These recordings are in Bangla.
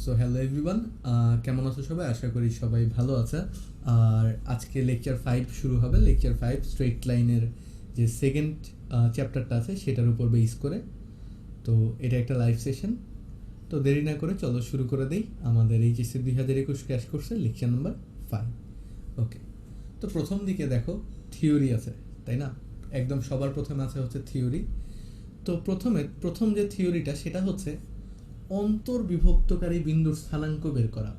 সো হ্যালো এভরিওয়ান, কেমন আছো সবাই? আশা করি সবাই ভালো আছে। আর আজকে লেকচার 5 শুরু হবে। লেকচার 5 স্ট্রেট লাইনের যে সেকেন্ড চ্যাপ্টারটা আছে সেটার উপর বেস করে। তো এটা একটা লাইভ সেশন। তো দেরি না করে চলো শুরু করে দেই আমাদের এইচএসসি 2021 ক্র্যাশ কোর্সের লেকচার নাম্বার 5। ওকে, তো প্রথম দিকে দেখো থিওরি আছে, তাই না? একদম সবার প্রথমে আছে হচ্ছে থিওরি। তো প্রথম যে থিওরিটা সেটা হচ্ছে অন্তর্বিভক্তকারী বিন্দুর স্থানাঙ্ক বের করা।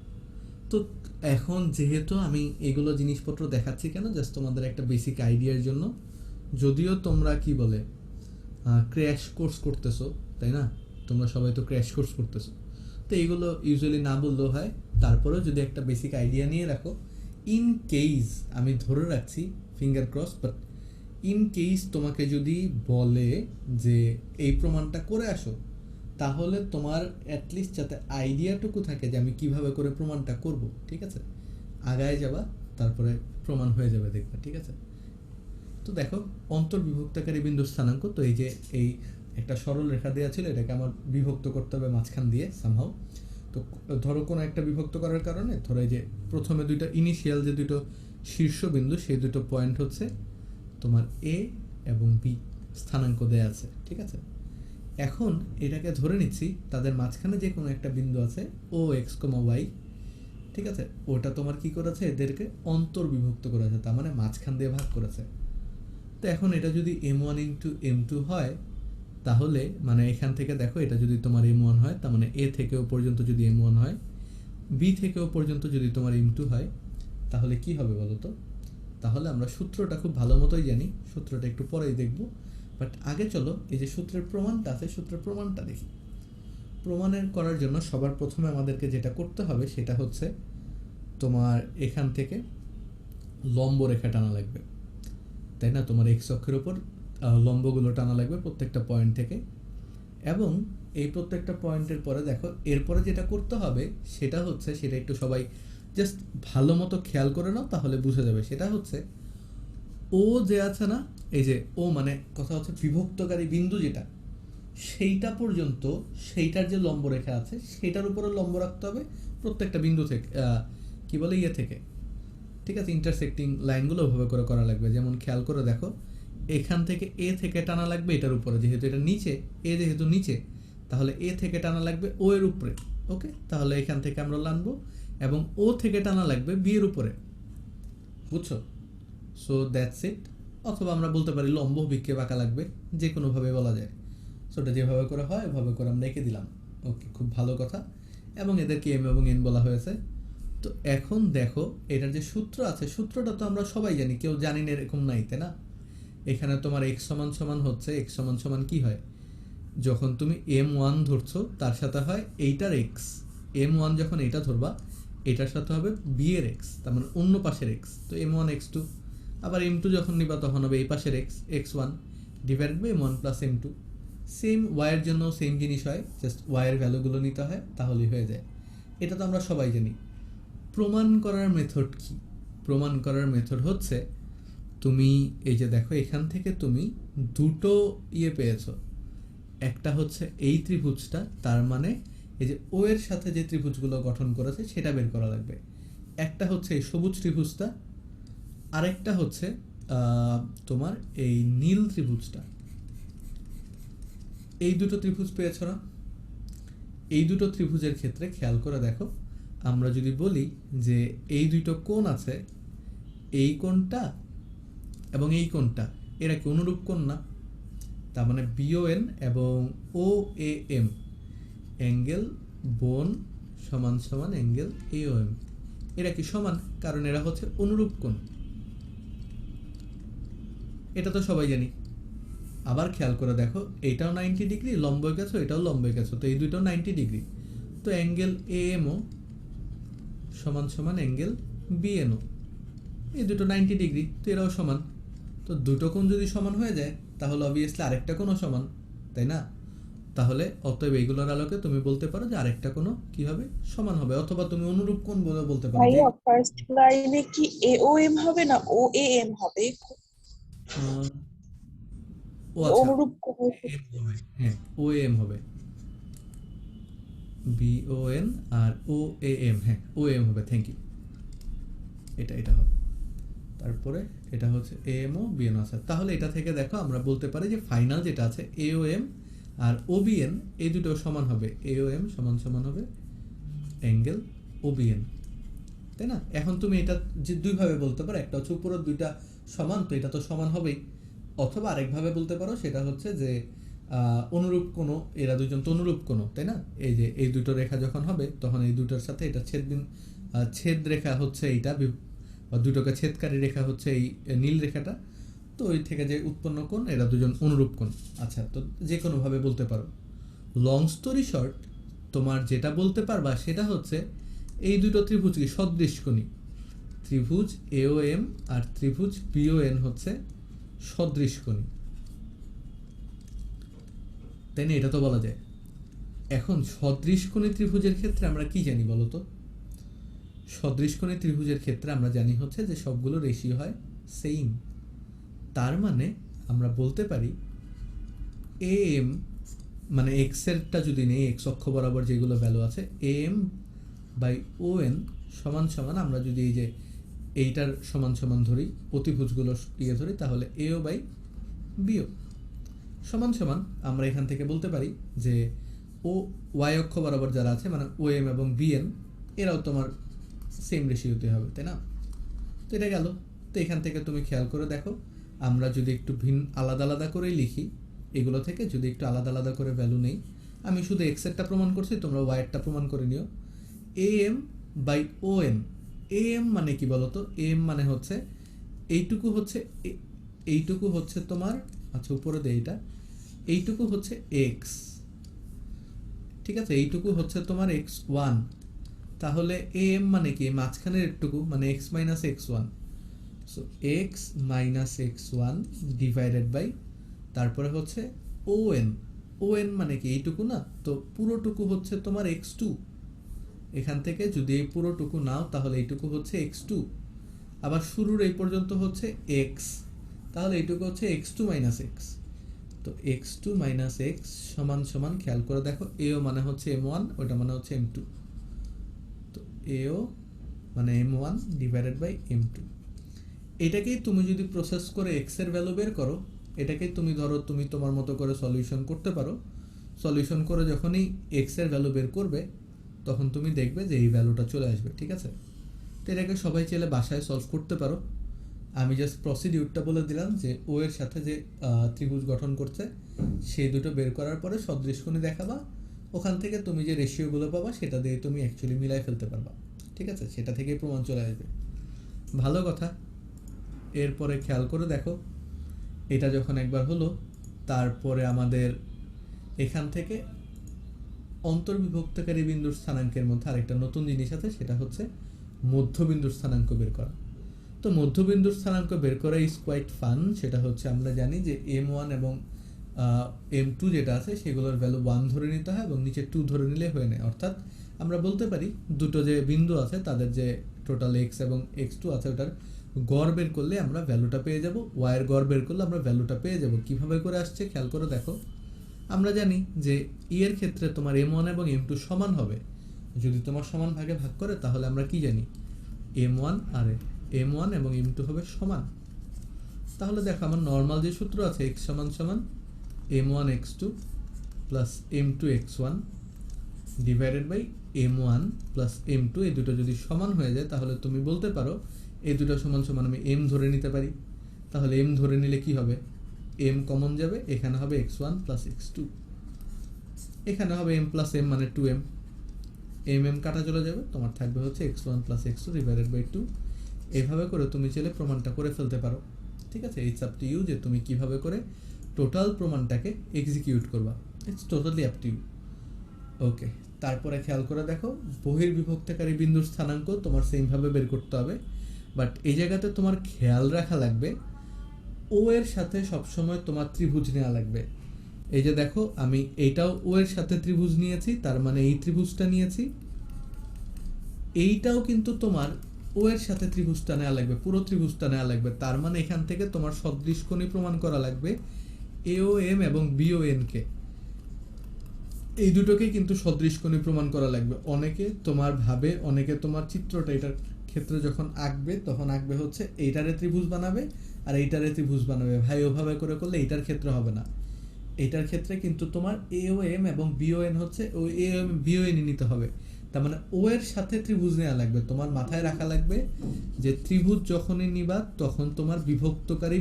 তো এখন যেহেতু আমি এগুলো জিনিসপত্র দেখাচ্ছি কেন, জাস্ট তোমাদের একটা বেসিক আইডিয়ার জন্য। যদিও তোমরা কি বলে ক্র্যাশ কোর্স করতেছো, তাই না? তোমরা সবাই তো ক্র্যাশ কোর্স করতেছো, তো এগুলো ইউজুয়ালি না বললেও হয়। তারপরেও যদি একটা বেসিক আইডিয়া নিয়ে রাখো, ইন কেস, আমি ধরে রাখছি, finger cross, but in case তোমাকে যদি বলে যে এই প্রমাণটা করে আসো, তাহলে তোমার অ্যাটলিস্ট যাতে আইডিয়াটুকু থাকে যে আমি কিভাবে করে প্রমাণটা করব, ঠিক আছে? আগায় যাবা, তারপরে প্রমাণ হয়ে যাবে, দেখবা, ঠিক আছে? তো দেখো অন্তর্বিভক্তকারী বিন্দুর স্থানাঙ্ক, তো এই যে এই একটা সরল রেখা দেওয়া ছিল, এটাকে আমার বিভক্ত করতে হবে মাঝখান দিয়ে সামহাও। তো ধরো কোনো একটা বিভক্ত করার কারণে ধরো এই যে প্রথমে দুইটা ইনিশিয়াল যে দুটো শীর্ষবিন্দু, সেই দুটো পয়েন্ট হচ্ছে তোমার এ এবং বি, স্থানাঙ্ক দেয়া আছে, ঠিক আছে? এখন এটাকে ধরে নিচ্ছি তাদের মাঝখানে যে কোনো একটা বিন্দু আছে ও এক্স কমা ওয়াই, ঠিক আছে? ওটা তোমার কি করেছে, এদেরকে অন্তর্বিভক্ত করেছে, তার মানে মাঝখান দিয়ে ভাগ করেছে। তো এখন এটা যদি m1 ইন্টু m2 হয়, তাহলে মানে এখান থেকে দেখো এটা যদি তোমার m1 হয়, তার মানে a থেকে ও পর্যন্ত যদি m1 হয়, b থেকে ও পর্যন্ত যদি তোমার m2 হয়, তাহলে কি হবে বলো তো? তাহলে আমরা সূত্রটা খুব ভালো মতোই জানি, সূত্রটা একটু পরেই দেখব। বাট আগে চলো এই যে সূত্রের প্রমাণটা আছে, সূত্রের প্রমাণটা দেখি। প্রমাণের করার জন্য সবার প্রথমে আমাদেরকে যেটা করতে হবে সেটা হচ্ছে তোমার এখান থেকে লম্ব রেখা টানা লাগবে, তাই না? তোমার এক্স অক্ষের ওপর লম্বগুলো টানা লাগবে প্রত্যেকটা পয়েন্ট থেকে। এবং এই প্রত্যেকটা পয়েন্টের পরে দেখো এরপরে যেটা করতে হবে সেটা হচ্ছে, সেটা একটু সবাই জাস্ট ভালো মতো খেয়াল করে নাও, তাহলে বুঝে যাবে। সেটা হচ্ছে ও যে আছে না, এই যে ও মানে কথা হচ্ছে বিভক্তকারী বিন্দু যেটা, সেইটা পর্যন্ত সেইটার যে লম্ব রেখা আছে সেটার উপরে লম্ব রাখতে হবে প্রত্যেকটা বিন্দু থেকে, কি বলে ইয়ে থেকে, ঠিক আছে? ইন্টারসেক্টিং লাইনগুলো ওভাবে করে করা লাগবে। যেমন খেয়াল করে দেখো, এখান থেকে এ থেকে টানা লাগবে এটার উপরে, যেহেতু এটা নিচে, এ যেহেতু নিচে, তাহলে এ থেকে টানা লাগবে ও এর উপরে। ওকে, তাহলে এখান থেকে আমরা টানবো, এবং ও থেকে টানা লাগবে বি এর উপরে, বুঝছো? So that's it. অথবা আমরা বলতে পারি লম্ব বিক্ষেপ আঁকা লাগবে, যে কোনোভাবে বলা যায়। সো ওটা যেভাবে করে হয় ওভাবে করে আমরা এঁকে দিলাম। ওকে, খুব ভালো কথা। এবং এদেরকে এম এবং এন বলা হয়েছে। তো এখন দেখো এটার যে সূত্র আছে, সূত্রটা তো আমরা সবাই জানি, কেউ জানি না এরকম নাই, তাই না? এখানে তোমার এক্স সমান সমান হচ্ছে, এক্স সমান সমান কি হয়, যখন তুমি m1 ধরছো তার সাথে হয় এইটার এক্স। m1 যখন এটা ধরবা, এটার সাথে হবে বি এর এক্স, তার মানে অন্য পাশের এক্স। তো m1 x2, আবার m2 যখন নিবা তখন হবে এই পাশের X, x1 divided by m1 plus m2। Same ওয়াইয়ের জন্য সেম জিনিস হয়, জাস্ট ওয়াইয়ের ভ্যালুগুলো নিতে হয়, তাহলেই হয়ে যায়। এটা তো আমরা সবাই জানি। প্রমাণ করার মেথড কি? প্রমাণ করার মেথড হচ্ছে, তুমি এই যে দেখো এখান থেকে তুমি দুটো ইয়ে পেয়েছো। একটা হচ্ছে এই ত্রিভুজটা, তার মানে এই যে ও এর সাথে যে ত্রিভুজগুলো গঠন করেছে সেটা বের করা লাগবে। একটা হচ্ছে এই সবুজ ত্রিভুজটা, আরেকটা হচ্ছে তোমার এই নীল ত্রিভুজটা। এই দুটো ত্রিভুজ পেয়েছ না? এই দুটো ত্রিভুজের ক্ষেত্রে খেয়াল করে দেখো, আমরা যদি বলি যে এই দুটো কোণ আছে, এই কোণটা এবং এই কোণটা, এরা কি অনুরূপ কোণ না? তার মানে বিওএন এবং ও এ এম, অ্যাঙ্গেল বোন সমান সমান অ্যাঙ্গেল এওএম, এরা কি সমান? কারণ এরা হচ্ছে অনুরূপ কোণ। এটা তো সবাই জানি। আবার খেয়াল করে দেখো, এটাও 90 ডিগ্রি লম্ব গেছো, এটাও লম্ব গেছো, তো এই দুইটাও 90 ডিগ্রি। তো অ্যাঙ্গেল এএমও সমান সমান অ্যাঙ্গেল বিএনও, এই দুটো 90 ডিগ্রি, তো এরাও সমান। তো দুটো কোণ যদি সমান হয়ে যায়, তাহলে অবভিয়াসলি আরেকটা কোণও সমান, তাই না? তাহলে অতএব এইগুলোর আলোকে তুমি বলতে পারো যে আরেকটা কোণও কি হবে, সমান হবে। অথবা তুমি অনুরূপ কোণ বলে বলতে পারো যে ভাইয়া ফার্স্ট লাইনে কি এওএম হবে না ও এএম হবে? আহ, ও যে আচ্ছা, অনুরূপ কোণ। এম হবে, হ্যাঁ ও এম হবে। BON আর OAM, হ্যাঁ OAM হবে, থ্যাংক ইউ, এটা হবে। তারপরে এটা হচ্ছে AMO BNO আছে। তাহলে এটা থেকে দেখো আমরা বলতে পারি যে ফাইনাল যেটা আছে AOM আর OBN এই দুটো সমান হবে, AOM সমান সমান হবে অ্যাঙ্গেল OBN, তাই না? এখন তুমি এটা যে দুইভাবে বলতে পারো, একটা হচ্ছে উপরের দুইটা সমান, তো এটা তো সমান হবেই, অথবা আরেকভাবে বলতে পারো সেটা হচ্ছে যে অনুরূপ কোনো, এরা দুজন তো অনুরূপ কোনো, তাই না? এই যে এই দুটো রেখা যখন হবে তখন এই দুটোর সাথে এটা ছেদ রেখা হচ্ছে এইটা, বা দুটোকে ছেদকারী রেখা হচ্ছে এই নীল রেখাটা, তো ওই থেকে যে উৎপন্ন কোণ এরা দুজন অনুরূপ কোণ। আচ্ছা, তো যে কোনোভাবে বলতে পারো। লং স্টোরি শর্ট, তোমার যেটা বলতে পারবা সেটা হচ্ছে এই দুটো ত্রিভুজ কি সদৃশকোণী, ত্রিভুজ AOM আর ত্রিভুজ BON হচ্ছে সদৃশকোণী, তাই না? এটা তো বলা যায়। এখন সদৃশকোণী ত্রিভুজের ক্ষেত্রে আমরা কি জানি বলো তো? সদৃশকোণী ত্রিভুজের ক্ষেত্রে আমরা জানি হচ্ছে যে সবগুলো রেশিও হয় সেম। তার মানে আমরা বলতে পারি AM মানে এক্স এরটা যদি নেই, এক্স অক্ষ বরাবর যেগুলো ভ্যালু আছে, AM বাই ON সমান সমান, আমরা যদি এই যে এইটার সমান সমান ধরি, অতিভুজগুলো ধরি, তাহলে AO বাই BO সমান সমান আমরা এখান থেকে বলতে পারি যে ওয়াই অক্ষ বরাবর যারা আছে মানে OM এবং BN এরাও তোমার সেম রেশিওতে হবে, তাই না? তো এটা গেল। তো এখান থেকে তুমি খেয়াল করে দেখো, আমরা যদি একটু আলাদা আলাদা করেই লিখি, এগুলো থেকে যদি একটু আলাদা আলাদা করে ভ্যালু নেই, আমি শুধু এক্স এরটা প্রমাণ করছি, তোমরা ওয়াই এরটা প্রমাণ করে নিও। AM বাই ON, AM মানে কি বলতো? AM মানে হচ্ছে এইটুকু হচ্ছে তোমার, আচ্ছা উপরে দেয় এটা, এইটুকু হচ্ছে এক্স, ঠিক আছে, এইটুকু হচ্ছে তোমার x1, তাহলে AM মানে কি মাঝখানের একটুকু মানে x minus x1, so x minus x1 divided by, তারপরে হচ্ছে ON মানে কি এইটুকু না, তো পুরোটুকু হচ্ছে তোমার x2, এখান থেকে যদি এই পুরোটুকু নাও তাহলে এইটুকু হচ্ছে x2, আবার শুরুর এই পর্যন্ত হচ্ছে x, তাহলে এইটুকু হচ্ছে x2 মাইনাস x, তো x2 মাইনাস x সমান সমান, খেয়াল করে দেখো, AO মানে হচ্ছে M1, ওটা মানে হচ্ছে M2, তো AO মানে M1 ডিভাইডেড বাই M2। এটাকেই তুমি যদি প্রসেস করে x এর ভ্যালু বের করো, এটাকেই তুমি ধরো তুমি তোমার মতো করে সলিউশন করতে পারো, সলিউশন করে যখনই x এর ভ্যালু বের করবে তখন তুমি দেখবে যে এই ভ্যালুটা চলে আসবে, ঠিক আছে? তো এটাকে সবাই চাইলে বাসায় সলভ করতে পারো। আমি জাস্ট প্রসিডিউরটা বলে দিলাম যে ও এর সাথে যে ত্রিভুজ গঠন করছে সেই দুটো বের করার পরে সদৃশকোণী দেখাবা, ওখান থেকে তুমি যে রেশিওগুলো পাবা সেটা দিয়ে তুমি অ্যাকচুয়ালি মিলাই ফেলতে পারবা, ঠিক আছে? সেটা থেকেই প্রমাণ চলে আসবে। ভালো কথা। এরপরে খেয়াল করে দেখো, এটা যখন একবার হলো, তারপরে আমাদের এখান থেকে অন্তর্বিভক্তকারী বিন্দুর স্থানাঙ্কের মধ্যে আরেকটা নতুন জিনিস আছে, সেটা হচ্ছে মধ্যবিন্দুর স্থানাঙ্ক বের করা। তো মধ্যবিন্দুর স্থানাঙ্ক বের করা ইজ কোয়াইট ফান। সেটা হচ্ছে আমরা জানি যে M1 এবং M2 যেটা আছে সেগুলোর ভ্যালু 1 ধরে নিতে হয় এবং নিচে 2 ধরে নিলে হয়ে নেয়। অর্থাৎ আমরা বলতে পারি দুটো যে বিন্দু আছে তাদের যে টোটাল x এবং x2 আছে ওটার গড় বের করলে আমরা ভ্যালুটা পেয়ে যাব, y এর গড় বের করলে আমরা ভ্যালুটা পেয়ে যাব। কিভাবে করে আসছে খেয়াল করে দেখো, আমরা জানি যে এর ক্ষেত্রে তোমার M1 এবং M2 সমান হবে, যদি তোমার সমান ভাগে ভাগ করে তাহলে আমরা কি জানি, M1 এবং M2 হবে সমান। তাহলে দেখো আমার নর্মাল যে সূত্র আছে x সমান সমান M1 x2 plus M2 x1 divided by M1 plus M2, এই দুটো যদি সমান হয়ে যায় তাহলে তুমি বলতে পারো এই দুটো সমান সমান, আমি M ধরে নিতে পারি। তাহলে M ধরে নিলে কি হবে, M কমন যাবে, এখানে হবে x1 প্লাস x2, এখানে হবে M প্লাস M মানে 2M, M কাটা চলে যাবে, তোমার থাকবে হচ্ছে x1 plus x2 divided by 2। এইভাবে করে তুমি চাইলে প্রমাণটা করে ফেলতে পারো, ঠিক আছে? ইটস আপ টু ইউ যে তুমি কিভাবে করে টোটাল প্রমাণটাকে এক্সিকিউট করবা, it's totally up to you. Okay, তারপরে খেয়াল করে দেখো, বহির্বিভক্তকারী বিন্দুর স্থানাঙ্ক তোমার সেমভাবে বের করতে হবে, বাট এই জায়গাতে তোমার খেয়াল রাখা লাগবে ও এর সাথে সবসময় তোমার ত্রিভুজ নেওয়া লাগবে। এই যে দেখো আমি এইটাও ও এর সাথে ত্রিভুজ নিয়েছি, তার মানে এই ত্রিভুজটা নিয়েছি, এইটাও কিন্তু তোমার ও এর সাথে ত্রিভুজটা নেওয়া লাগবে, পুরো ত্রিভুজটা নেওয়া লাগবে। তার মানে এখান থেকে তোমার সদৃশকোণী প্রমাণ করা লাগবে AOM এবং BON কে। এই দুটোকেই কিন্তু সদৃশকোণী প্রমাণ করা লাগবে। অনেকে তোমার ভাবে, অনেকে তোমার চিত্রটা এটার ক্ষেত্রে যখন আঁকবে তখন আঁকবে হচ্ছে এইটারে ত্রিভুজ বানাবে আর এইটারে ত্রিভুজ বানাবে। ভাই ওভাবে করে করলে এইটার ক্ষেত্রে হবে না। এটার ক্ষেত্রে কিন্তু তোমার এ ও এম এবং বি ও এন হচ্ছে ওই A M B O N নিতে হবে। তার মানে ও এর সাথে ত্রিভুজ নেওয়া লাগবে। তোমার মাথায় রাখা লাগবে যে ত্রিভুজ যখনই নিবা তখন তোমার বিভক্তকারী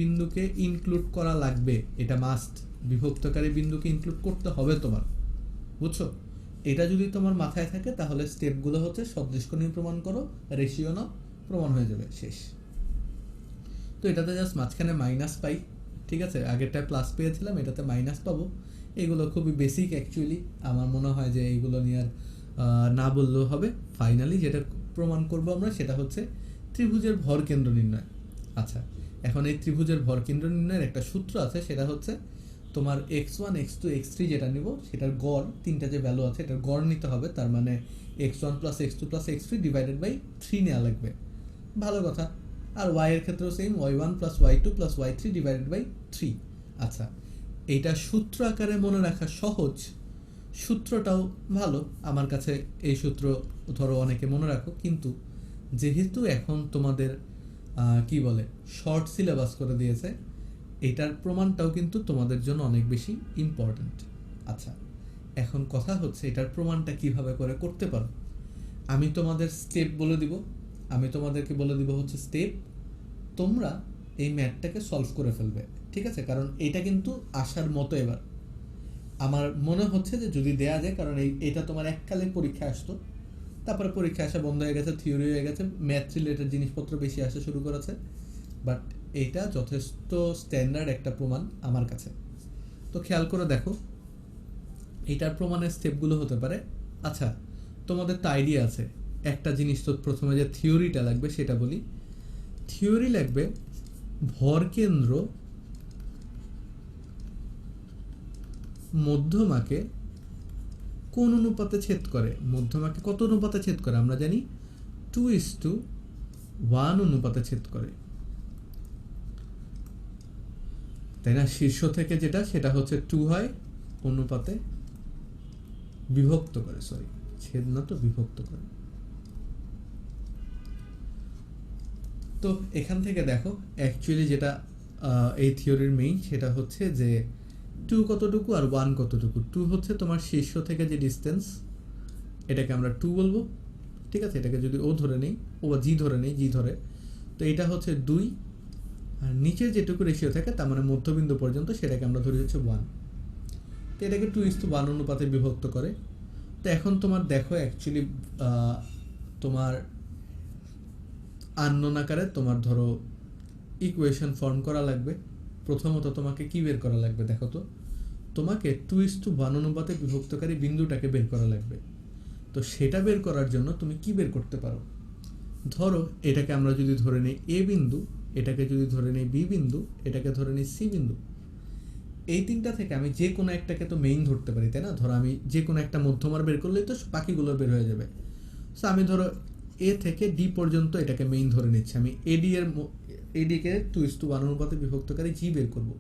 বিন্দুকে ইনক্লুড করা লাগবে। এটা মাস্ট, বিভক্তকারী বিন্দুকে ইনক্লুড করতে হবে তোমার, বুঝছো? এটা যদি তোমার মাথায় থাকে তাহলে স্টেপগুলো হচ্ছে সদৃশকোণী প্রমাণ করো, রেশিও নাও, প্রমাণ হয়ে যাবে, শেষ। তো এটাতে জাস্ট মাঝখানে মাইনাস পাই, ঠিক আছে? আগেরটায় প্লাস পেয়েছিলাম, এটাতে মাইনাস পাবো। এগুলো খুবই বেসিক অ্যাকচুয়ালি। আমার মনে হয় যে এইগুলো নিয়ে আর না বললেও হবে। ফাইনালি যেটা প্রমাণ করব আমরা সেটা হচ্ছে ত্রিভুজের ভর কেন্দ্র নির্ণয়। আচ্ছা, এখন এই ত্রিভুজের ভর কেন্দ্র নির্ণয়ের একটা সূত্র আছে, সেটা হচ্ছে তোমার x1 x2 x3 যেটা নিব সেটার গড়, তিনটা যে ভ্যালু আছে এটার গড় নিতে হবে। তার মানে x1 plus x2 plus x3 divided by 3 নেওয়া লাগবে। ভালো কথা। আর y এর ক্ষেত্রেও same, y1 plus y2 plus y3 divided by 3। আচ্ছা, এইটা সূত্র আকারে মনে রাখা সহজ, সূত্রটাও ভালো আমার কাছে। এই সূত্র ধরো অনেকে মনে রাখো, কিন্তু যেহেতু এখন তোমাদের কি বলে শর্ট সিলেবাস করে দিয়েছে, এটার প্রমাণটাও কিন্তু তোমাদের জন্য অনেক বেশি ইম্পর্ট্যান্ট। আচ্ছা, এখন কথা হচ্ছে এটার প্রমাণটা কিভাবে করে করতে পারো। আমি তোমাদের স্টেপ বলে দিব, আমি তোমাদেরকে বলে দিব হচ্ছে স্টেপ, তোমরা এই ম্যাথটাকে সলভ করে ফেলবে, ঠিক আছে? কারণ এটা কিন্তু আসার মতো এবার আমার মনে হচ্ছে যে যদি দেয়া যায়, কারণ এটা তোমার এককালে পরীক্ষা আসতো, তারপরে পরীক্ষা আসা বন্ধ হয়ে গেছে, থিওরি হয়ে গেছে, ম্যাথ রিলেটেড জিনিসপত্র বেশি আসা শুরু করেছে। বাট এটা যথেষ্ট স্ট্যান্ডার্ড একটা প্রমাণ আমার কাছে। তো খেয়াল করে দেখো এটার প্রমাণের স্টেপগুলো হতে পারে। আচ্ছা, তোমাদের তো আইডিয়া আছে, একটা জিনিস তো প্রথমে যে থিওরিটা লাগবে সেটা বলি। থিওরি লাগবে ভরকেন্দ্র মধ্যমাকে কোন অনুপাতে ছেদ করে। মধ্যমাকে কত অনুপাতে ছেদ করে আমরা জানি 2:1 অনুপাতে ছেদ করে, তাই না? শীর্ষ থেকে যেটা সেটা হচ্ছে 2 হয়, অনুপাতে বিভক্ত করে, সরি ছেদ না তো বিভক্ত করে। তো এখান থেকে দেখো অ্যাকচুয়ালি যেটা এই থিওরির মেইন সেটা হচ্ছে যে 2 কতটুকু আর 1 কতটুকু। 2 হচ্ছে তোমার শীর্ষ থেকে যে ডিস্টেন্স, এটাকে আমরা 2 বলবো, ঠিক আছে? এটাকে যদি ও ধরে নেই, ও জি ধরে নেই, জি ধরে, তো এটা হচ্ছে 2। আর নিচের যেটুকু রেশিও থাকে তার মানে মধ্যবিন্দু পর্যন্ত সেটাকে আমরা ধরি হচ্ছে 1। তো এটাকে 2:1 অনুপাতে বিভক্ত করে। তো এখন তোমার দেখো অ্যাকচুয়ালি তোমার আননোন আকারে তোমার ধরো ইকুয়েশন ফর্ম করা লাগবে। প্রথমত তোমাকে কি বের করা লাগবে দেখো তো, তোমাকে 2:1 অনুপাতে বিভক্তকারী বিন্দুটাকে বের করা লাগবে। তো সেটা বের করার জন্য তুমি কি বের করতে পারো, ধরো এটাকে আমরা যদি ধরে নিই এ বিন্দু, এটাকে যদি ধরে নিই বি বিন্দু, এটাকে ধরে নিই সি বিন্দু। এই তিনটা থেকে আমি যে কোনো একটাকে তো মেইন ধরতে পারি, তাই না? ধরো আমি যে কোনো একটা মধ্যমার বের করলেই তো বাকিগুলো বের হয়ে যাবে। সো আমি ধরো এ থেকে ডি পর্যন্ত এটাকে মেইন ধরে নিচ্ছি। আমি এডিকে 2:1 অনুপাতে বিভক্তকারী জি বের করব।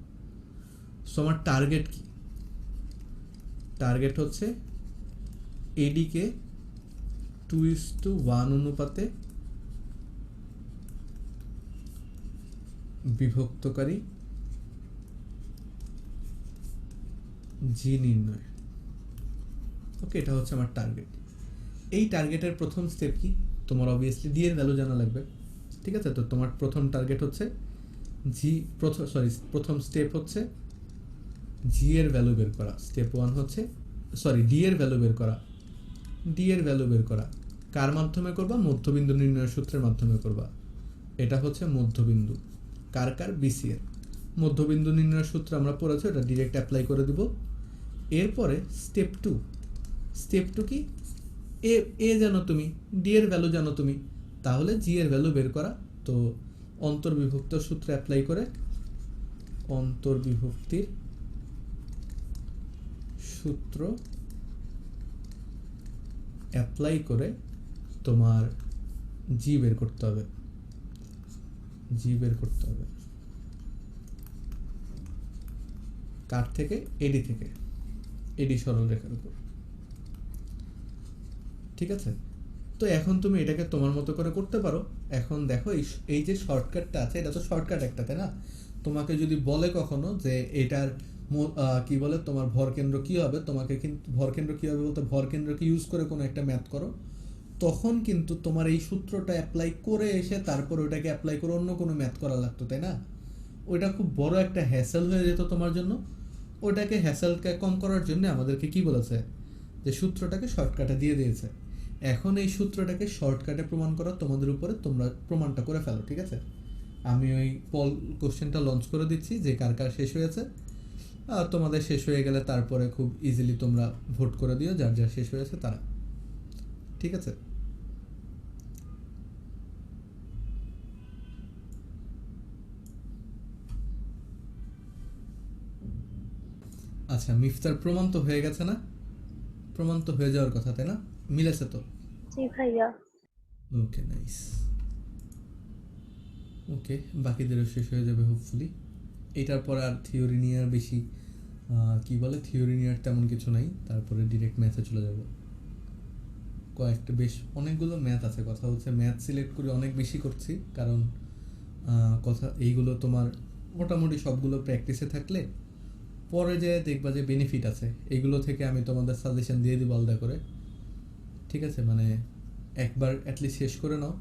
সো আমার টার্গেট কি? টার্গেট হচ্ছে এডিকে 2:1 অনুপাতে বিভক্তকারী জি নির্ণয়। ওকে, এটা হচ্ছে আমার টার্গেট। এই টার্গেটের প্রথম স্টেপ কি? তোমার অবভিয়াসলি ডি এর ভ্যালু জানা লাগবে, ঠিক আছে? তো তোমার প্রথম টার্গেট হচ্ছে প্রথম স্টেপ হচ্ছে জি এর ভ্যালু বের করা। স্টেপ 1 হচ্ছে ডি এর ভ্যালু বের করা। ডি এর ভ্যালু বের করা কার মাধ্যমে করবা? মধ্যবিন্দু নির্ণয় সূত্রের মাধ্যমে করবা। এটা হচ্ছে মধ্যবিন্দু, কার বিসি এর মধ্যবিন্দু নির্ণয় সূত্র আমরা পড়েছি, এটা ডিরেক্ট অ্যাপ্লাই করে দিব। এরপরে স্টেপ 2 কি? এ জানো তুমি, ডি এর ভ্যালু জানো তুমি, তাহলে জি এর ভ্যালু বের করা। তো অন্তর্বিভক্ত সূত্র অ্যাপ্লাই করে, অন্তর্বিভক্তির সূত্র অ্যাপ্লাই করে তোমার জি বের করতে হবে। কার থেকে? এডি থেকে, এডি সরলরেখার উপর। ঠিক আছে, তো এখন তুমি এটাকে তোমার মতো করে করতে পারো। এখন দেখো এই যে শর্টকাটটা আছে, এটা তো শর্টকাট একটা, তাই না? তোমাকে যদি বলে কখনো যে এটার কি বলে তোমার ভরকেন্দ্র কি হবে, তোমাকে কিন্তু ভরকেন্দ্র কি হবে বলতে ভরকেন্দ্রকে ইউজ করে কোনো একটা ম্যাথ করো, তখন কিন্তু তোমার এই সূত্রটা অ্যাপ্লাই করে এসে তারপর ওইটাকে অ্যাপ্লাই করে অন্য কোনো ম্যাথ করা লাগতো, তাই না? ওইটা খুব বড় একটা হ্যাসেল হয়ে যেত তোমার জন্য। ওইটাকে হ্যাসেলকে কম করার জন্য আমাদেরকে কি বলেছে, যে সূত্রটাকে শর্টকাটে দিয়ে দিয়েছে। এখন এই সূত্রটাকে শর্টকাটে প্রমাণ করা তোমাদের উপরে, তোমরা প্রমাণটা করে ফেলো। ঠিক আছে, আমি ওই পল কোশ্চেনটা লঞ্চ করে দিচ্ছি যে কার কার শেষ হয়েছে। আর তোমাদের শেষ হয়ে গেলে তারপরে খুব ইজিলি তোমরা ভোট করে দিও যার যার শেষ হয়েছে তারা। ঠিক আছে, আচ্ছা মিফতার প্রমাণ তো হয়ে গেছে না? প্রমাণ তো হয়ে যাওয়ার কথা, তাই না? মিলেছে তো? জি ভাইয়া। Okay nice. ওকে, বাকিদেরও শেষ হয়ে যাবে হোপফুলি। এটার পর আর থিওরি নিয়ে আর বেশি কি বলে থিওরি নিয়ে আর তেমন কিছু নাই, তারপরে ডিরেক্ট ম্যাথে চলে যাব। কয়েকটা বেশ অনেকগুলো ম্যাথ আছে, কথা হচ্ছে ম্যাথ সিলেক্ট করে অনেক বেশি করছি, কারণ কথা এইগুলো তোমার মোটামুটি সবগুলো প্র্যাকটিসে থাকলে পরে যে দেখবা যে বেনিফিট আছে, এগুলো থেকে আমি তোমাদের সাজেশন দিয়ে দিব আলাদা করে। ঠিক আছে, মানে একবার অ্যাটলিস্ট শেষ করে নাও,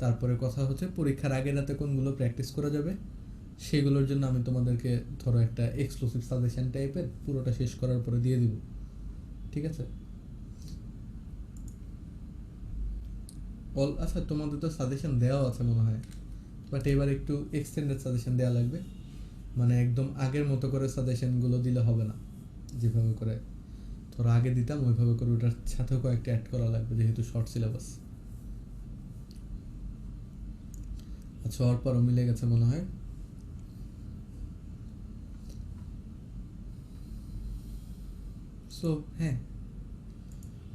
তারপরে কথা হচ্ছে পরীক্ষার আগের রাতে কোনগুলো প্র্যাকটিস করা যাবে সেগুলোর জন্য আমি তোমাদেরকে ধরো একটা এক্সক্লুসিভ সাজেশন টাইপের পুরোটা শেষ করার পরে দিয়ে দিব। ঠিক আছে, আচ্ছা তোমাদের তো সাজেশন দেওয়া আছে মনে হয়, বাট এবার একটু এক্সটেন্ডেড সাজেশন দেওয়া লাগবে। মানে একদম আগের মতো করে সাজেশনগুলো দিলে হবে না, যেভাবে করে ধরো আগে দিতাম ওইভাবে করে ওটার সাথেও কয়েকটা অ্যাড করা লাগবে, যেহেতু শর্ট সিলেবাস। আচ্ছা ওর পরও মিলে গেছে মনে হয়। সো হ্যাঁ,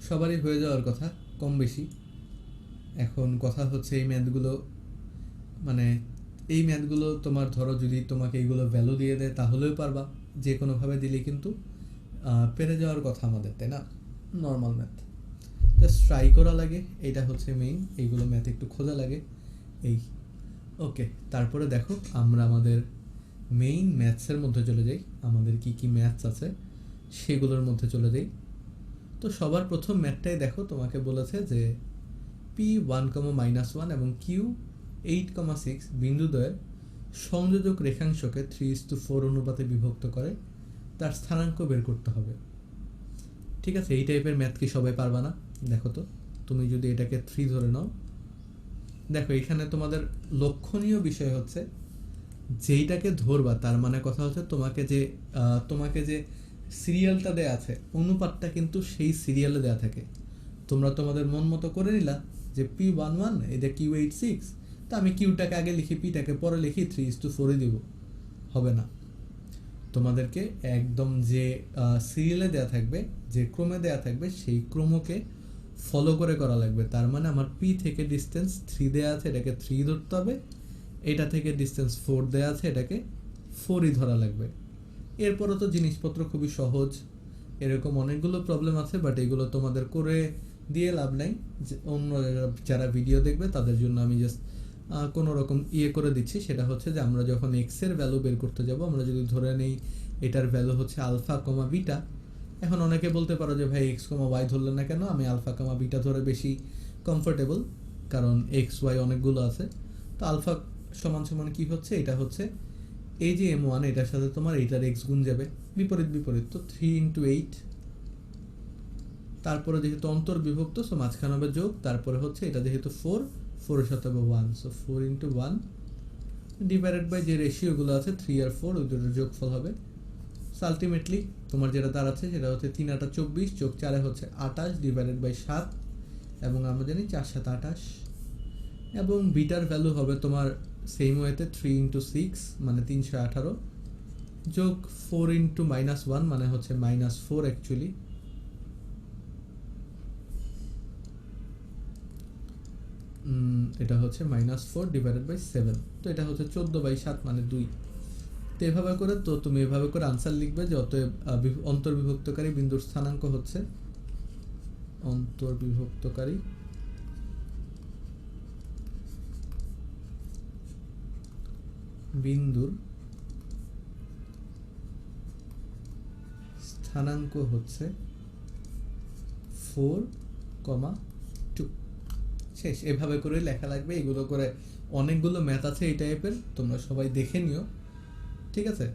সবারই হয়ে যাওয়ার কথা কম বেশি। এখন কথা হচ্ছে এই ম্যাথগুলো, মানে এই ম্যাথগুলো তোমার ধরো যদি তোমাকে এইগুলো ভ্যালু দিয়ে দেয় তাহলেও পারবা, যে কোনোভাবে দিলে কিন্তু পেরে যাওয়ার কথা আমাদের, তাই না? নর্মাল ম্যাথ জাস্ট ট্রাই করা লাগে, এটা হচ্ছে মেইন। এইগুলো ম্যাথ একটু খোঁজা লাগে এই। ওকে, তারপরে দেখো আমরা আমাদের মেইন ম্যাথসের মধ্যে চলে যাই। আমাদের কি কি ম্যাথস আছে সেগুলোর মধ্যে চলে যাই। তো সবার প্রথম ম্যাথটাই দেখো, তোমাকে বলেছে যে P1, এবং Q8, 6 বিন্দুদ্বয়ের সংযোজক রেখাংশকে 3:4 অনুপাতে বিভক্ত করে তার স্থানাঙ্ক বের করতে হবে। ঠিক আছে, এই টাইপের ম্যাথ কি সবাই পারবা না? দেখো তো, তুমি যদি এটাকে 3 ধরে নাও, দেখো এখানে তোমাদের লক্ষণীয় বিষয় হচ্ছে যেইটাকে ধরবা তার মানে কথা হচ্ছে তোমাকে যে সিরিয়ালটা দেয়া আছে অনুপাতটা কিন্তু সেই সিরিয়ালে দেয়া থাকে। তোমরা তোমাদের মন মতো করে নিলা যে P11 এটা Q86, তা আমি কিউটাকে আগে লিখি পিটাকে পরে লিখি 3:4 দিব, হবে না। তোমাদেরকে একদম যে সিরিয়ালে দেয়া থাকবে, যে ক্রমে দেয়া থাকবে সেই ক্রমকে ফলো করে করা লাগবে। তার মানে আমার পি থেকে ডিস্টেন্স 3 দেয়া আছে, এটাকে 3 ধরতে হবে। এটা থেকে ডিস্টেন্স 4 দেয়া আছে, এটাকে 4ই ধরা লাগবে। এরপরও তো জিনিসপত্র খুবই সহজ, এরকম অনেকগুলো প্রবলেম আছে, বাট এগুলো তোমাদের করে দিয়ে লাভ নাই। অন্য যারা ভিডিও দেখবে তাদের জন্য আমি জাস্ট কোনো রকম করে দিচ্ছি। সেটা হচ্ছে যে আমরা যখন এক্স এর ভ্যালু বের করতে যাব, আমরা যদি ধরে নেই এটার ভ্যালু হচ্ছে আলফা কমা বিটা। এখন অনেকে বলতে পারো যে ভাই এক্স কমা ওয়াই ধরলেন না কেন? আমি আলফা কমা বিটা ধরে বেশি কমফোর্টেবল, কারণ এক্স ওয়াই অনেকগুলো আছে। তো আলফা সমান সমান কি হচ্ছে, এটা হচ্ছে এই যে M1 এটার সাথে তোমার এইটার এক্স গুণ যাবে, বিপরীত বিপরীত, তো 3 × 8। তারপরে যেহেতু অন্তর বিভক্ত, সো মাঝখানে হবে যোগ, তারপরে হচ্ছে এটা যেহেতু 4, 4 এর সাথে হবে 1, সো 4 × 1 ডিভাইডেড বাই যে রেশিওগুলো আছে 3 আর 4, ওই দুটোর যোগফল হবে। সো আলটিমেটলি তোমার যেটা দাঁড়াচ্ছে সেটা হচ্ছে 3 × 8 = 24, যোগ 4 হচ্ছে 28 ডিভাইডেড বাই 7, এবং আমরা জানি 4 × 7 = 28। এবং বিটার ভ্যালু হবে তোমার সেম ওয়েতে 3 × 6 মানে 318, যোগ 4 × -1 মানে হচ্ছে -4 অ্যাকচুয়ালি। এটা হচ্ছে -4 ডিভাইডেড বাই 7, তো এটা হচ্ছে 14/7 মানে 2। তো এভাবে করে তো তুমি এভাবে করে আনসার লিখবে যে অতএব অন্তর্বিভক্তকারী বিন্দুর স্থানাঙ্ক হচ্ছে অন্তর্বিভক্তকারী বিন্দুর স্থানাঙ্ক হচ্ছে 4,2। শেষ। এভাবে করে লেখা লাগবে। এগুলো করে অনেকগুলো ম্যাথ আছে এই টাইপের, তোমরা সবাই দেখে নিও, ঠিক আছে?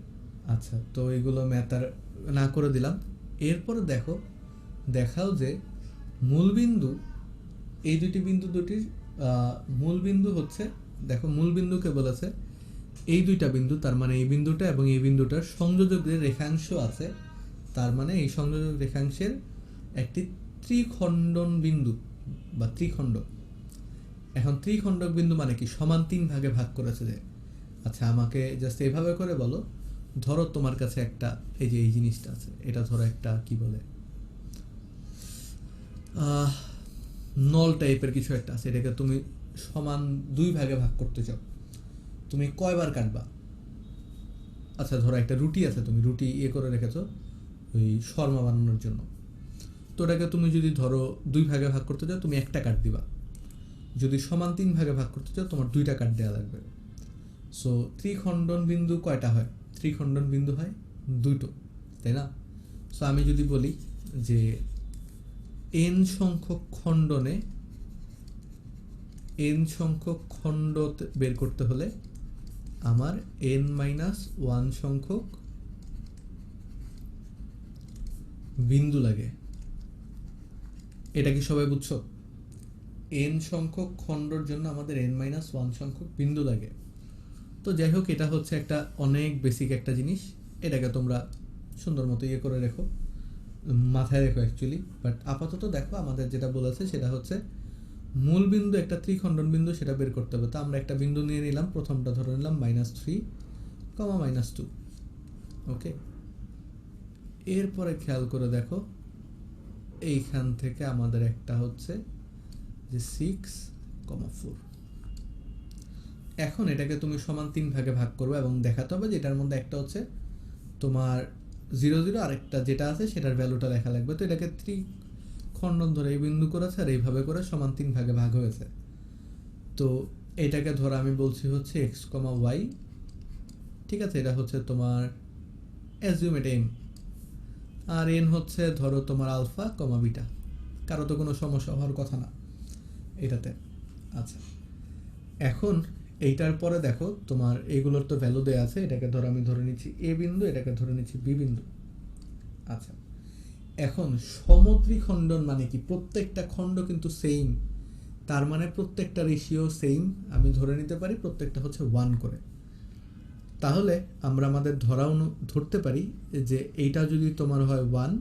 আচ্ছা, তো এগুলো ম্যাথ আর না করে দিলাম। এরপরে দেখাও যে মূলবিন্দু, এই দুটির মূল বিন্দু হচ্ছে, দেখো মূল বিন্দুকে বলেছে এই দুইটা বিন্দু, তার মানে এই বিন্দুটা এবং এই বিন্দুটার সংযোজকের রেখাংশ আছে, তার মানে এই সংযোজক রেখাংশের একটি ত্রিখণ্ডন বিন্দু বা ত্রিখণ্ড। এখন ত্রিখণ্ডক বিন্দু মানে কি? সমান 3 ভাগে ভাগ করেছে যে। আচ্ছা, আমাকে জাস্ট এভাবে করে বলো, ধরো তোমার কাছে একটা এই যে এই জিনিসটা আছে, এটা ধরো একটা কি বলে নল টাইপের কিছু একটা আছে, এটাকে তুমি সমান 2 ভাগে ভাগ করতে চাও, তুমি কয়বার কাটবা? আচ্ছা, ধরো একটা রুটি আছে, তুমি রুটি করে রেখেছো ওই শর্মা বানানোর জন্য, তো ওটাকে তুমি যদি ধরো 2 ভাগে ভাগ করতে চাও, তুমি একটা কাট দিবা। যদি সমান 3 ভাগে ভাগ করতে চাও, তোমার 2টা কাট দেওয়া লাগবে। সো ত্রিখণ্ডন বিন্দু কয়টা হয়? ত্রিখণ্ডন বিন্দু হয় 2টো, তাই না? সো আমি যদি বলি যে n সংখ্যক খণ্ড বের করতে হলে আমার n-1 সংখ্যক বিন্দু লাগে। এটা কি সবাই বুঝছো? n সংখ্যক খণ্ডর জন্য আমাদের n-1 সংখ্যক বিন্দু লাগে। তো যাই হোক, এটা হচ্ছে একটা অনেক বেসিক একটা জিনিস, এটাকে তোমরা সুন্দর মতো করে রেখো, মাথায় রেখো অ্যাকচুয়ালি। বাট আপাতত দেখো, আমাদের যেটা বলেছে সেটা হচ্ছে মূল বিন্দু একটা ত্রিখণ্ডন বিন্দু, সেটা বের করতে হবে। তো আমরা একটা বিন্দু নিয়ে নিলাম, প্রথমটা ধরে নিলাম -3, -2। ওকে, এরপরে খেয়াল করে দেখো, এইখান থেকে আমাদের একটা হচ্ছে যে 6,4। এখন এটাকে তুমি সমান 3 ভাগে ভাগ করবে এবং দেখাতে হবে যে এটার মধ্যে একটা হচ্ছে তোমার 0,0, আরেকটা যেটা আছে সেটার ভ্যালুটা লেখা লাগবে। তো এটাকে ত্রিখণ্ডন ধরে এই বিন্দু করেছে আর এইভাবে করে সমান 3 ভাগে ভাগ হয়েছে। তো এটাকে ধরো আমি বলছি হচ্ছে x, y, ঠিক আছে? এটা হচ্ছে তোমার অ্যাজিউম এটা m, আর n হচ্ছে ধরো তোমার আলফা, বিটা। কারো তো কোনো সমস্যা হওয়ার কথা না এটাতে। আচ্ছা, এখন এইটার পরে দেখো তোমার এইগুলোর তো ভ্যালু দেওয়া আছে, এটাকে ধরো আমি ধরে নিচ্ছি এ বিন্দু, এটাকে ধরে নিচ্ছি বি বিন্দু। আচ্ছা, এখন সমত্রিখণ্ডন মানে কি? প্রত্যেকটা খণ্ড কিন্তু সেম, তার মানে প্রত্যেকটা রেশিও সেম। আমি ধরে নিতে পারি প্রত্যেকটা হচ্ছে 1 করে। তাহলে আমরা আমাদের ধরতে পারি যে এইটা যদি তোমার হয় 1,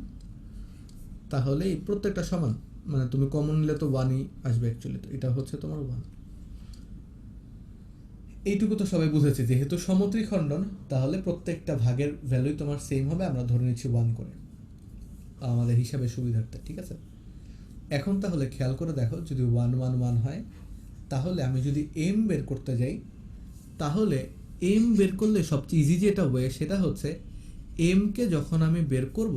তাহলে এই প্রত্যেকটা সমান, মানে তুমি কমন নিলে তো 1ই আসবে অ্যাকচুয়ালি। তো এটা হচ্ছে তোমার 1। এইটুকু তো সবাই বুঝেছে, যেহেতু সমত্রিখণ্ডন তাহলে প্রত্যেকটা ভাগের ভ্যালুই তোমার সেম হবে, আমরা ধরে নিচ্ছি 1 করে আমাদের হিসাবে সুবিধার্থে, ঠিক আছে? এখন তাহলে খেয়াল করে দেখো, যদি 1, 1, 1 হয়, তাহলে আমি যদি m বের করতে যাই, তাহলে m বের করলে সবচেয়ে ইজি যেটা ওয়ে সেটা হচ্ছে m কে যখন আমি বের করব,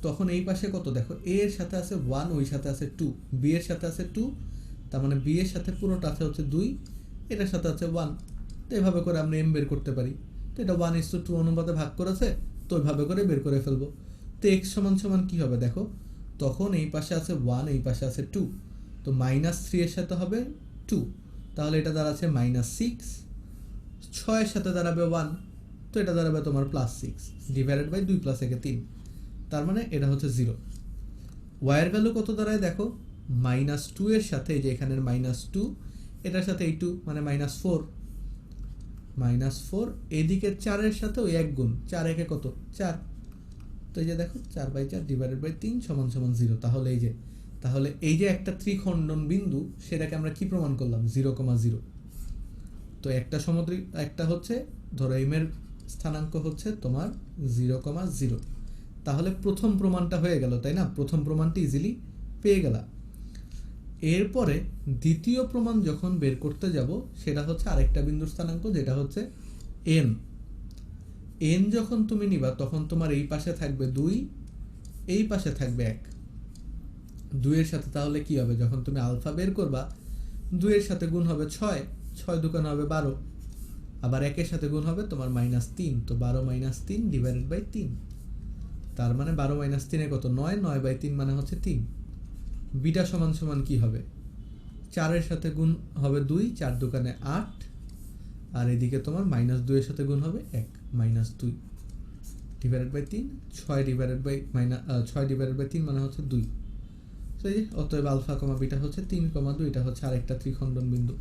তখন এই পাশে কত দেখো, a এর সাথে আছে 1, ওই সাথে আছে 2, b এর সাথে আছে 2, তার মানে b এর সাথে পুরোটা আছে হচ্ছে 2, এটার সাথে আছে 1। তো এভাবে করে আমরা m বের করতে পারি। তো এটা 1:2 অনুপাতে ভাগ করেছে, তো ওইভাবে করে বের করে ফেলবো। তো x সমান কি হবে দেখো, তখন এই পাশে আছে 1, এই পাশে আছে 2, তো -3 এর সাথে হবে 2, তাহলে এটা দাঁড়াচ্ছে -6, 6 এর সাথে দাঁড়াবে 1, তো এটা দাঁড়াবে তোমার +6 ডিভাইডেড বাই 2 + 1 3, তার মানে এটা হচ্ছে 0। y এর ভ্যালু কত দাঁড়ায় দেখো, -2 এর সাথে এই যে এখানের -2, এটার সাথে এই 2 মানে -4, এদিকে 4 এর সাথে ওই 1 গুণ, 4 একে কত 4, তো এই যে দেখো 4/4 ডিভাইডেড বাই 3 = 0। তাহলে এই যে একটা ত্রিখণ্ডন বিন্দু, সেটাকে আমরা কি প্রমাণ করলাম? 0,0। তো একটা হচ্ছে ধরো m এর স্থানাঙ্ক হচ্ছে তোমার 0,0। তাহলে প্রথম প্রমাণটা হয়ে গেল, তাই না? প্রথম প্রমাণটি ইজিলি পেয়ে গেলাম। এরপরে দ্বিতীয় প্রমাণ যখন বের করতে যাব, সেটা হচ্ছে আরেকটা বিন্দুর স্থানাঙ্ক, যেটা হচ্ছে n। এন যখন তুমি নিবা তখন তোমার এই পাশে থাকবে 2, এই পাশে থাকবে 1। 2 এর সাথে তাহলে কি হবে, যখন তুমি আলফা বের করবা 2 এর সাথে গুণ হবে 6, 6 দুগুণ হবে 12, আবার 1 এর সাথে গুণ হবে তোমার -3, তো 12 - 3 ডিভাইডেড বাই 3, তার মানে 12 - 3 কত, 9, 9/3 মানে হচ্ছে 3। বিটা সমান সমান কি হবে, 4 এর সাথে গুণ হবে 2, 4 দুগুণে 8, আর এদিকে তোমার -2 এর সাথে গুণ হবে 1, -2 ডিভাইডেড বাই 3, 6 ডিভাইডেড বাই 3 মানে হচ্ছে 2। তো এই যে অতএব আলফা কমা বিটা হচ্ছে 3,2, এটা হচ্ছে আরেকটা ত্রিখণ্ডন বিন্দু।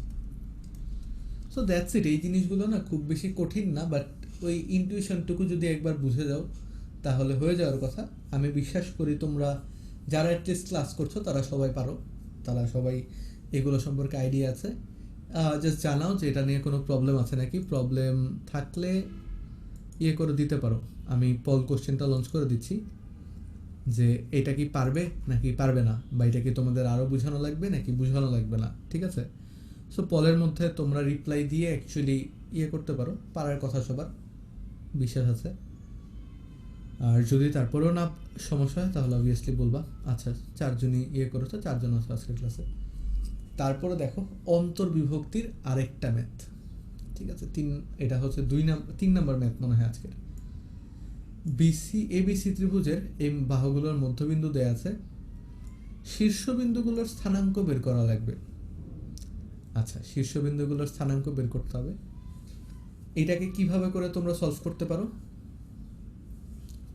So that's it. এই জিনিসগুলো না খুব বেশি কঠিন না, বাট ওই ইনটিউশনটুকু যদি একবার বুঝে যাও তাহলে হয়ে যাওয়ার কথা। আমি বিশ্বাস করি তোমরা যারা অ্যাটলিস্ট ক্লাস করছো তারা সবাই পারো, তারা সবাই এগুলো সম্পর্কে আইডিয়া আছে। জাস্ট জানাও যে এটা নিয়ে কোনো প্রবলেম আছে নাকি, প্রবলেম থাকলে ইয়ে করে দিতে পারো, আমি পল কোশ্চেনটা লঞ্চ করে দিচ্ছি যে এটা কি পারবে নাকি পারবে না, বা এটা কি তোমাদের আরও বোঝানো লাগবে নাকি বোঝানো লাগবে না, ঠিক আছে? সো পলের মধ্যে তোমরা রিপ্লাই দিয়ে অ্যাকচুয়ালি ইয়ে করতে পারো, পারার কথা সবার বিশ্বাস আছে। আর যদি তারপরেও না সমস্যা হয় তাহলে অবভিয়াসলি বলবা। আচ্ছা, 4 জনই ইয়ে করেছো, 4 জন আছে আজকের ক্লাসে। তারপরে দেখো অন্তর্বিভক্তির আরেকটা ম্যাথ, ঠিক আছে? এটা হচ্ছে 3 নাম্বার ম্যাথ মনে হয় আজকের। এবিসি ত্রিভুজের এই বাহুগুলোর মধ্যবিন্দু দেয়া আছে, শীর্ষবিন্দুগুলোর স্থানাঙ্ক বের করা লাগবে। আচ্ছা, শীর্ষবিন্দুগুলোর স্থানাঙ্ক বের করতে হবে। এটাকে কিভাবে করে তোমরা সলভ করতে পারো?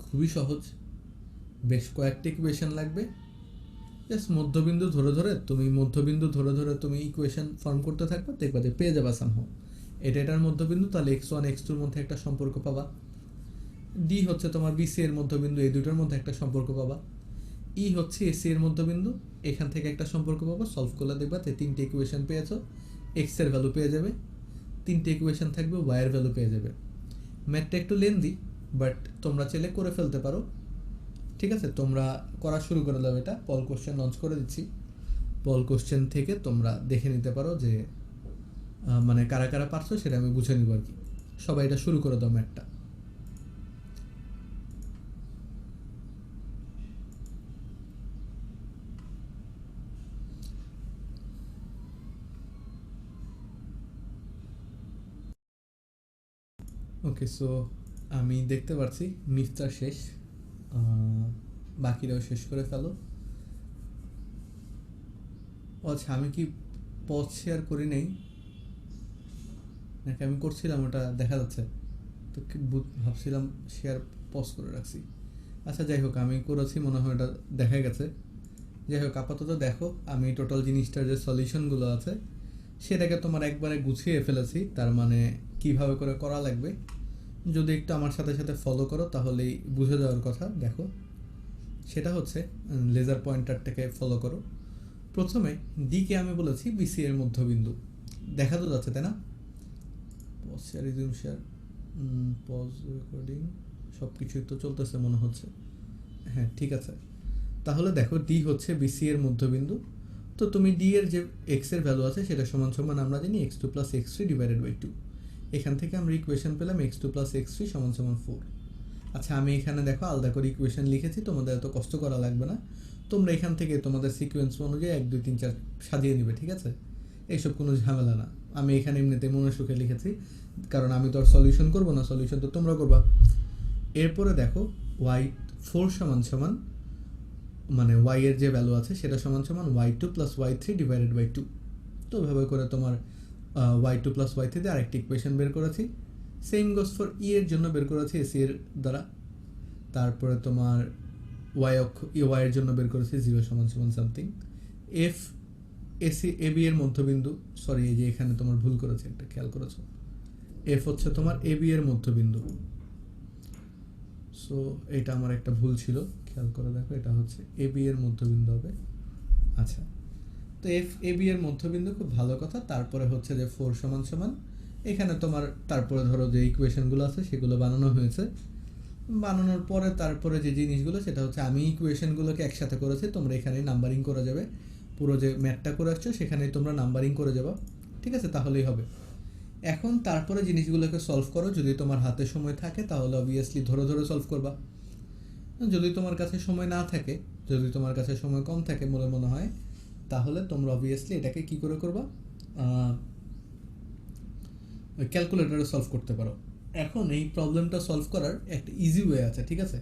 খুবই সহজ, বেশ কয়েকটি ইকুয়েশন লাগবে। জাস্ট মধ্যবিন্দু ধরে ধরে তুমি ইকুয়েশন ফর্ম করতে থাকবে, দেখবা যে পেয়ে যাবা সামহাও এটার মধ্যবিন্দু, তাহলে x1 x2 এর মধ্যে একটা সম্পর্ক পাবা। ডি হচ্ছে তোমার বিসি এর মধ্যবিন্দু, এই দুটোর মধ্যে একটা সম্পর্ক পাবা। ই হচ্ছে এসি এর মধ্যবিন্দু, এখান থেকে একটা সম্পর্ক পাবা। সলভ করলে দেখবা যে 3টে ইকুয়েশন পেয়েছো, এক্স এর ভ্যালু পেয়ে যাবে, 3টে ইকুয়েশন থাকবে, ওয়াই এর ভ্যালু পেয়ে যাবে। ম্যাথটা একটু লেন্দি, বাট তোমরা চাইলে করে ফেলতে পারো, ঠিক আছে? তোমরা করা শুরু করে দাও। এটা পল কোশ্চেন লঞ্চ করে দিচ্ছি, পল কোশ্চেন থেকে তোমরা দেখে নিতে পারো যে মানে কারা কারা পারছো, সেটা আমি বুঝে নিব আর কি। সবাই এটা শুরু করে দাও ম্যাথটা। ওকে, সো আমি দেখতে পাচ্ছি মিফতার শেষ, বাকিরাও শেষ করে ফেলো। আচ্ছা, আমি কি পজ শেয়ার করি নাই নাকি আমি করছিলাম, ওটা দেখা যাচ্ছে তো ভাবছিলাম শেয়ার পজ করে রাখছি। আচ্ছা যাই হোক, আমি করেছি মনে হয়, ওটা দেখা গেছে। যাই হোক, আপাতত দেখো আমি টোটাল জিনিসটার যে সলিউশনগুলো আছে সেটাকে তোমার একবারে গুছিয়ে ফেলেছি, তার মানে কিভাবে করে করা লাগবে যদি একটু আমার সাথে সাথে ফলো করো তাহলেই বুঝে যাওয়ার কথা। দেখো, সেটা হচ্ছে লেজার পয়েন্টারটাকে ফলো করো। প্রথমে ডিকে আমি বলেছি বিসি এর মধ্যবিন্দু, দেখা তো যাচ্ছে তাই না? Pause share, resume share, pause recording, সব কিছুই তো চলতেছে মনে হচ্ছে। হ্যাঁ, ঠিক আছে। তাহলে দেখো ডি হচ্ছে বিসি এর মধ্যবিন্দু, তো তুমি ডি এর যে এক্স এর ভ্যালু আছে সেটা সমান সমান আমরা জানি x2 + x3 ডিভাইডেড বাই 2। এখান থেকে আমরা ইকুয়েশন পেলাম x2 + x3 সমান সমান 4। আচ্ছা, আমি এখানে দেখো আলাদা করে ইকুয়েশন লিখেছি, তোমাদের এত কষ্ট করা লাগবে না। তোমরা এখান থেকে তোমাদের সিকোয়েন্স অনুযায়ী 1 2 3 4 সাজিয়ে নিবে, ঠিক আছে? এইসব কোনো ঝামেলা না। আমি এখানে এমনিতে মনে সুখে লিখেছি, কারণ আমি তো আর সলিউশন করবো না, সলিউশন তো তোমরা করবা। এরপরে দেখো y4 সমান সমান, মানে y এর যে ভ্যালু আছে সেটা সমান সমান y2 + y3 ডিভাইডেড বাই 2। তো এভাবে করে তোমার y2 + y3 দিয়ে আরেকটি ইকুয়েশন বের করেছি। সেম গোস ফর ই এর জন্য বের করেছি এসি এর দ্বারা। তারপরে তোমার y এর জন্য বের করেছি 0 সমান সমান সামথিং। এফ এসি এবি এর মধ্যবিন্দু, সরি এই যে এখানে তোমার ভুল করেছে, একটা খেয়াল করেছো, এফ হচ্ছে তোমার এবি এর মধ্যবিন্দু। সো এটা আমার একটা ভুল ছিল, খেয়াল করে দেখো, এটা হচ্ছে এবি এর মধ্যবিন্দু হবে। আচ্ছা, তো এফ এবি এর মধ্যবিন্দু, খুব ভালো কথা। তারপরে হচ্ছে যে 4 সমান সমান, এখানে তোমার তারপরে ধরো যে ইকুয়েশনগুলো আছে সেগুলো বানানো হয়েছে। বানানোর পরে তারপরে যে জিনিসগুলো সেটা হচ্ছে আমি ইকুয়েশনগুলোকে একসাথে করেছি, তোমরা এখানেই নাম্বারিং করে যাবে। পুরো যে ম্যাথটা করে আসছো সেখানেই তোমরা নাম্বারিং করে যাবা, ঠিক আছে? তাহলেই হবে। এখন তারপরে জিনিসগুলোকে সলভ করো। যদি তোমার হাতে সময় থাকে তাহলে অবভিয়াসলি ধরে ধরে সলভ করবা। যদি তোমার কাছে সময় না থাকে, যদি তোমার কাছে সময় কম থাকে বলে মনে হয়, তাহলে তোমরা অবভিয়াসলি এটাকে কি করে করবা, ক্যালকুলেটরে সলভ করতে পারো। এখন এই প্রবলেমটা সলভ করার একটা ইজি ওয়ে আছে, ঠিক আছে?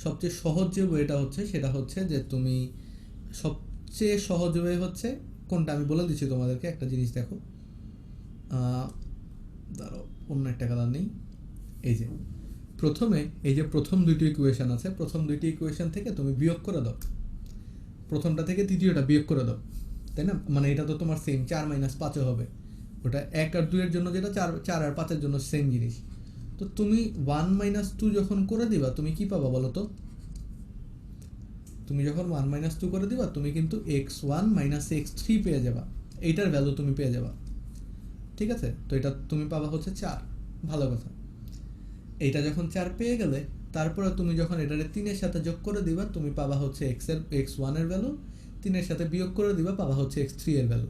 সবচেয়ে সহজ যে ওয়েটা হচ্ছে সেটা হচ্ছে যে তুমি, সবচেয়ে সহজ ওয়ে হচ্ছে কোনটা আমি বলে দিচ্ছি তোমাদেরকে। একটা জিনিস দেখো, ধরো অন্য একটা কালার নেই, এই যে প্রথমে এই যে প্রথম দুইটি ইকুয়েশন আছে, প্রথম দুইটি ইকুয়েশন থেকে তুমি বিয়োগ করে দাও, প্রথমটা থেকে তৃতীয়টা বিয়োগ করে দাও, তাই না? মানে এটা তো তোমার সেম 4 - 5 হবে, ওটা 1 আর 2 এর জন্য যেটা 4 আর 5 এর জন্য সেম জিনিস। তো তুমি 1 - 2 যখন করে দিবা তুমি কি পাবা বলো তো? তুমি যখন 1 - 2 করে দিবা তুমি কিন্তু x1 - x3 পেয়ে যাবা, এইটার ভ্যালু তুমি পেয়ে যাবা, ঠিক আছে? তো এটা তুমি পাবা হচ্ছে 4। ভালো কথা। এইটা যখন 4 পেয়ে গেলে তারপরে তুমি যখন এটারে 3-এর সাথে যোগ করে দিবা তুমি পাবা হচ্ছে x1 এর ভ্যালু, 3-এর সাথে বিয়োগ করে দিবা পাবা হচ্ছে x3 এর ভ্যালু,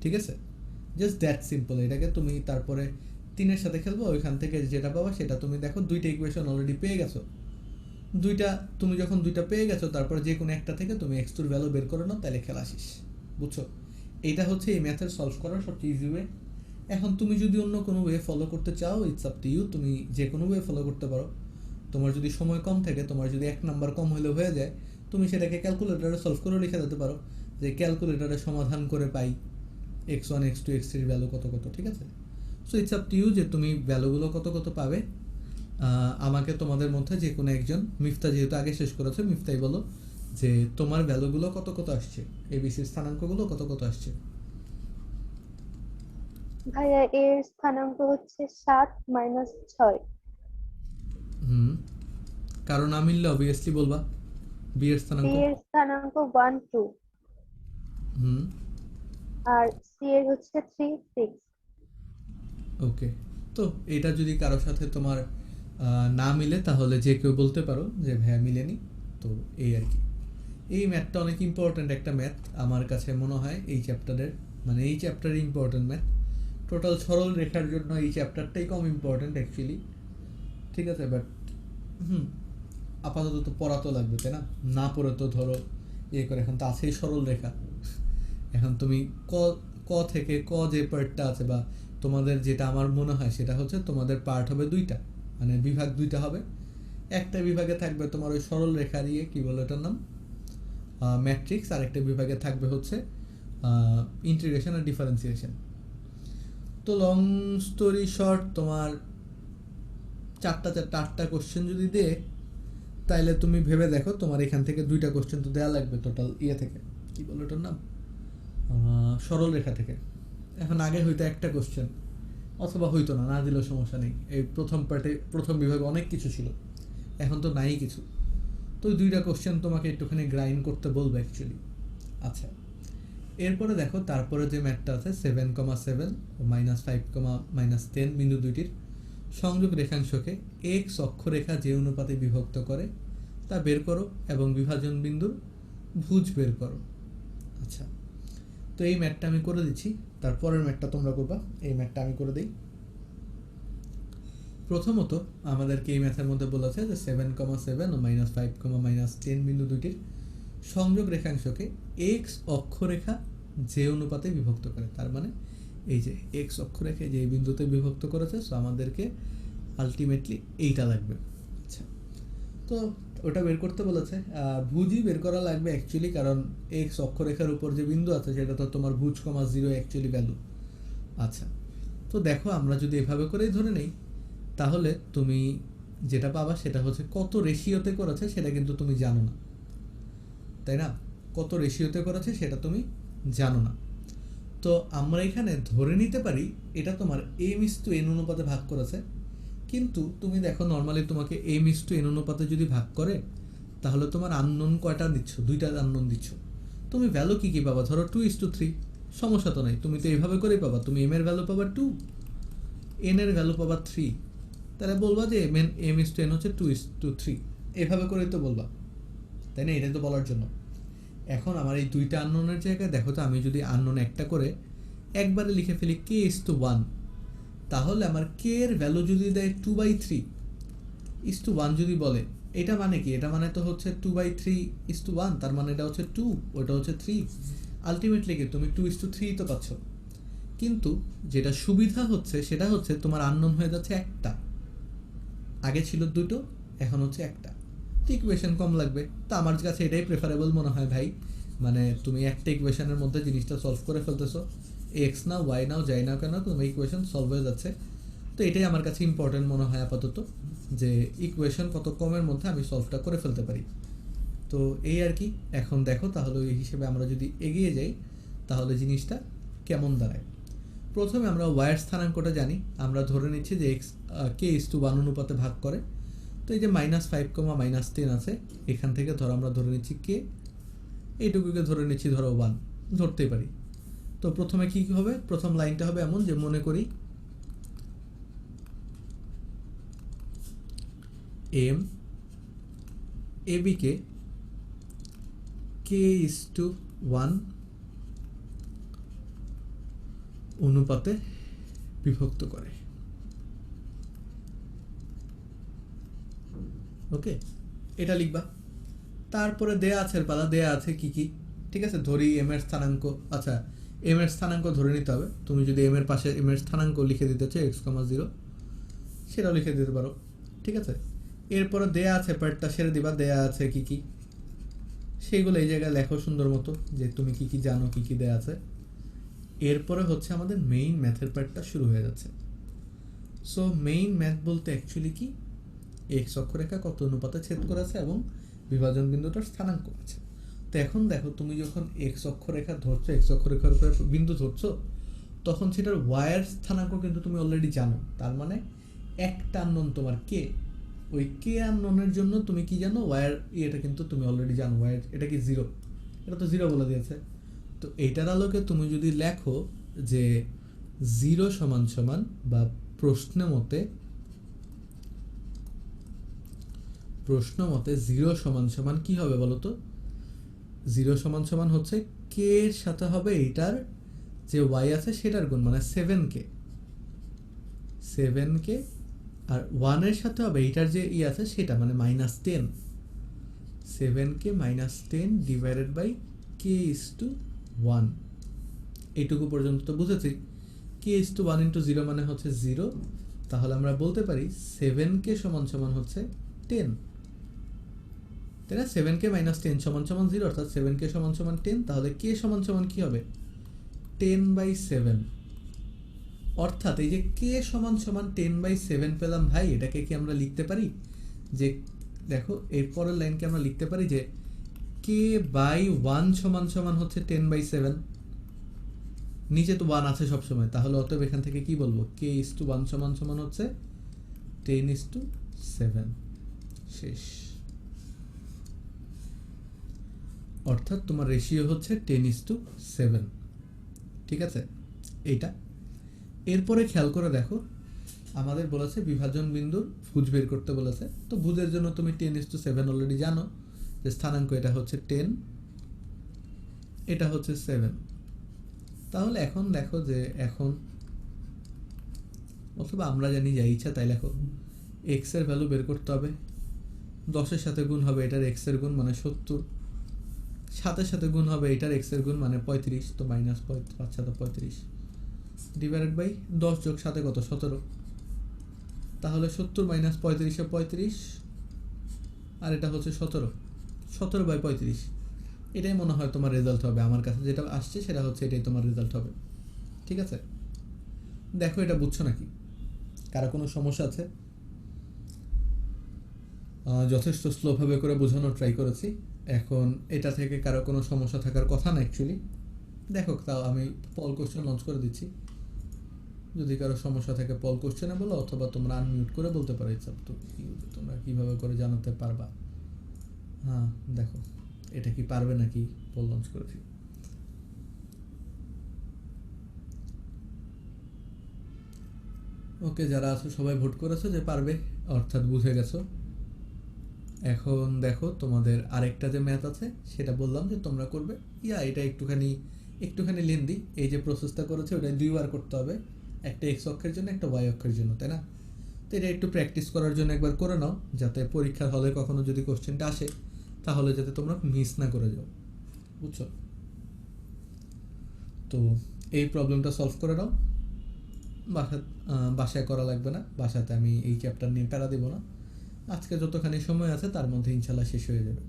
ঠিক আছে? Just that simple. এটাকে তুমি তারপরে 3-এর সাথে খেলবো, ওইখান থেকে যেটা পাবা সেটা তুমি দেখো, দুইটা ইকুয়েশন অলরেডি পেয়ে গেছো। তুমি যখন দুইটা পেয়ে গেছো তারপরে যে কোনো একটা থেকে তুমি x2 এর ভ্যালু বের করে নাও, তাহলে খেলা শেষ। বুঝছো? এইটা হচ্ছে এই ম্যাথের সলভ করার সবচেয়ে ইজি ওয়ে। এখন তুমি যদি অন্য কোনো ওয়ে ফলো করতে চাও, ইটস আপ টু ইউ, তুমি যে কোনো ওয়ে ফলো করতে পারো। তোমার যদি সময় কম থাকে, তোমার যদি 1 নাম্বার কম হলেও হয়ে যায়, তুমি সেটাকে ক্যালকুলেটরে সলভ করে লিখে দিতে পারো যে ক্যালকুলেটরে সমাধান করে পাই x1 x2 x3 ভ্যালু কত কত, ঠিক আছে? So it's up to you যে তুমি ভ্যালুগুলো কত কত পাবে। আমাকে তোমাদের মধ্যে যে কোনো একজন, মিফতা যেহেতু আগে শেষ করেছে, মিফতাই বলো যে তোমার ভ্যালুগুলো কত কত আসছে, এবিসির স্থানাঙ্কগুলো কত কত আসছে। ভাইয়া এর স্থানাঙ্ক হচ্ছে 7 - 6। হুম, কারণ না মিললে অবভিয়াসলি বলবা বি এর বি স্থানাঙ্ক। এর স্থানাঙ্ক 1 2, হুম, আর সি এর হচ্ছে 3 6। ওকে। তো এটা যদি কারোর সাথে তোমার না মিলে তাহলে যে কেউ বলতে পারো যে ভাইয়া মিলেনি। তো এই আর কি। এই ম্যাথটা অনেক ইম্পর্ট্যান্ট একটা ম্যাথ আমার কাছে মনে হয় এই চ্যাপ্টারের, মানে এই চ্যাপ্টারে ইম্পর্ট্যান্ট ম্যাথ। টোটাল সরল রেখার জন্য এই চ্যাপ্টারটাই কম ইম্পর্ট্যান্ট অ্যাকচুয়ালি, ঠিক আছে? বাট আপাতত তো পড়া তো লাগবে, তাই না? না পড়ে তো ধরো ইয়ে করে, এখন তো আছেই সরল রেখা। এখন তুমি ক ক থেকে ক যে পার্টটা আছে, বা তোমাদের যেটা আমার মনে হয় সেটা হচ্ছে তোমাদের পার্ট হবে দুইটা, মানে বিভাগ দুইটা হবে। একটা বিভাগে থাকবে তোমার ওই সরল রেখা দিয়ে কি বলে ওটার নাম, ম্যাট্রিক্স, আর একটা বিভাগে থাকবে হচ্ছে ইন্টিগ্রেশন আর ডিফারেন্সিয়েশন। তো লং স্টোরি শর্ট, তোমার 4টা কোশ্চেন যদি দে তাইলে তুমি ভেবে দেখো তোমার এখান থেকে 2টা কোশ্চেন তো দেওয়া লাগবে টোটাল ইয়ে থেকে, কি বলে ওটার নাম, সরল রেখা থেকে। এখন আগে হয়তো একটা কোশ্চেন, অথবা হইতো না, না দিলেও সমস্যা নেই। এই প্রথম পার্টে প্রথম বিভাগে অনেক কিছু ছিল, এখন তো নাই কিছু। তো ওই 2টা কোশ্চেন তোমাকে একটুখানি গ্রাইন্ড করতে বলবো অ্যাকচুয়ালি। আচ্ছা, এরপরে দেখো তারপরে যে ম্যাথটা আছে 7,7 ও -5,-10 বিন্দু দুইটির সংযোগ রেখাংশকে এক্স অক্ষরেখা যে অনুপাতে বিভক্ত করে তা বের করো এবং বিভাজন বিন্দুর ভুজ বের করো। আচ্ছা, তো এই ম্যাথটা আমি করে দিচ্ছি, তারপরের ম্যাথটা তোমরা করবা। এই ম্যাথটা আমি করে দিই। প্রথমত আমাদেরকে এই ম্যাথের মধ্যে বলেছে যে 7,7 ও -5,-10 বিন্দু দুইটির সংযোগ রেখাংশকে এক্স অক্ষরেখা যে অনুপাতে বিভক্ত করে। তার মানে এই যে এক্স অক্ষরেখা যে বিন্দুতে বিভক্ত করেছে, সো আমাদেরকে আলটিমেটলি এইটা লাগবে। আচ্ছা, তো ওটা বের করতে বলেছে, ভুজই বের করা লাগবে অ্যাকচুয়ালি, কারণ এক্স অক্ষরেখার উপর যে বিন্দু আছে সেটা তো তোমার ভুজ, 0 অ্যাকচুয়ালি ভ্যালু। আচ্ছা, তো দেখো আমরা যদি এভাবে করেই ধরে নেই তাহলে তুমি যেটা পাবা সেটা হচ্ছে কত রেশিওতে করেছে সেটা কিন্তু তুমি জানো না, তাই না? কত রেশিওতে করেছে সেটা তুমি জানো না। তো আমরা এখানে ধরে নিতে পারি এটা তোমার m/n অনুপাতে ভাগ করেছে, কিন্তু তুমি দেখো নর্মালি তোমাকে m/n অনুপাতে যদি ভাগ করে তাহলে তোমার আননোন কয়টা দিচ্ছ? 2টা আননোন দিচ্ছ। তুমি ভ্যালু কি কি পাবা? ধরো 2:3, সমস্যা তো নাই, তুমি তো এইভাবে করেই পাবা। তুমি m এর ভ্যালু পাবা 2, n এর ভ্যালু পাবা 3, তাহলে বলবা যে m/n হচ্ছে 2:3, এভাবে করেই তো বলবা, তাই না? এটাই তো বলার জন্য। এখন আমার এই 2টা আননোনের জায়গায় দেখো তো আমি যদি আননোন একটা করে একবারে লিখে ফেলি k/1, তাহলে আমার কে এর ভ্যালু যদি দেয় 2/3:1 যদি বলে, এটা মানে কি? এটা মানে তো হচ্ছে 2/3:1, তার মানে এটা হচ্ছে 2, ওটা হচ্ছে 3। আলটিমেটলি কি তুমি 2:3 তো পাচ্ছ। কিন্তু যেটা সুবিধা হচ্ছে সেটা হচ্ছে তোমার আননোন হয়ে যাচ্ছে একটা, আগে ছিল দুটো, এখন হচ্ছে একটা। তো ইকুয়েশন কম লাগবে। তো আমার কাছে এটাই প্রেফারেবল মনে হয় ভাই, মানে তুমি একটা ইকুয়েশনের মধ্যে জিনিসটা সলভ করে ফেলতেছো, এক্স নাও ওয়াই নাও যাই নাও কেন তোমার ইকুয়েশন সলভ হয়ে যাচ্ছে। তো এটাই আমার কাছে ইম্পর্টেন্ট মনে হয় আপাতত, যে ইকুয়েশন কত কমের মধ্যে আমি সলভটা করে ফেলতে পারি। তো এই আর কি। এখন দেখো তাহলে এই হিসেবে আমরা যদি এগিয়ে যাই তাহলে জিনিসটা কেমন দাঁড়ায়। প্রথমে আমরা ওয়াইয়ের স্থানাঙ্কটা জানি, আমরা ধরে নিচ্ছি যে এক্স k:1 অনুপাতে ভাগ করে। তো এই যে -5, -10 আছে, এখান থেকে ধরো আমরা ধরে নিচ্ছি কে, এইটুকুকে ধরে নিচ্ছি ধরো 1 ধরতেই পারি। তো প্রথমে কি হবে, প্রথম লাইনটা হবে এমন যে মনে করি এম এ বিকে k:1 অনুপাতে বিভক্ত করে। ওকে, এটা লিখবা। তারপরে দেয়া আছে পালা, দেয়া আছে কি কি, ঠিক আছে। ধরি এম এর স্থানাঙ্ক, আচ্ছা এম এর স্থানাঙ্ক ধরে নিতে হবে। তুমি যদি এম এর পাশে এম এর স্থানাঙ্ক লিখে দিতে চাও x,0, সেটাও লিখে দিতে পারো, ঠিক আছে। এরপরে দেয়া আছে পার্টটা সেরে দিবা, দেয়া আছে কি কি সেইগুলো এই জায়গায় লেখো সুন্দর মতো, যে তুমি কি কি জানো, কি কি দেয়া আছে। এরপরে হচ্ছে আমাদের মেইন ম্যাথের পার্টটা শুরু হয়ে যাচ্ছে। সো মেইন ম্যাথ বলতে অ্যাকচুয়ালি কি, এক্স অক্ষরেখা কত অনুপাতে ছেদ করেছে এবং বিভাজন বিন্দুটার স্থানাঙ্ক আছে। তো এখন দেখো তুমি যখন এক্স অক্ষরেখা ধরছো, এক্স অক্ষরেখার উপরে বিন্দু ধরছো, তখন সেটার ওয়াইয়ের স্থানাঙ্ক কিন্তু তুমি অলরেডি জানো। তার মানে একটা আননোন তোমার কে, ওই কে আননোনের জন্য তুমি কি জানো, ওয়াইয়ের ইয়েটা কিন্তু তুমি অলরেডি জানো, ওয়াইয়ের এটা কি 0, এটা তো 0 বলে দিয়েছে। তো এইটার আলোকে তুমি যদি লেখো যে 0 = বা প্রশ্ন মতে 0 = কি হবে বলো তো? 0 = হচ্ছে কে এর সাথে হবে এটার যে ওয়াই আছে সেটার গুণ, মানে 7k, আর 1 এর সাথে হবে এটার যে ই আছে সেটা, মানে -10। 7k - 10 divided by k:1। এইটুকু পর্যন্ত তো বুঝেছি। k:1 × 0 মানে হচ্ছে 0। তাহলে আমরা বলতে পারি 7k = হচ্ছে 10, তাই না? 7k - 10 = 0, অর্থাৎ 7k = 10। তাহলে k = কি হবে, 10/7। অর্থাৎ এই যে k = 10/7 পেলাম ভাই, এটাকে কি আমরা লিখতে পারি যে, দেখো এরপরের লাইনকে আমরা লিখতে পারি যে k/1 = হচ্ছে 10/7। নিচে তো 1 আছে সবসময়, তাহলে অতএব এখান থেকে কি বলবো, k:1 = হচ্ছে 10:7। শেষ। অর্থাৎ তোমার রেশিও হচ্ছে 10:7, ঠিক আছে এইটা। এরপরে খেয়াল করে দেখো, আমাদের বলেছে বিভাজন বিন্দুর ভুজ বের করতে বলেছে। তো ভুজের জন্য তুমি 10:7 অলরেডি জানো, যে স্থানাঙ্ক এটা হচ্ছে 10, এটা হচ্ছে 7। তাহলে এখন দেখো যে এখন, অথবা আমরা জানি যা ইচ্ছা তাই লেখো, এক্স এর ভ্যালু বের করতে হবে। 10-এর সাথে গুণ হবে এটার এক্স এর গুণ, মানে 70। 7-এর সাথে গুণ হবে এটার এক্স এর গুণ, মানে 35। তো -5×7=35 ডিভাইডেড বাই 10 + 7 কত, 17। তাহলে 70 - 35 35, আর এটা হচ্ছে 17, 17/35। এটাই মনে হয় তোমার রেজাল্ট হবে। আমার কাছে যেটা আসছে সেটা হচ্ছে এটাই তোমার রেজাল্ট হবে, ঠিক আছে। দেখো এটা বুঝছো নাকি, কারো কোনো সমস্যা আছে? যথেষ্ট স্লোভাবে করে বোঝানোর ট্রাই করেছি। এখন এটা থেকে কারো কোনো সমস্যা থাকার কথা না অ্যাকচুয়ালি। দেখো তাও আমি পল কোশ্চেন লঞ্চ করে দিচ্ছি, যদি কারো সমস্যা থাকে পল কোশ্চেনে বলো, অথবা তোমরা আনমিউট করে বলতে পারো। ইচ্ছা তো তোমরা কীভাবে করে জানাতে পারবা। হ্যাঁ দেখো এটা কি পারবে নাকি, পল লঞ্চ করেছি। ওকে, যারা আছো সবাই ভোট করেছো যে পারবে, অর্থাৎ বুঝে গেছো। এখন দেখো তোমাদের আরেকটা যে ম্যাথ আছে সেটা বললাম যে তোমরা করবে, এটা একটুখানি লেন্দি। এই যে প্রসেসটা করেছে ওটা 2 বার করতে হবে, একটা এক্স অক্ষের জন্য, একটা ওয়াই অক্ষের জন্য, তাই না? তো এটা একটু প্র্যাকটিস করার জন্য একবার করে নাও, যাতে পরীক্ষার হলে কখনো যদি কোশ্চেনটা আসে তাহলে যাতে তোমরা মিস না করে যাও, বুঝছো? তো এই প্রবলেমটা সলভ করে নাও। বাসা বাসায় করা লাগবে না, বাসাতে আমি এই চ্যাপ্টার নিয়ে প্যারা দেবো না। আজকে যতখানি সময় আছে তার মধ্যে ইনশাল্লাহ শেষ হয়ে যাবে।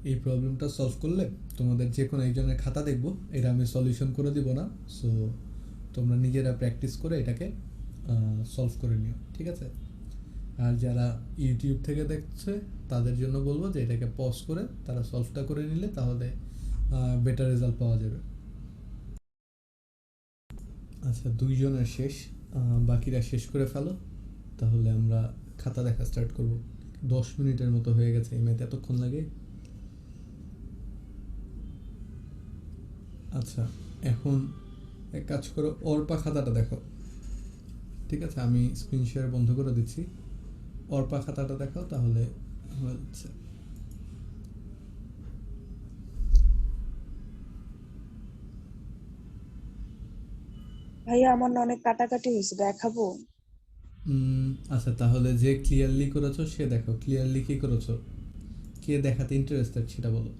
এই প্রবলেমটা সলভ করলে তোমাদের যে কোনো একজনের খাতা দেখবো, এটা আমি সলিউশন করে দিব না। সো তোমরা নিজেরা প্র্যাকটিস করে এটাকে সলভ করে নিও, ঠিক আছে? আর যারা ইউটিউব থেকে দেখছে তাদের জন্য বলবো যে এটাকে পজ করে তারা সলভটা করে নিলে তাহলে বেটার রেজাল্ট পাওয়া যাবে। আচ্ছা, দুইজনের শেষ, বাকিরা শেষ করে ফেলো, তাহলে আমরা খাতা দেখা স্টার্ট করব। 10 মিনিটের মতো হয়ে গেছে, এই ম্যাথ এতক্ষণ লাগে? আচ্ছা, এখন এক কাজ করো, অর্পা খাতাটা দেখো, ঠিক আছে? আমি স্ক্রিন শেয়ার বন্ধ করে দিচ্ছি, অর্পা খাতাটা দেখাও, তাহলে হয়ে যাচ্ছে। ভাইয়া আমার না অনেক কাটাকাটি হয়েছে, দেখাবো? আচ্ছা, তাহলে যে ক্লিয়ারলি করেছো সে দেখো, ক্লিয়ারলি কি করেছো, কে দেখাতে ইন্টারেস্টেড সেটা বলো।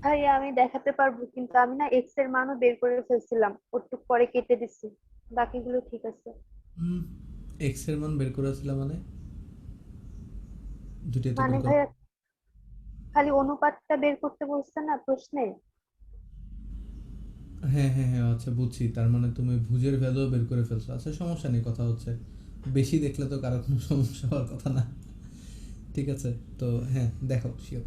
ভাইয়া আমি দেখাতে পারবো, কিন্তু আমি না এক্স এর মানও বের করে ফেলছিলাম, ওটুক পরে কেটে দিছি, বাকিগুলো ঠিক আছে। এক্স এর মান বের করেছিলাম মানে? দুটোই তো মানে বের কর। ভাইয়া খালি অনুপাতটা বের করতে বলছে না প্রশ্নে। হ্যাঁ হ্যাঁ হ্যাঁ, আচ্ছা বুঝছি, তার মানে তুমি ভুজের ভ্যালু বের করে ফেলছো। আচ্ছা, সমস্যা নেই, কথা হচ্ছে বেশি দেখলে তো কারো কোনো সমস্যা হওয়ার কথা না, ঠিক আছে? তো হ্যাঁ, দেখো শিওর।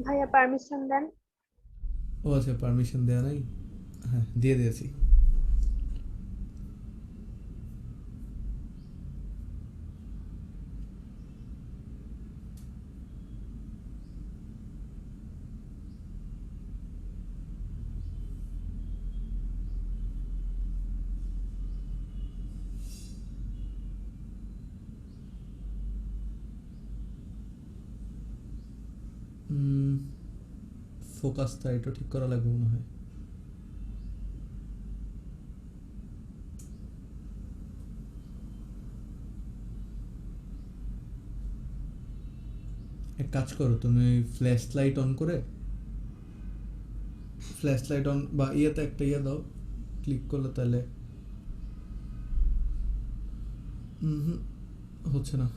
ভাইয়া পারমিশন দেন। ও আচ্ছা, পারমিশন দেওয়া নাই? হ্যাঁ, দিয়ে দিয়েছি। ফোকাসটা একটু ঠিক করা লাগবে মনে হয়। এক কাজ করো, তুমি ফ্ল্যাশ লাইট অন করে, ফ্ল্যাশ লাইট অন বা ইয়েতে একটা ইয়ে দাও, ক্লিক করলে তাহলে হুম, হচ্ছে না।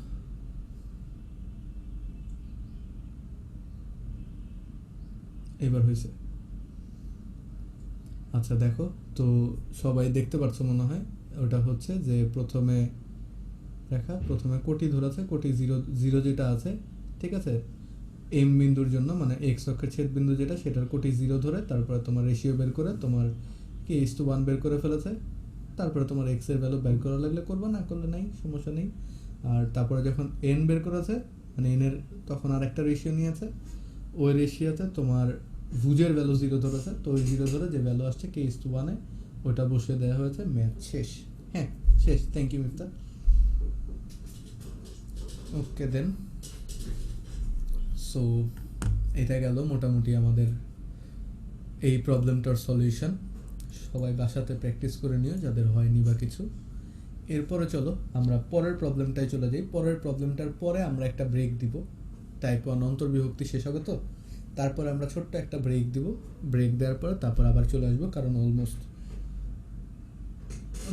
এবার হয়েছে। আচ্ছা দেখো, তো সবাই দেখতে পারছো মনে হয়। ওটা হচ্ছে যে প্রথমে প্রথমে কোটি ধরেছে, কোটি জিরো জিরো যেটা আছে, ঠিক আছে? এম বিন্দুর জন্য মানে এক্স অক্ষের ছেদ বিন্দু যেটা, সেটার কোটি জিরো ধরে তারপরে তোমার রেশিও বের করে তোমার কি ইস টু 1 বের করে ফেলেছে। তারপরে তোমার এক্স এর ভ্যালু বের করা লাগলে করবে, না করলে নাই, সমস্যা নেই। আর তারপরে যখন এন বের করেছে, মানে এন এর তখন আর একটা রেশিও নিয়েছে, ওই রেশিওতে তোমার ভুজের ভ্যালু জিরো ধরেছে, তো ওই জিরো ধরে যে ভ্যালু আসছে k:1, ওটা বসিয়ে দেওয়া হয়েছে, ম্যাথ শেষ। হ্যাঁ শেষ, thank you Mifta. Okay then, so এটা গেল মোটামুটি আমাদের এই প্রবলেমটার সলিউশন। সবাই বাসাতে প্র্যাকটিস করে নিও যাদের হয়নি বা কিছু। এরপরে চলো আমরা পরের প্রবলেমটায় চলে যাই। পরের প্রবলেমটার পরে আমরা একটা ব্রেক দিব, টাইপ 1 অন্তর্বিভক্তি শেষ হবে, তো তারপরে আমরা ছোট্ট একটা ব্রেক দিব। ব্রেক দেওয়ার পরে তারপর আবার চলে আসবো, কারণ অলমোস্ট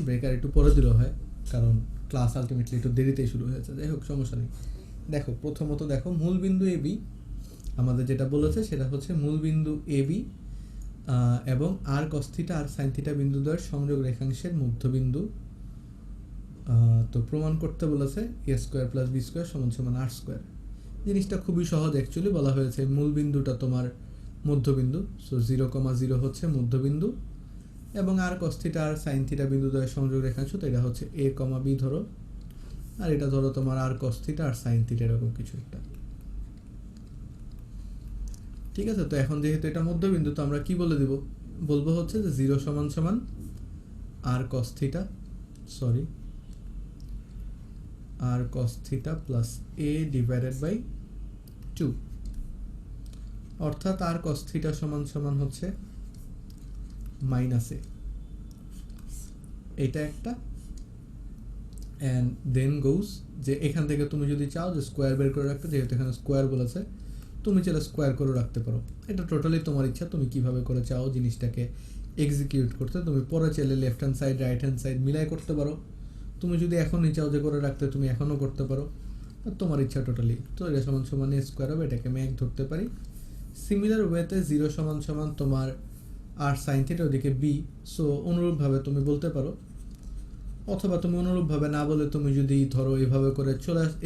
ব্রেক আর একটু পরে দিলেও হয়, কারণ ক্লাস আলটিমেটলি একটু দেরিতেই শুরু হয়েছে। যাই হোক, সমস্যা নেই। দেখো, প্রথমত দেখো মূলবিন্দু এ বি, আমাদের যেটা বলেছে সেটা হচ্ছে মূলবিন্দু এ বি এবং আর কস থিটা আর সাইন থিটা বিন্দুদ্বয়ের সংযোগ রেখাংশের মধ্যবিন্দু। তো প্রমাণ করতে বলেছে a² + b² = r²। জিনিসটা খুবই সহজ, অ্যাকচুয়ালি বলা হয়েছে মূলবিন্দুটা তোমার মধ্যবিন্দু, সো 0,0 হচ্ছে মধ্যবিন্দু এবং আর cos থিটা আর sin থিটা বিন্দুদ্বয়ের সংযোগ রেখাংশ, তো এটা হচ্ছে a, b ধরো, আর এটা ধরো তোমার আর cos থিটা আর sin থিটা এরকম কিছু একটা। ঠিক আছে, তো এখন যেহেতু এটা মধ্যবিন্দু, তো আমরা কি বলে দিব, বলবো হচ্ছে যে 0 সমান সমান আর cos থিটা, সরি, আর cos theta plus a divided by 2, অর্থাৎ আর cos থিটা সমান সমান হচ্ছে মাইনাস a, এটা একটা। অ্যান্ড দেন গোস যে এখান থেকে তুমি যদি চাও যে স্কোয়ার বের করে রাখতে, যেহেতু এখানে স্কোয়ার বলেছে, তুমি চাইলে স্কোয়ার করে রাখতে পারো, এটা টোটালি তোমার ইচ্ছা, তুমি কিভাবে করে চাও জিনিসটাকে এক্সিকিউট করতে। তুমি পরে চাইলে left hand side right hand side মিলাই করতে পারো, তুমি যদি এখনই চাও যে করে রাখতে তুমি এখনও করতে পারো, তোমার ইচ্ছা টোটালি। তো এটা সমান সমান এ স্কোয়ার হবে, এটাকে আমি 1 ধরতে পারি। সিমিলার ওয়েতে 0 সমান সমান তোমার আর সাইন থিটা, ওদিকে বি, সো অনুরূপভাবে তুমি বলতে পারো, অথবা তুমি অনুরূপভাবে না বলে তুমি যদি ধরো এভাবে করে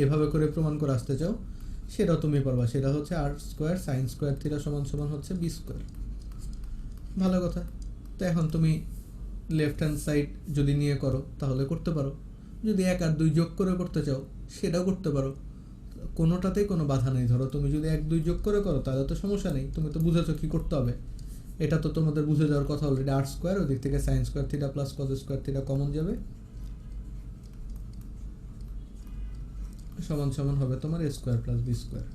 এভাবে করে প্রমাণ করে আসতে চাও, সেটাও তুমি পারবা। সেটা হচ্ছে আর স্কোয়ার সাইন স্কোয়ার থিটা সমান সমান হচ্ছে বি স্কোয়ার। ভালো কথা। তো এখন তুমি লেফট হ্যান্ড সাইড যদি নিয়ে করো তাহলে করতে পারো, যদি 1 আর 2 যোগ করে করতে চাও সেটাও করতে পারো, কোনোটাতেই কোনো বাধা নেই। ধরো তুমি যদি 1 2 যোগ করে করো তাহলে তো সমস্যা নেই, তুমি তো বুঝেছো কী করতে হবে, এটা তো তোমাদের বুঝে যাওয়ার কথা অলরেডি। আর স্কোয়ার, ওদিক থেকে sine square theta plus cos square theta common যাবে, সমান সমান হবে তোমার এ স্কোয়ার প্লাস বি স্কোয়ার।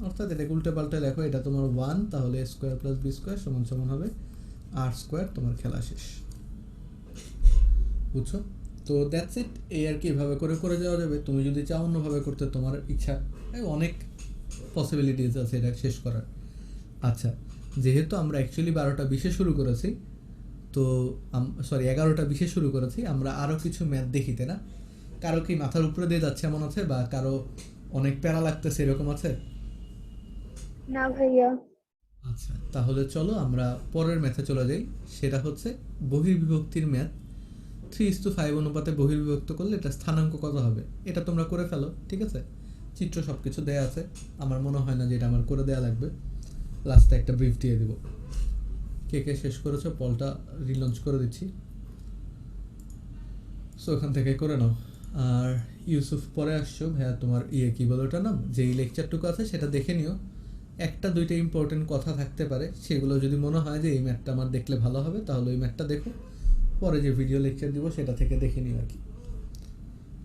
অর্থাৎ এটাকে উল্টে পাল্টে লেখো, এটা তোমার 1, তাহলে এ স্কোয়ার প্লাস বি স্কোয়ার সমান সমান হবে আর স্কোয়ার। তোমার খেলা শেষ, বুঝছো? তো দ্যাটস ইট, এই আর কি, এভাবে করে করে যাওয়া যাবে। তুমি যদি চাও অন্যভাবে করতে, তোমার ইচ্ছা, অনেক পসিবিলিটিস আছে এটা শেষ করার। আচ্ছা, যেহেতু আমরা অ্যাকচুয়ালি 12টা 20-এ শুরু করেছি, তো সরি 11টা 20-এ শুরু করেছি, আমরা আরও কিছু ম্যাথ দেখিতে না। কারো কি মাথার উপরে দিয়ে যাচ্ছে এমন আছে, বা কারো অনেক প্যারা লাগতেছে এরকম আছে? না ভাইয়া। আচ্ছা, তাহলে চলো আমরা পরের ম্যাথে চলে যাই। সেটা হচ্ছে বহির্বিভক্তির ম্যাথ। 3:5 অনুপাতে বহির্বিভক্ত করলে এটা স্থানাঙ্ক কত হবে, এটা তোমরা করে ফেলো। ঠিক আছে, চিত্র সব কিছু দেওয়া আছে, আমার মনে হয় না যে এটা আমার করে দেওয়া লাগবে। লাস্টে একটা ব্রিফ দিয়ে দিব। কে কে শেষ করেছো পলটা রিলঞ্চ করে দিচ্ছি, সো ওখান থেকে করে নাও। আর ইউসুফ পরে আসছো ভাইয়া, তোমার কি বলো ওটার নাম, যেই লেকচারটুকু আছে সেটা দেখে নিও। 1টা 2টা ইম্পর্টেন্ট কথা থাকতে পারে, সেগুলো যদি মনে হয় যে এই ম্যাথটা আমার দেখলে ভালো হবে তাহলে ওই ম্যাথটা দেখো, পরে যে ভিডিও লেকচার দিব সেটা থেকে দেখে নিও আর কি।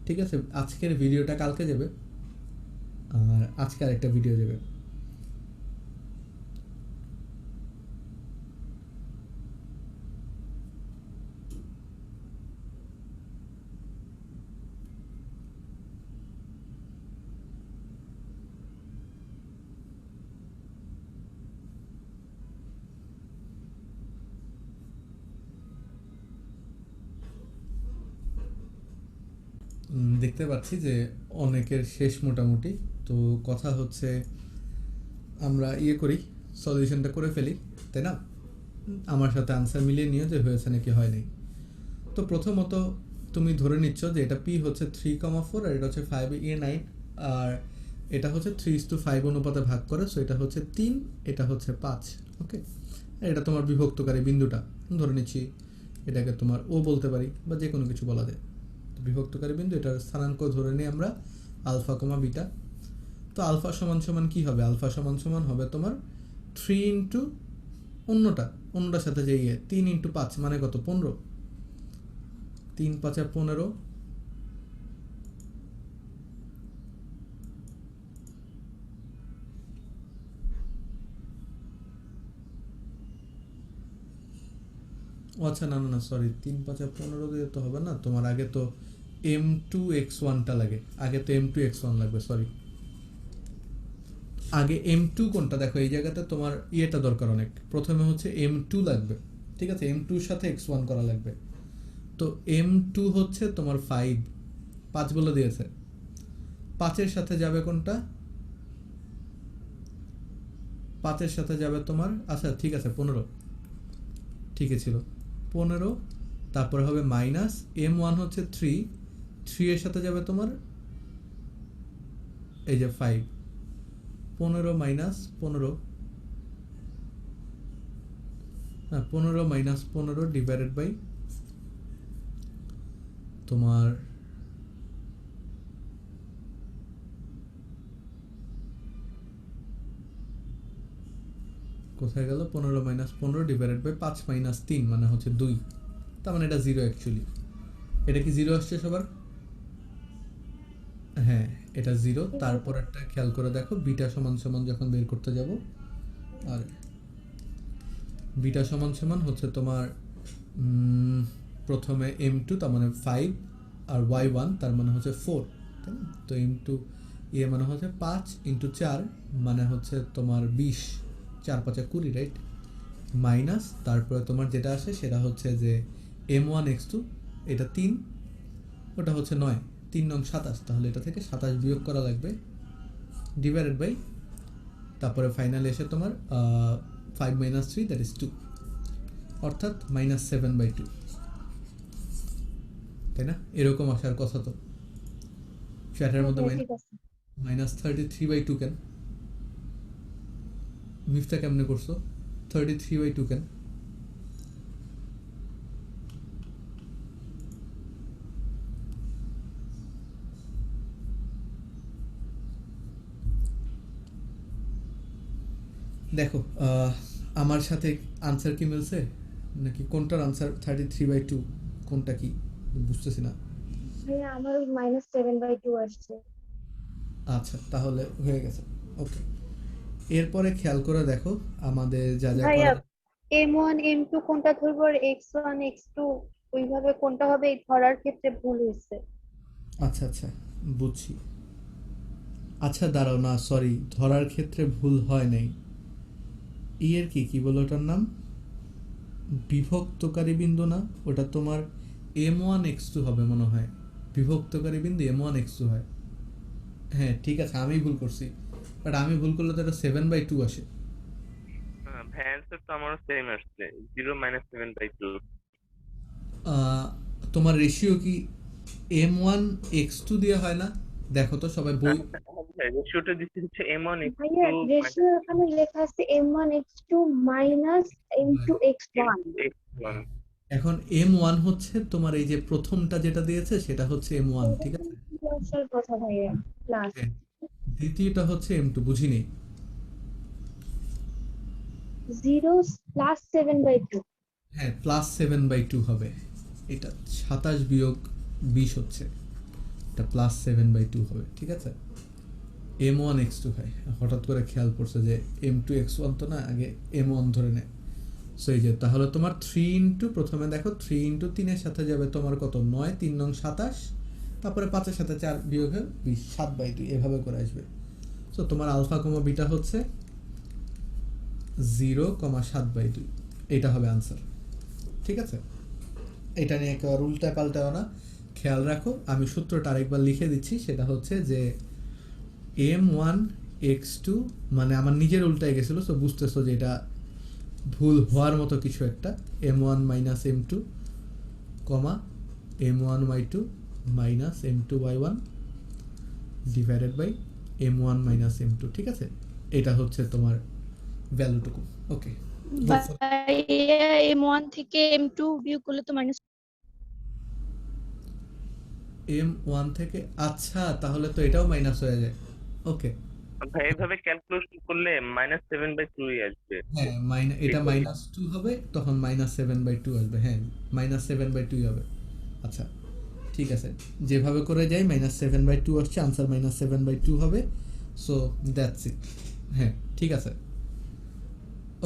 ঠিক আছে, আজকের ভিডিওটা কালকে যাবে, আর আজকে আরেকটা ভিডিও যাবে। দেখতে পাচ্ছি যে অনেকের শেষ মোটামুটি। তো কথা হচ্ছে আমরা করি, সলিউশনটা করে ফেলি, তাই না? আমার সাথে আনসার মিলিয়ে নিও যে হয়েছে নাকি হয় নাই। তো প্রথমত তুমি ধরে নিচ্ছ যে এটা পি হচ্ছে 3,4 আর এটা হচ্ছে 5a9, আর এটা হচ্ছে 3:5 অনুপাতে ভাগ করে, সো এটা হচ্ছে 3, এটা হচ্ছে 5। ওকে, আর এটা তোমার বিভক্তকারী বিন্দুটা ধরে নিচ্ছি, এটাকে তোমার ও বলতে পারি বা যে কোনো কিছু বলা যায়। বিভক্তকারী বিন্দু, এটার স্থানাঙ্ক ধরে নিই আমরা আলফা কমা বিটা। তো আলফা সমান সমান কী হবে, আলফা সমান সমান হবে তোমার 3 ইন্টু অন্যটার সাথে যে 3 ইন্টু 5 মানে কত, 15। 3 5 15। ও আচ্ছা, না না না, সরি, 3 5 15 দিয়ে তো হবে না, তোমার আগে তো m2x1টা লাগে, আগে তো m2x1 লাগবে, সরি। আগে m2 কোনটা দেখো, এই জায়গাতে তোমার ইয়েটা দরকার অনেক, প্রথমে হচ্ছে m2 লাগবে। ঠিক আছে, m2-র সাথে x1 করা লাগবে। তো m2 হচ্ছে তোমার 5 বলে দিয়েছে, 5-এর সাথে যাবে কোনটা, 5-এর সাথে যাবে তোমার, আচ্ছা ঠিক আছে 15, ঠিকই ছিল 15। তারপরে হবে মাইনাস m1 হচ্ছে 3 এর সাথে যাবে তোমার এই যে 5, 15 মাইনাস 15 হ্যাঁ, 15 মাইনাস 15 ডিভাইডেড বাই তোমার কোথায় গেল, 15 মাইনাস 15 ডিভাইডেড বাই 5 মাইনাস 3 মানে হচ্ছে 2, তার মানে এটা 0 অ্যাকচুয়ালি। এটা কি 0 আসছে সবার? হ্যাঁ, এটা 0। তারপর একটা খেয়াল করে দেখো, বিটা সমান সমান যখন বের করতে যাব, আর বিটা সমান সমান হচ্ছে তোমার প্রথমে m2 তার মানে 5 আর y1 তার মানে হচ্ছে 4, তাই না? তো m2 ইয়ে মানে হচ্ছে 5 ইন্টু 4 মানে হচ্ছে তোমার 20, 4 5 20, রাইট? মাইনাস তারপরে তোমার যেটা আসে সেটা হচ্ছে যে m1 x2, এটা 3, ওটা হচ্ছে 9, 3 নং 27, তাহলে এটা থেকে 27 বিয়োগ করা লাগবে ডিভাইডেড বাই, তারপরে ফাইনালি এসে তোমার 5 মাইনাস 3 দ্যাট ইজ 2, অর্থাৎ -7/2, তাই না? এরকম আসার কথা তো। চ্যাটের মধ্যে ঠিক আছে। -33/2 কেন? মিফতা কেমনে করছো 33/2 কেন? দেখো আমার সাথে আনসার কি মিলছে নাকি কোনটার আনসার 33/2, কোনটা কি বুঝতেছি না। ভাইয়া আমার -7/2 আসছে। আচ্ছা, তাহলে হয়ে গেছে। ওকে, এরপরে খেয়াল করে দেখো আমাদের যা যা ভাইয়া করা। m1 m2 কোনটা ধরবো আর x1 x2 ওইভাবে কোনটা হবে এই ধরার ক্ষেত্রে ভুল হয়েছে। আচ্ছা আচ্ছা, বুঝছি। আচ্ছা দাঁড়াও, না সরি, ধরার ক্ষেত্রে ভুল হয় নাই। এর কি বলো ওটার নাম? বিভক্তকারী বিন্দু না, ওটা তোমার m1 x2 হবে মনে হয়। বিভক্তকারী বিন্দু m1 x2 হয়। হ্যাঁ ঠিক আছে, আমি ভুল করছি, বাট আমি ভুল করলে তো এটা 7/2 আসে। ভাই অ্যান্সার তো আমারও সেম আসছে, 0 - 7/2। তোমার রেশিও কি m1 x2 দিয়ে হয় না? দেখো তো সবাই বই। রেশিওটা দিচ্ছি হচ্ছে m1 ভাইয়া x2 রেশিও এখানে লেখা আছে m1 x2 minus m2 x1। x1। এখন m1 হচ্ছে তোমার এই যে প্রথমটা যেটা দিয়েছে সেটা হচ্ছে m1, ঠিক আছে? প্লাসের কথা ভাইয়া, প্লাস হ্যাঁ, দ্বিতীয়টা হচ্ছে m2, বুঝিনি। 0 +7/2। হ্যাঁ, +7/2 হবে। এটা 27 বিয়োগ 20 হচ্ছে, এটা +7/2 হবে, ঠিক আছে? m1 x2 হয়। হঠাৎ করে খেয়াল পড়ছে যে m2 x1 তো না, আগে m1 ধরে নেয়। সো এই যে তাহলে তোমার 3 ইন্টু, প্রথমে দেখো 3 ইন্টু 3 এর সাথে যাবে তোমার কত, 9, 3 নং 27, তারপরে 5 এর সাথে 4 বিয়োগ হয়ে 20, 7/2 এভাবে করে আসবে। সো তোমার আলফা কমা বিটা হচ্ছে 0,7/2, এটা হবে আনসার, ঠিক আছে? এটা নিয়ে একেবারে উল্টায় পাল্টাও না, খেয়াল রাখো। আমি সূত্রটা আরেকবার লিখে দিচ্ছি, সেটা হচ্ছে যে m1 x2 মানে আমার নিজের উল্টায় গেছিলো, সো বুঝতেছো যে এটা ভুল হওয়ার মতো কিছু একটা। m1 minus m2 comma m1y2 minus m2y1 divided by m1 minus m2, ঠিক আছে? এটা হচ্ছে তোমার ভ্যালুটুকু। ওকে, ভাইয়া m1 থেকে m2 বিয়োগ করলে তো মাইনাস। m1 থেকে, আচ্ছা তাহলে তো এটাও মাইনাস হয়ে যায়। ওকে, ভাই এইভাবে ক্যালকুলেশন করলে -7/2 আসবে। হ্যাঁ এটা -2 হবে, তখন -7/2 আসবে। হ্যাঁ, -7/2 হবে। আচ্ছা ঠিক আছে, যেভাবে করে যাই -7/2 আসছে, আনসার -7/2 হবে। So that's it. হ্যাঁ ঠিক আছে,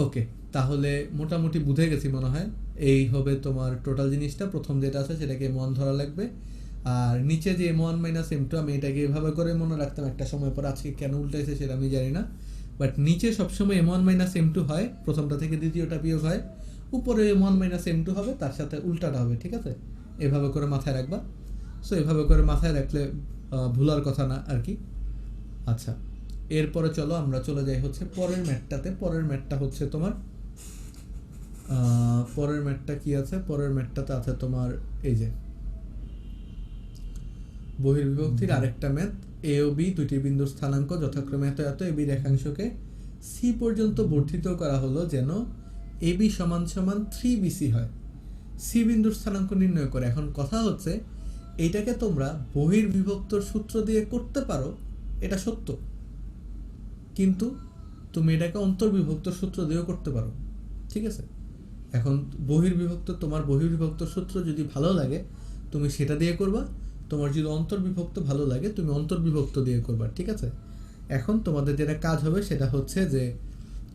ওকে, তাহলে মোটামুটি বুঝে গেছি মনে হয়। এই হবে তোমার টোটাল জিনিসটা। প্রথম যেটা আছে সেটাকে m1 ধরা লাগবে, আর নিচে যে m1 মাইনাস m2, আমি এটাকে এভাবে করে মনে রাখতাম একটা সময় পর, আজকে কেন উল্টাইছে সেটা আমি জানি না। বাট নিচে সবসময় m1 মাইনাস m2 হয়, প্রথমটা থেকে দ্বিতীয়টা বিয়োগ হয়, উপরে m1 মাইনাস m2 হবে, তার সাথে উল্টাটা হবে, ঠিক আছে? এভাবে করে মাথায় রাখবা। সো এভাবে করে মাথায় রাখলে ভুলার কথা না আর কি। আচ্ছা, এরপরে চলো আমরা চলে যাই হচ্ছে পরের ম্যাটটাতে। পরের ম্যাটটা হচ্ছে তোমার পরের ম্যাটটা কি আছে? পরের ম্যাটটাতে আছে তোমার এই যে বহির্বিভক্তির আরেকটা ম্যাথ। এ ও বি দুটি বিন্দুর স্থানাঙ্ক যথাক্রমে এত এত, এবি রেখাংশকে সি পর্যন্ত বর্ধিত করা হলো যেন এবি সমান সমান 3BC হয়, সি বিন্দুর স্থানাঙ্ক নির্ণয় করে। এখন কথা হচ্ছে এইটাকে তোমরা বহির্বিভক্তর সূত্র দিয়ে করতে পারো, এটা সত্য, কিন্তু তুমি এটাকে অন্তর্বিভক্ত সূত্র দিয়েও করতে পারো, ঠিক আছে? এখন তোমার বহির্বিভক্ত সূত্র যদি ভালো লাগে তুমি সেটা দিয়ে করবা, তোমার যদি অন্তর্বিভক্ত ভালো লাগে তুমি অন্তর্বিভক্ত দিয়ে করবা, ঠিক আছে? এখন তোমাদের যেটা কাজ হবে সেটা হচ্ছে যে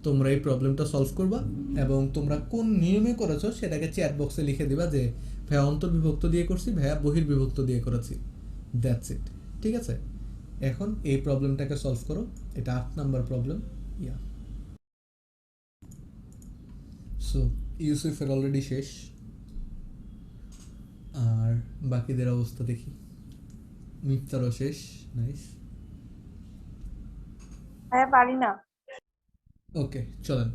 তোমরা এই প্রবলেমটা সলভ করবা এবং তোমরা কোন নিয়মে করেছো সেটাকে চ্যাট বক্সে লিখে দিবা যে ভাইয়া অন্তর্বিভক্ত দিয়ে করছি, ভাইয়া বহির্বিভক্ত দিয়ে করেছি, দ্যাটস ইট, ঠিক আছে? এখন এই প্রবলেমটাকে সলভ করো, এটা 8 নাম্বার প্রবলেম। ইয়া, সো ইউসুফের অলরেডি শেষ, আর বাকিদের অবস্থা দেখি। মিফতারও শেষ, নাইস। হ্যাঁ পারি না। ওকে চলেন,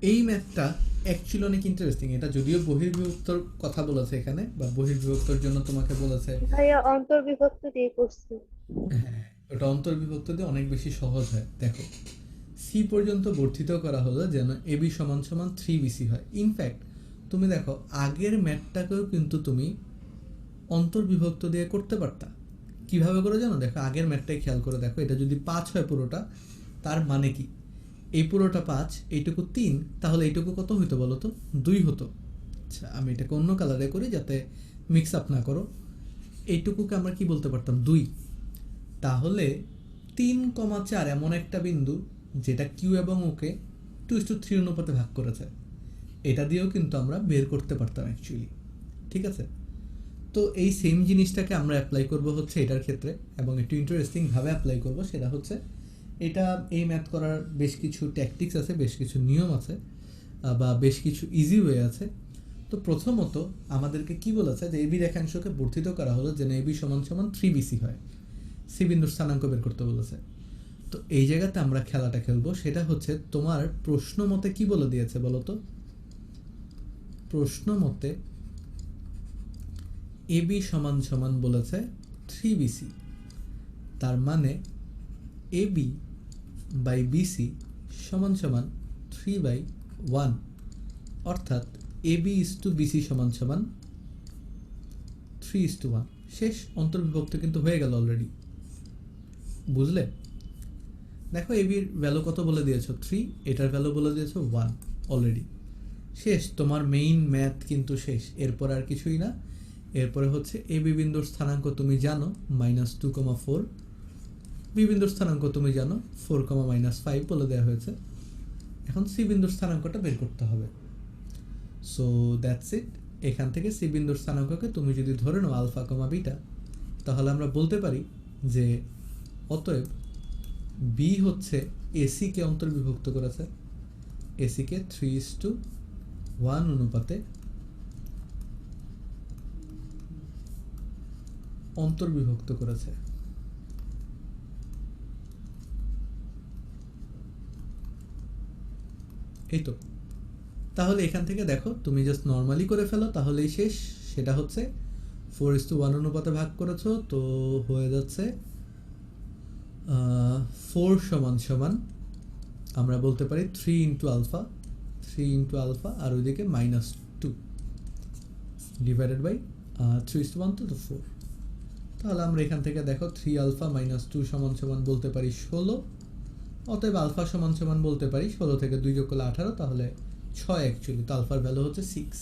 এই ম্যাথটা অ্যাকচুয়ালি অনেক ইন্টারেস্টিং। এটা যদিও বহির্বিভক্তর কথা বলেছে এখানে, বা বহির্বিভক্তর জন্য তোমাকে বলেছে, ভাইয়া অন্তর্বিভক্ত দিয়ে করছি। হ্যাঁ ওটা অন্তর্বিভক্ত দিয়ে অনেক বেশি সহজ হয়। দেখো সি পর্যন্ত বর্ধিত করা হলো যেন এবি সমান সমান 3BC হয়। ইনফ্যাক্ট তুমি দেখো আগের ম্যাথটাকেও কিন্তু তুমি অন্তর্বিভক্ত দিয়ে করতে পারতা। কিভাবে করে জানো? দেখো আগের ম্যাথটাই খেয়াল করে দেখো, এটা যদি 5 হয় পুরোটা, তার মানে কি এই পুরোটা 5, এইটুকু 3, তাহলে এইটুকু কত হইতো বলো তো? 2 হতো। আচ্ছা আমি এটাকে অন্য কালারে করি যাতে মিক্স আপ না করো। এইটুকুকে আমরা কি বলতে পারতাম? 2। তাহলে 3,4 এমন একটা বিন্দু যেটা কিউ এবং ওকে 2:3 অনুপাতে ভাগ করেছে, এটা দিয়েও কিন্তু আমরা বের করতে পারতাম অ্যাকচুয়ালি, ঠিক আছে? তো এই সেম জিনিসটাকে আমরা অ্যাপ্লাই করব হচ্ছে এটার ক্ষেত্রে, এবং একটু ইন্টারেস্টিংভাবে অ্যাপ্লাই করব। সেটা হচ্ছে এটা, এই ম্যাথ করার বেশ কিছু ট্যাকটিক্স আছে, বেশ কিছু নিয়ম আছে, বা বেশ কিছু ইজি ওয়ে আছে। তো প্রথমত আমাদেরকে কি বলেছে যে এবি রেখাংশকে বর্ধিত করা হলো যেন এবি সমান সমান 3BC হয়, সি বিন্দুর স্থানাঙ্ক বের করতে বলেছে। তো এই জায়গাতে আমরা খেলাটা খেলবো, সেটা হচ্ছে তোমার প্রশ্ন মতে কি বলে দিয়েছে বলো তো? প্রশ্ন মতে এবি সমান সমান বলেছে 3BC, তার মানে এবি বাই বিসি সমান সমান 3/1, অর্থাৎ এবি ইস টু বিসি সমান সমান 3:1। শেষ, অন্তর্বিভক্ত কিন্তু হয়ে গেল অলরেডি, বুঝলে? দেখো এবির ভ্যালু কত বলে দিয়েছো? 3, এটার ভ্যালু বলে দিয়েছো 1 অলরেডি। শেষ, তোমার মেইন ম্যাথ কিন্তু শেষ, এরপর আর কিছুই না। এরপরে হচ্ছে এবি বিন্দুর স্থানাঙ্ক তুমি জানো -2,4, বি বিন্দুর স্থানাঙ্ক তুমি জানো 4,-5 বলে দেওয়া হয়েছে। এখন সি বিন্দুর স্থানাঙ্কটা বের করতে হবে। So that's it. এখান থেকে সি বিন্দুর স্থানাঙ্ককে তুমি যদি ধরে নাও আলফা কমা বিটা, তাহলে আমরা বলতে পারি যে অতএব বি হচ্ছে এসিকে অন্তর্বিভক্ত করেছে, এসিকে 3:1 অনুপাতে অন্তর্বিভক্ত করেছে। এই তো, তাহলে এখান থেকে দেখো তুমি জাস্ট নর্মালি করে ফেলো, তাহলেই শেষ। সেটা হচ্ছে 4:1 অনুপাতে ভাগ করেছো, তো হয়ে যাচ্ছে 4 সমান সমান আমরা বলতে পারি 3 ইন্টু আলফা, আর ওইদিকে -2 ডিভাইডেড বাই 3:1, তো 4। তাহলে আমরা এখান থেকে দেখো 3 আলফা -2 সমান সমান বলতে পারি 16, অতএব আলফা সমান সমান বলতে পারি 16 থেকে 2 যোগ করলে 18, তাহলে 6 অ্যাকচুয়ালি। তো আলফার ভ্যালু হচ্ছে 6।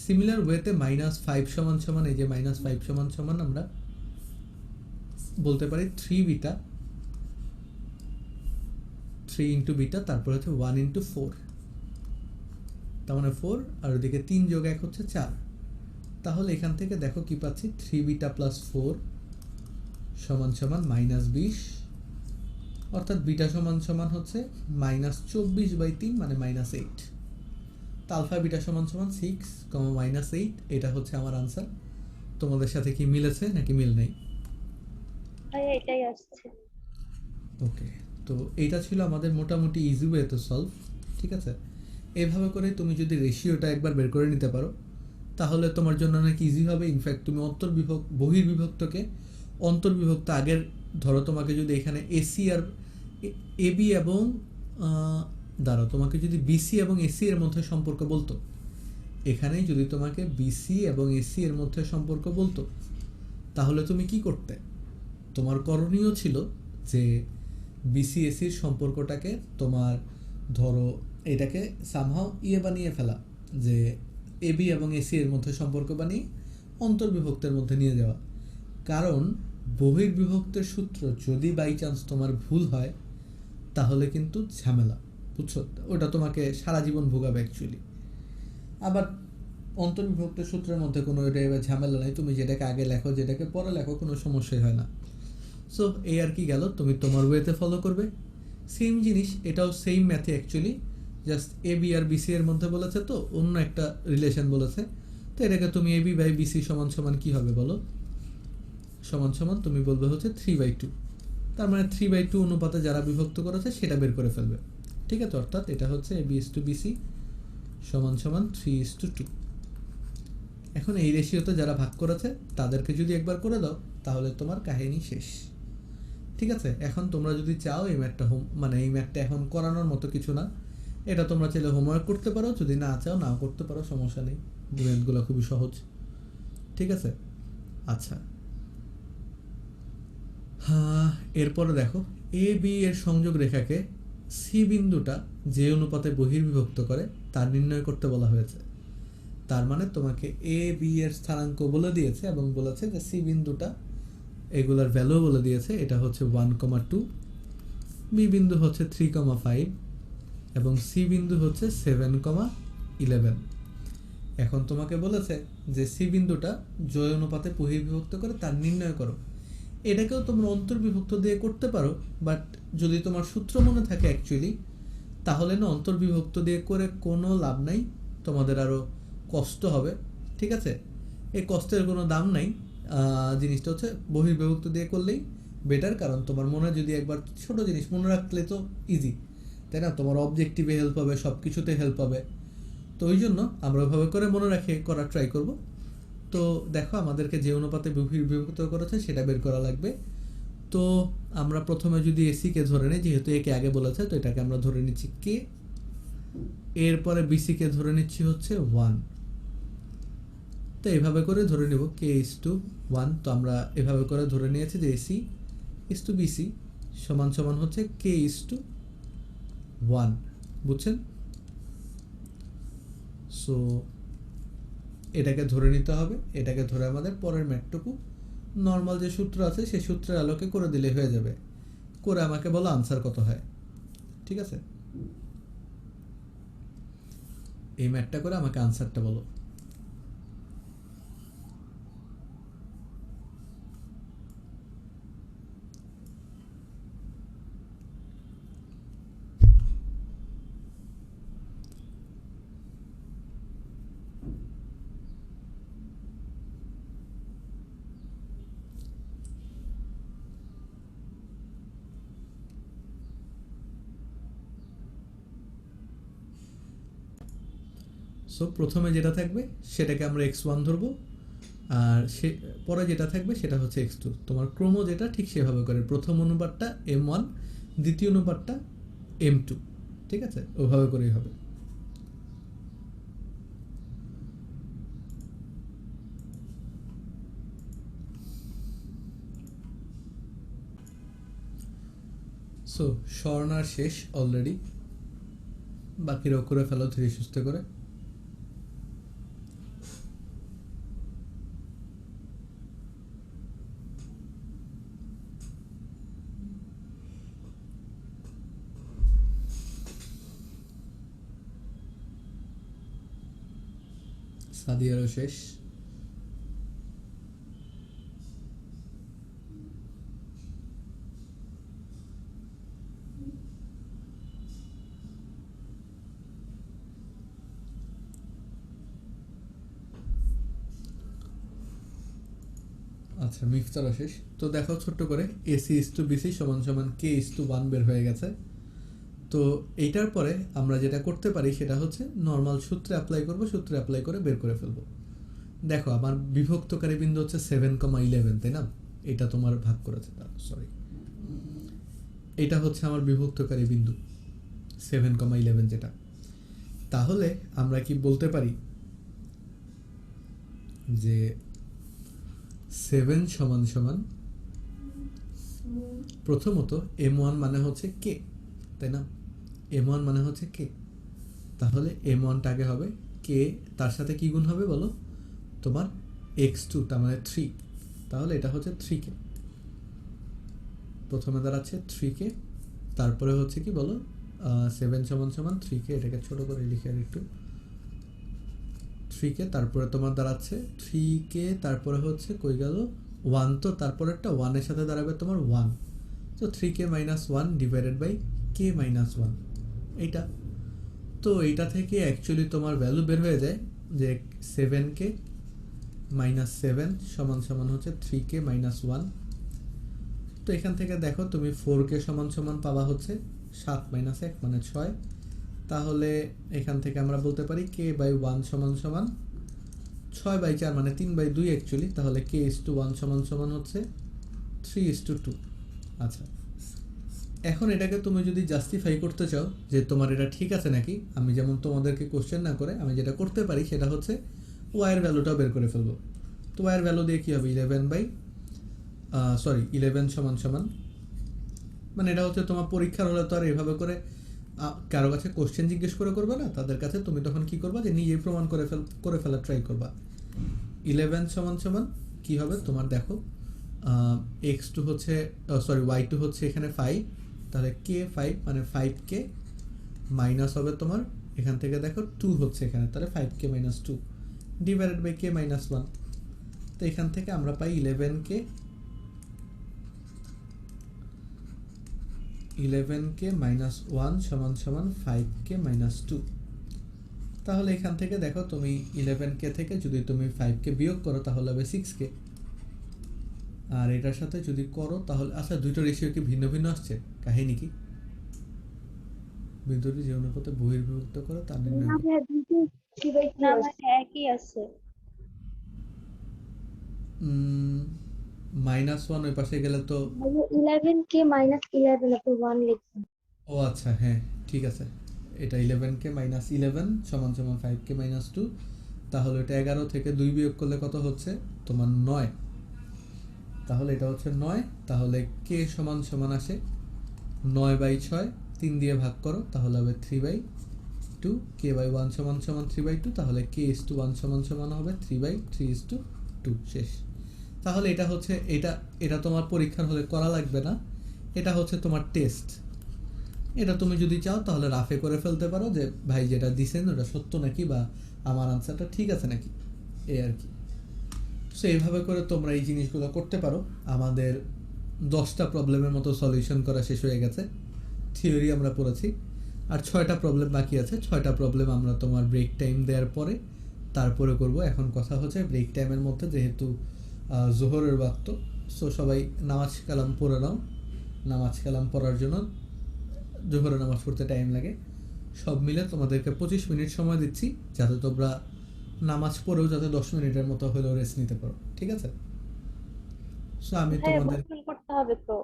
সিমিলার ওয়েতে -5 সমান সমান, এই যে -5 সমান সমান আমরা বলতে পারি 3 বিটা, 3 ইন্টু বিটা, তারপর হচ্ছে 1 ইন্টু 4, তার মানে 4, আর ওদিকে 3 যোগ 1 হচ্ছে 4। তাহলে এখান থেকে দেখো কি পাচ্ছি, 3 বিটা প্লাস 4 সমান সমান -20, অর্থাৎ বিটা সমান সমান হচ্ছে -24/3 মানে -8। তো আলফা বিটা সমান সমান 6, -8, এটা হচ্ছে আমার আনসার। তোমাদের সাথে কি মিলেছে নাকি মিল নেই? ভাইয়া এটাই আসছে। ওকে, তো এইটা ছিল আমাদের মোটামুটি ইজি ওয়ে তো সলভ, ঠিক আছে? এইভাবে করে তুমি যদি রেশিওটা একবার বের করে নিতে পারো তাহলে তোমার জন্য অনেক ইজি হবে। ইনফ্যাক্ট তুমি বহির্বিভক্তকে অন্তর্বিভক্ত, আগের ধরো তোমাকে যদি এখানে এসি আর এবি এবং দাঁড়াও, তোমাকে যদি বিসি এবং এসি এর মধ্যে সম্পর্ক বলতো, এখানেই যদি তোমাকে বিসি এবং এসি এর মধ্যে সম্পর্ক বলতো, তাহলে তুমি কি করতে? তোমার করণীয় ছিল যে বিসি এসির সম্পর্কটাকে তোমার, ধরো এটাকে সামহাও বানিয়ে ফেলা, যে এবি এবং এসি এর মধ্যে সম্পর্ক বানিয়ে অন্তর্বিভক্তের মধ্যে নিয়ে যাওয়া। কারণ বহির্বিভক্তের সূত্র যদি বাই চান্স তোমার ভুল হয়, তাহলে কিন্তু ঝামেলা, বুঝছো? ওটা তোমাকে সারা জীবন ভোগাবে অ্যাকচুয়ালি। আবার অন্তর্বিভক্তের সূত্রের মধ্যে কোনো এটা এবার ঝামেলা নেই, তুমি যেটাকে আগে লেখো যেটাকে পরে লেখো, কোনো সমস্যাই হয় না। সো এই আর কি গেল, তুমি তোমার ওয়েতে ফলো করবে। সেম জিনিস, এটাও সেম ম্যাথে actually, just A B R BC এর মধ্যে বলেছে, তো অন্য একটা রিলেশন বলেছে। তো এটাকে তুমি এ বি বাই বিসি সমান সমান কী হবে বলো? সমান সমান তুমি বলবে হচ্ছে 3/2। তার মানে 3/2 অনুপাতে যারা বিভক্ত করেছে সেটা বের করে ফেলবে, ঠিক আছে? অর্থাৎ এটা হচ্ছে A B is to BC সমান সমান 3:2। এখন এই রেশিওতে যারা ভাগ করেছে তাদেরকে যদি একবার করে দাও, তাহলে তোমার কাহিনী শেষ, ঠিক আছে? এখন তোমরা যদি চাও এই ম্যাথটা এই ম্যাথটা এখন করানোর মতো কিছু না, এটা তোমরা চাইলে হোমওয়ার্ক করতে পারো, যদি না চাও নাও করতে পারো, সমস্যা নেই। ম্যাথগুলো খুবই সহজ, ঠিক আছে? আচ্ছা, হ্যাঁ, এরপরে দেখো এ বি এর সংযোগ রেখাকে সি বিন্দুটা যে অনুপাতে বহির্বিভক্ত করে তার নির্ণয় করতে বলা হয়েছে। তার মানে তোমাকে এ বি এর স্থানাঙ্ক বলে দিয়েছে এবং বলেছে যে সি বিন্দুটা, এগুলার ভ্যালু বলে দিয়েছে, এটা হচ্ছে 1,2, বি বিন্দু হচ্ছে 3,5 এবং সি বিন্দু হচ্ছে 7,11। এখন তোমাকে বলেছে যে সি বিন্দুটা জয় অনুপাতে বহির্বিভক্ত করে তার নির্ণয় করো। এটাকেও তোমরা অন্তর্বিভক্ত দিয়ে করতে পারো, বাট যদি তোমার সূত্র মনে থাকে অ্যাকচুয়ালি, তাহলে না অন্তর্বিভক্ত দিয়ে করে কোনো লাভ নাই, তোমাদের আরও কষ্ট হবে, ঠিক আছে? এই কষ্টের কোনো দাম নাই। জিনিসটা হচ্ছে বহির্বিভক্ত দিয়ে করলেই বেটার, কারণ তোমার মনে যদি একবার ছোট জিনিস মনে রাখলে তো ইজি, তাই না? তোমার অবজেক্টিভে হেল্প হবে, সব কিছুতে হেল্প হবে। তো ওই জন্য আমরা ওইভাবে করে মনে রাখে করার ট্রাই করব। তো দেখো আমাদেরকে যে অনুপাতে বিভক্ত করেছে সেটা বের করা লাগবে। তো আমরা প্রথমে যদি এসিকে ধরে নিই, যেহেতু একে আগে বলেছে, তো এটাকে আমরা ধরে নিচ্ছি কে, এরপরে বিসিকে ধরে নিচ্ছি হচ্ছে 1। তো এইভাবে করে ধরে নেব কে ইস টু 1। তো আমরা এভাবে করে ধরে নিয়েছি যে এসি ইস টু বিসি সমান সমান হচ্ছে কে ইস টু 1, বুঝছেন? সো এটাকে ধরে নিতে হবে, এটাকে ধরে আমাদের পরের ম্যাথটুকু নর্মাল যে সূত্র আছে সেই সূত্রের আলোকে করে দিলে হয়ে যাবে। করে আমাকে বলো আনসার কত হয়, ঠিক আছে? এই ম্যাথটা করে আমাকে আনসারটা বলো। সো প্রথমে যেটা থাকবে সেটাকে আমরা x1 ধরবো, আর সে পরে যেটা থাকবে সেটা হচ্ছে x2। তোমার ক্রম যেটা ঠিক সেভাবে করে, প্রথম অনুপাতটা m1, দ্বিতীয় অনুপাতটা m2, ঠিক আছে? ওভাবে করেই হবে। সো স্বর্ণার শেষ অলরেডি, বাকিরাও করে ফেলো ধীরে সুস্থে করে। সাদিয়ারও শেষ। আচ্ছা, মিফতারও শেষ। তো দেখো ছোট্ট করে এসি ইস টু বিসি সমান সমান কে ইস টু 1 বের হয়ে গেছে। তো এইটার পরে আমরা যেটা করতে পারি সেটা হচ্ছে নর্মাল সূত্রে অ্যাপ্লাই করব, সূত্রে অ্যাপ্লাই করে বের করে ফেলবো। দেখো আমার বিভক্তকারী বিন্দু হচ্ছে 7,11, তাই না? এটা তোমার ভাগ করেছে, সরি, এটা হচ্ছে আমার বিভক্তকারী বিন্দু, 7,11 যেটা। তাহলে আমরা কি বলতে পারি যে 7 সমান সমান প্রথমত m1 মানে হচ্ছে কে, তাই না? m1 মানে হচ্ছে কে, তাহলে m1টা আগে হবে কে, তার সাথে কি গুণ হবে বলো, তোমার x2, তার মানে 3, তাহলে এটা হচ্ছে 3k। প্রথমে দাঁড়াচ্ছে 3k, তারপরে হচ্ছে কি বলো 7 সমান সমান 3k, এটাকে ছোট করে লিখে আর একটু 3k, তারপরে তোমার দাঁড়াচ্ছে 3k, তারপরে হচ্ছে কই গেল 1, তো তারপরে একটা 1 এর সাথে দাঁড়াবে তোমার 1, তো 3k minus 1 divided by k minus 1, এইটা। তো এইটা থেকে অ্যাকচুয়ালি তোমার ভ্যালু বের হয়ে যায় যে 7k মাইনাস 7 সমান সমান হচ্ছে 3k মাইনাস 1। তো এখান থেকে দেখো তুমি 4k সমান সমান পাবা হচ্ছে 7 মাইনাস 1 মানে 6, তাহলে এখান থেকে আমরা বলতে পারি k বাই 1 সমান সমান 6/4 মানে 3/2 অ্যাকচুয়ালি, তাহলে k/1 সমান সমান হচ্ছে 3/2। আচ্ছা, এখন এটাকে তুমি যদি জাস্টিফাই করতে চাও যে তোমার এটা ঠিক আছে নাকি, আমি যেমন তোমাদেরকে কোশ্চেন না করে আমি যেটা করতে পারি সেটা হচ্ছে y এর ভ্যালুটাও বের করে ফেলবো। তো y এর ভ্যালু দিয়ে কি হবে 11 সমান সমান, মানে এটা হচ্ছে তোমার পরীক্ষার হলে তো আর এভাবে করে কারো কাছে কোশ্চেন জিজ্ঞেস করে করবে না, তাদের কাছে তুমি তখন কি করবা যে নিজেই প্রমাণ করে ফেলা ট্রাই করবা। 11 সমান সমান কি হবে তোমার দেখো x2 হচ্ছে y2 হচ্ছে এখানে 5, তাহলে k5 মানে 5k মাইনাস হবে তোমার এখান থেকে দেখো 2 হচ্ছে এখানে, তাহলে 5k minus 2 divided by k minus 1। তো এখান থেকে আমরা পাই 11k মাইনাস 1 সমান সমান 5k মাইনাস 2। তাহলে এখান থেকে দেখো তুমি 11k থেকে যদি তুমি 5k বিয়োগ করো তাহলে হবে 6k, আর এটার সাথে যদি করো তাহলে আচ্ছা দুইটা রেশিও কি ভিন্ন ভিন্ন আসছে, কাহিনী কি? বিন্দুটি যে অনুপাতে বহির্বিভক্ত করো তার নির্ণয় করো। না ভাই একই আছে। -1 ওই পাশে গেলে তো 11k মাইনাস 11 আপনি 1 লিখছেন। ও আচ্ছা হ্যাঁ ঠিক আছে, এটা 11k মাইনাস 11 সমান সমান 5k মাইনাস 2, তাহলে এটা 11 থেকে 2 বিয়োগ করলে কত হচ্ছে তোমার 9, তাহলে এটা হচ্ছে 9, তাহলে k সমান সমান আসে 9/6, 3 দিয়ে ভাগ করো তাহলে হবে 3/2, k/1 সমান সমান 3/2, তাহলে k/1 সমান সমান হবে 3/3:2 শেষ। তাহলে এটা হচ্ছে এটা তোমার পরীক্ষার হলে করা লাগবে না, এটা হচ্ছে তোমার টেস্ট। এটা তুমি যদি চাও তাহলে রাফে করে ফেলতে পারো যে ভাই যেটা দিছেন ওটা সত্য নাকি বা আমার আনসারটা ঠিক আছে নাকি, এই আর কি। সো এইভাবে করে তোমরা এই জিনিসগুলো করতে পারো। আমাদের 10টা প্রবলেমের মতো সলিউশন করা শেষ হয়ে গেছে, থিওরি আমরা পড়েছি, আর 6টা প্রবলেম বাকি আছে। 6টা প্রবলেম আমরা তোমার ব্রেক টাইম দেওয়ার পরে তারপরে করব। এখন কথা হচ্ছে ব্রেক টাইমের মধ্যে যেহেতু জোহরের ওয়াক্ত, সো সবাই নামাজ কালাম পড়ে নাও। নামাজ কালাম পড়ার জন্য জোহরের নামাজ পড়তে টাইম লাগে, সব মিলে তোমাদেরকে 25 মিনিট সময় দিচ্ছি যাতে তোমরা নামাজ পড়েও যাতে 10 মিনিটের মতো হলেও রেস্ট নিতে পারো, ঠিক আছে? সো আমি তোমাদের গোসল করতে হবে তো।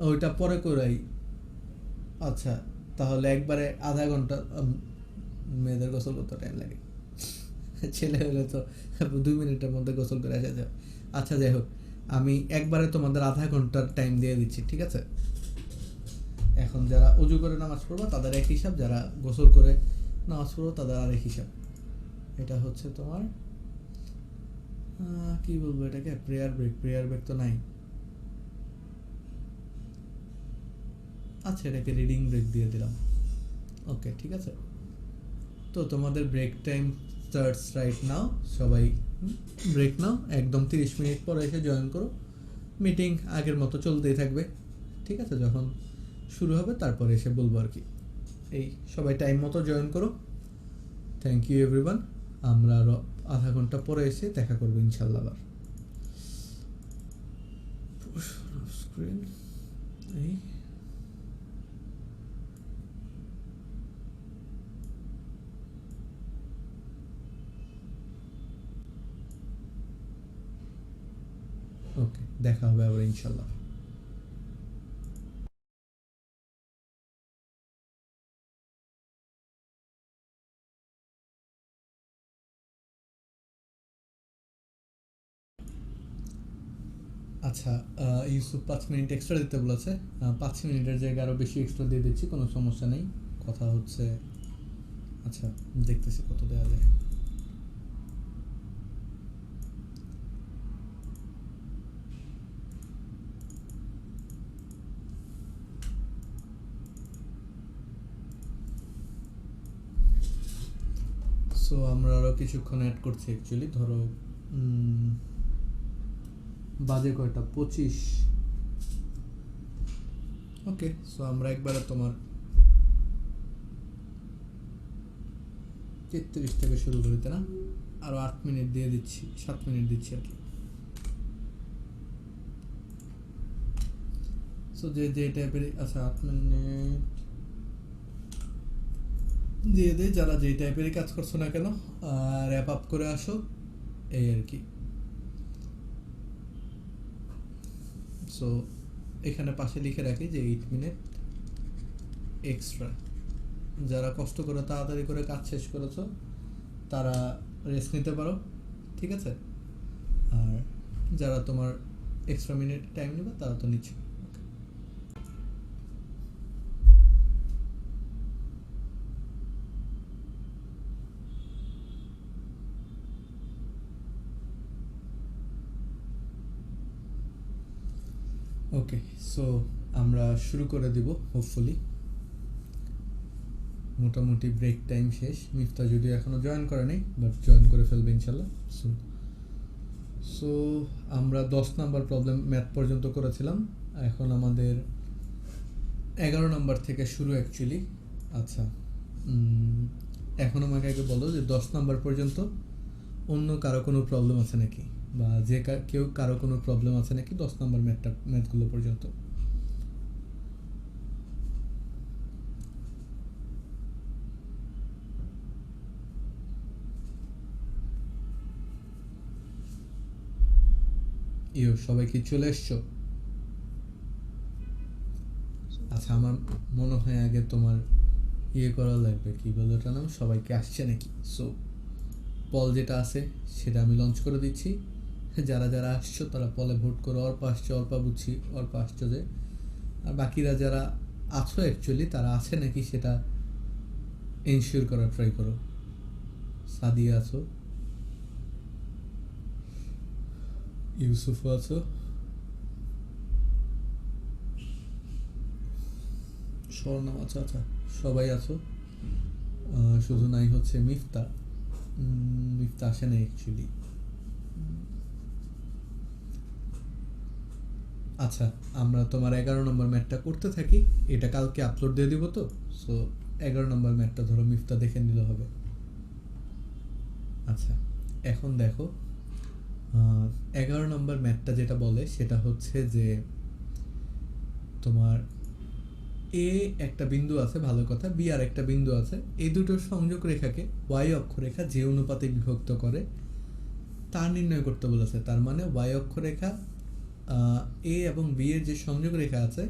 ওইটা পরে করাই। আচ্ছা, তাহলে একবারে আধা ঘন্টা মেয়েদের গোসল করতে টাইম লাগে, ছেলে হলে তো 2 মিনিটের মধ্যে গোসল করে আসা যায়। আচ্ছা যাই হোক, আমি একবারে তোমাদের আধা ঘন্টার টাইম দিয়ে দিচ্ছি, ঠিক আছে? এখন যারা অজু করে নামাজ পড়বা তাদের এক হিসাব, যারা গোসল করে নামাজ পড়বো তাদের আরেক হিসাব। এটা হচ্ছে তোমার কি বলবো এটাকে, প্রেয়ার ব্রেক তো নাই। আচ্ছা, এটাকে রিডিং ব্রেক দিয়ে দিলাম। ওকে ঠিক আছে, তো তোমাদের break time starts right now. সবাই ব্রেক নাও, একদম 30 মিনিট পরে এসে জয়েন করো। মিটিং আগের মতো চলতেই থাকবে, ঠিক আছে? যখন শুরু হবে তারপরে এসে বলবো আর কি। এই সবাই টাইম মতো জয়েন করো। Thank you everyone. আমরা আরও আধা ঘন্টা পরে এসে দেখা করবো ইনশাল্লাহ আবার। স্ক্রিন এই ওকে, দেখা হবে আবার ইনশাল্লাহ। আচ্ছা, ইউসুফ 5 মিনিট এক্সট্রা দিতে বলেছে। 5 মিনিটের জায়গায় আরও বেশি এক্সট্রা দিয়ে দিচ্ছি, কোনো সমস্যা নেই। কথা হচ্ছে, আচ্ছা দেখতেছি কত দেওয়া যায়। সো আমরা আরও কিছুক্ষণ অ্যাড করছি অ্যাকচুয়ালি। ধরো বাজে কয়টা, 25। ওকে, সো আমরা একবারে তোমার 33 থেকে শুরু করিতে না, আরও 8 মিনিট দিয়ে দিচ্ছি, 7 মিনিট দিচ্ছি আর কি। সো যে যে টাইপের, আচ্ছা 8 মিনিট দিয়ে দে, যারা যেই টাইপেরই কাজ করছো না কেন র্যাপ আপ করে আসো, এই আর কি। সো এখানে পাশে লিখে রাখি যে 8 মিনিট এক্সট্রা। যারা কষ্ট করে তাড়াতাড়ি করে কাজ শেষ করেছো তারা রেস্ট নিতে পারো, ঠিক আছে। আর যারা তোমার এক্সট্রা মিনিট টাইম নেবে তারা তো নিচ্ছে। ওকে, সো আমরা শুরু করে দিব হোপফুলি। মোটামুটি ব্রেক টাইম শেষ। মিফতা যদিও এখনও জয়েন করে নেই, বাট জয়েন করে ফেলবে ইনশাল্লাহ। সো আমরা 10 নাম্বার প্রবলেম ম্যাথ পর্যন্ত করেছিলাম, এখন আমাদের 11 নাম্বার থেকে শুরু অ্যাকচুয়ালি। আচ্ছা, এখন আমাকে আগে বলো যে 10 নাম্বার পর্যন্ত অন্য কারো কোনো প্রবলেম আছে নাকি, বা যে কেউ কারো কোনো প্রবলেম আছে নাকি 10 নাম্বার ম্যাথগুলো পর্যন্ত। সবাই কি চলে এসছো? আচ্ছা, আমার মনে হয় আগে তোমার করা লাগবে, কি বলো ওটা নাম, সবাইকে আসছে নাকি। সো পল যেটা আছে সেটা আমি লঞ্চ করে দিচ্ছি। যারা যারা আসছো তারা পলে ভোট করো। অল্প আসছে, অল্প বুঝছি, অল্প আসছো যে। আর বাকিরা যারা আছো অ্যাকচুয়ালি তারা আছে নাকি সেটা এনশিওর করার ট্রাই করো। সাদিয়া আছো, ইউসুফও আছো, স্বর্ণা আছো, আচ্ছা সবাই আছো। শুধু নাই হচ্ছে মিফতা। মিফতা আসে না অ্যাকচুয়ালি। আচ্ছা, আমরা তোমার 11 নম্বর ম্যাথটা করতে থাকি, এটা কালকে আপলোড দিয়ে দিব তো। সো 11 নম্বর ম্যাথটা ধরো মিফতা দেখে নিলে হবে। আচ্ছা, এখন দেখো 11 নম্বর ম্যাথটা যেটা বলে সেটা হচ্ছে যে তোমার এ একটা বিন্দু আছে, ভালো কথা, বি আর একটা বিন্দু আছে। এই দুটোর সংযোগ রেখাকে ওয়াই অক্ষরেখা যে অনুপাতে বিভক্ত করে তা নির্ণয় করতে বলেছে। তার মানে ওয়াই অক্ষরেখা এ এবং বি এর যে সংযোগ রেখা আছে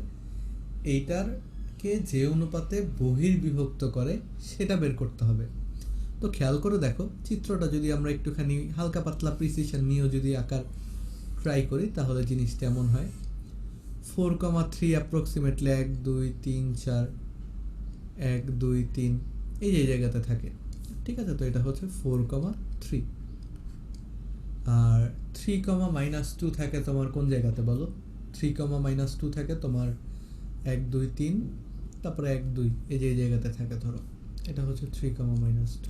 এইটারকে যে অনুপাতে বহির্বিভক্ত করে সেটা বের করতে হবে। তো খেয়াল করে দেখো চিত্রটা, যদি আমরা একটুখানি হালকা পাতলা প্রিসিশন নিয়েও যদি আঁকার ট্রাই করি তাহলে জিনিসটা এমন হয় 4,3 অ্যাপ্রক্সিমেটলি 1 2 3 4 1 2 3 এই যে জায়গাতে থাকে, ঠিক আছে। তো এটা হচ্ছে 4,3। আর 3,-2 থাকে তোমার কোন জায়গাতে বলো? 3,-2 থাকে তোমার 1 2 3, তারপরে 1 2 এই যে এই জায়গাতে থাকে। ধরো এটা হচ্ছে 3,-2।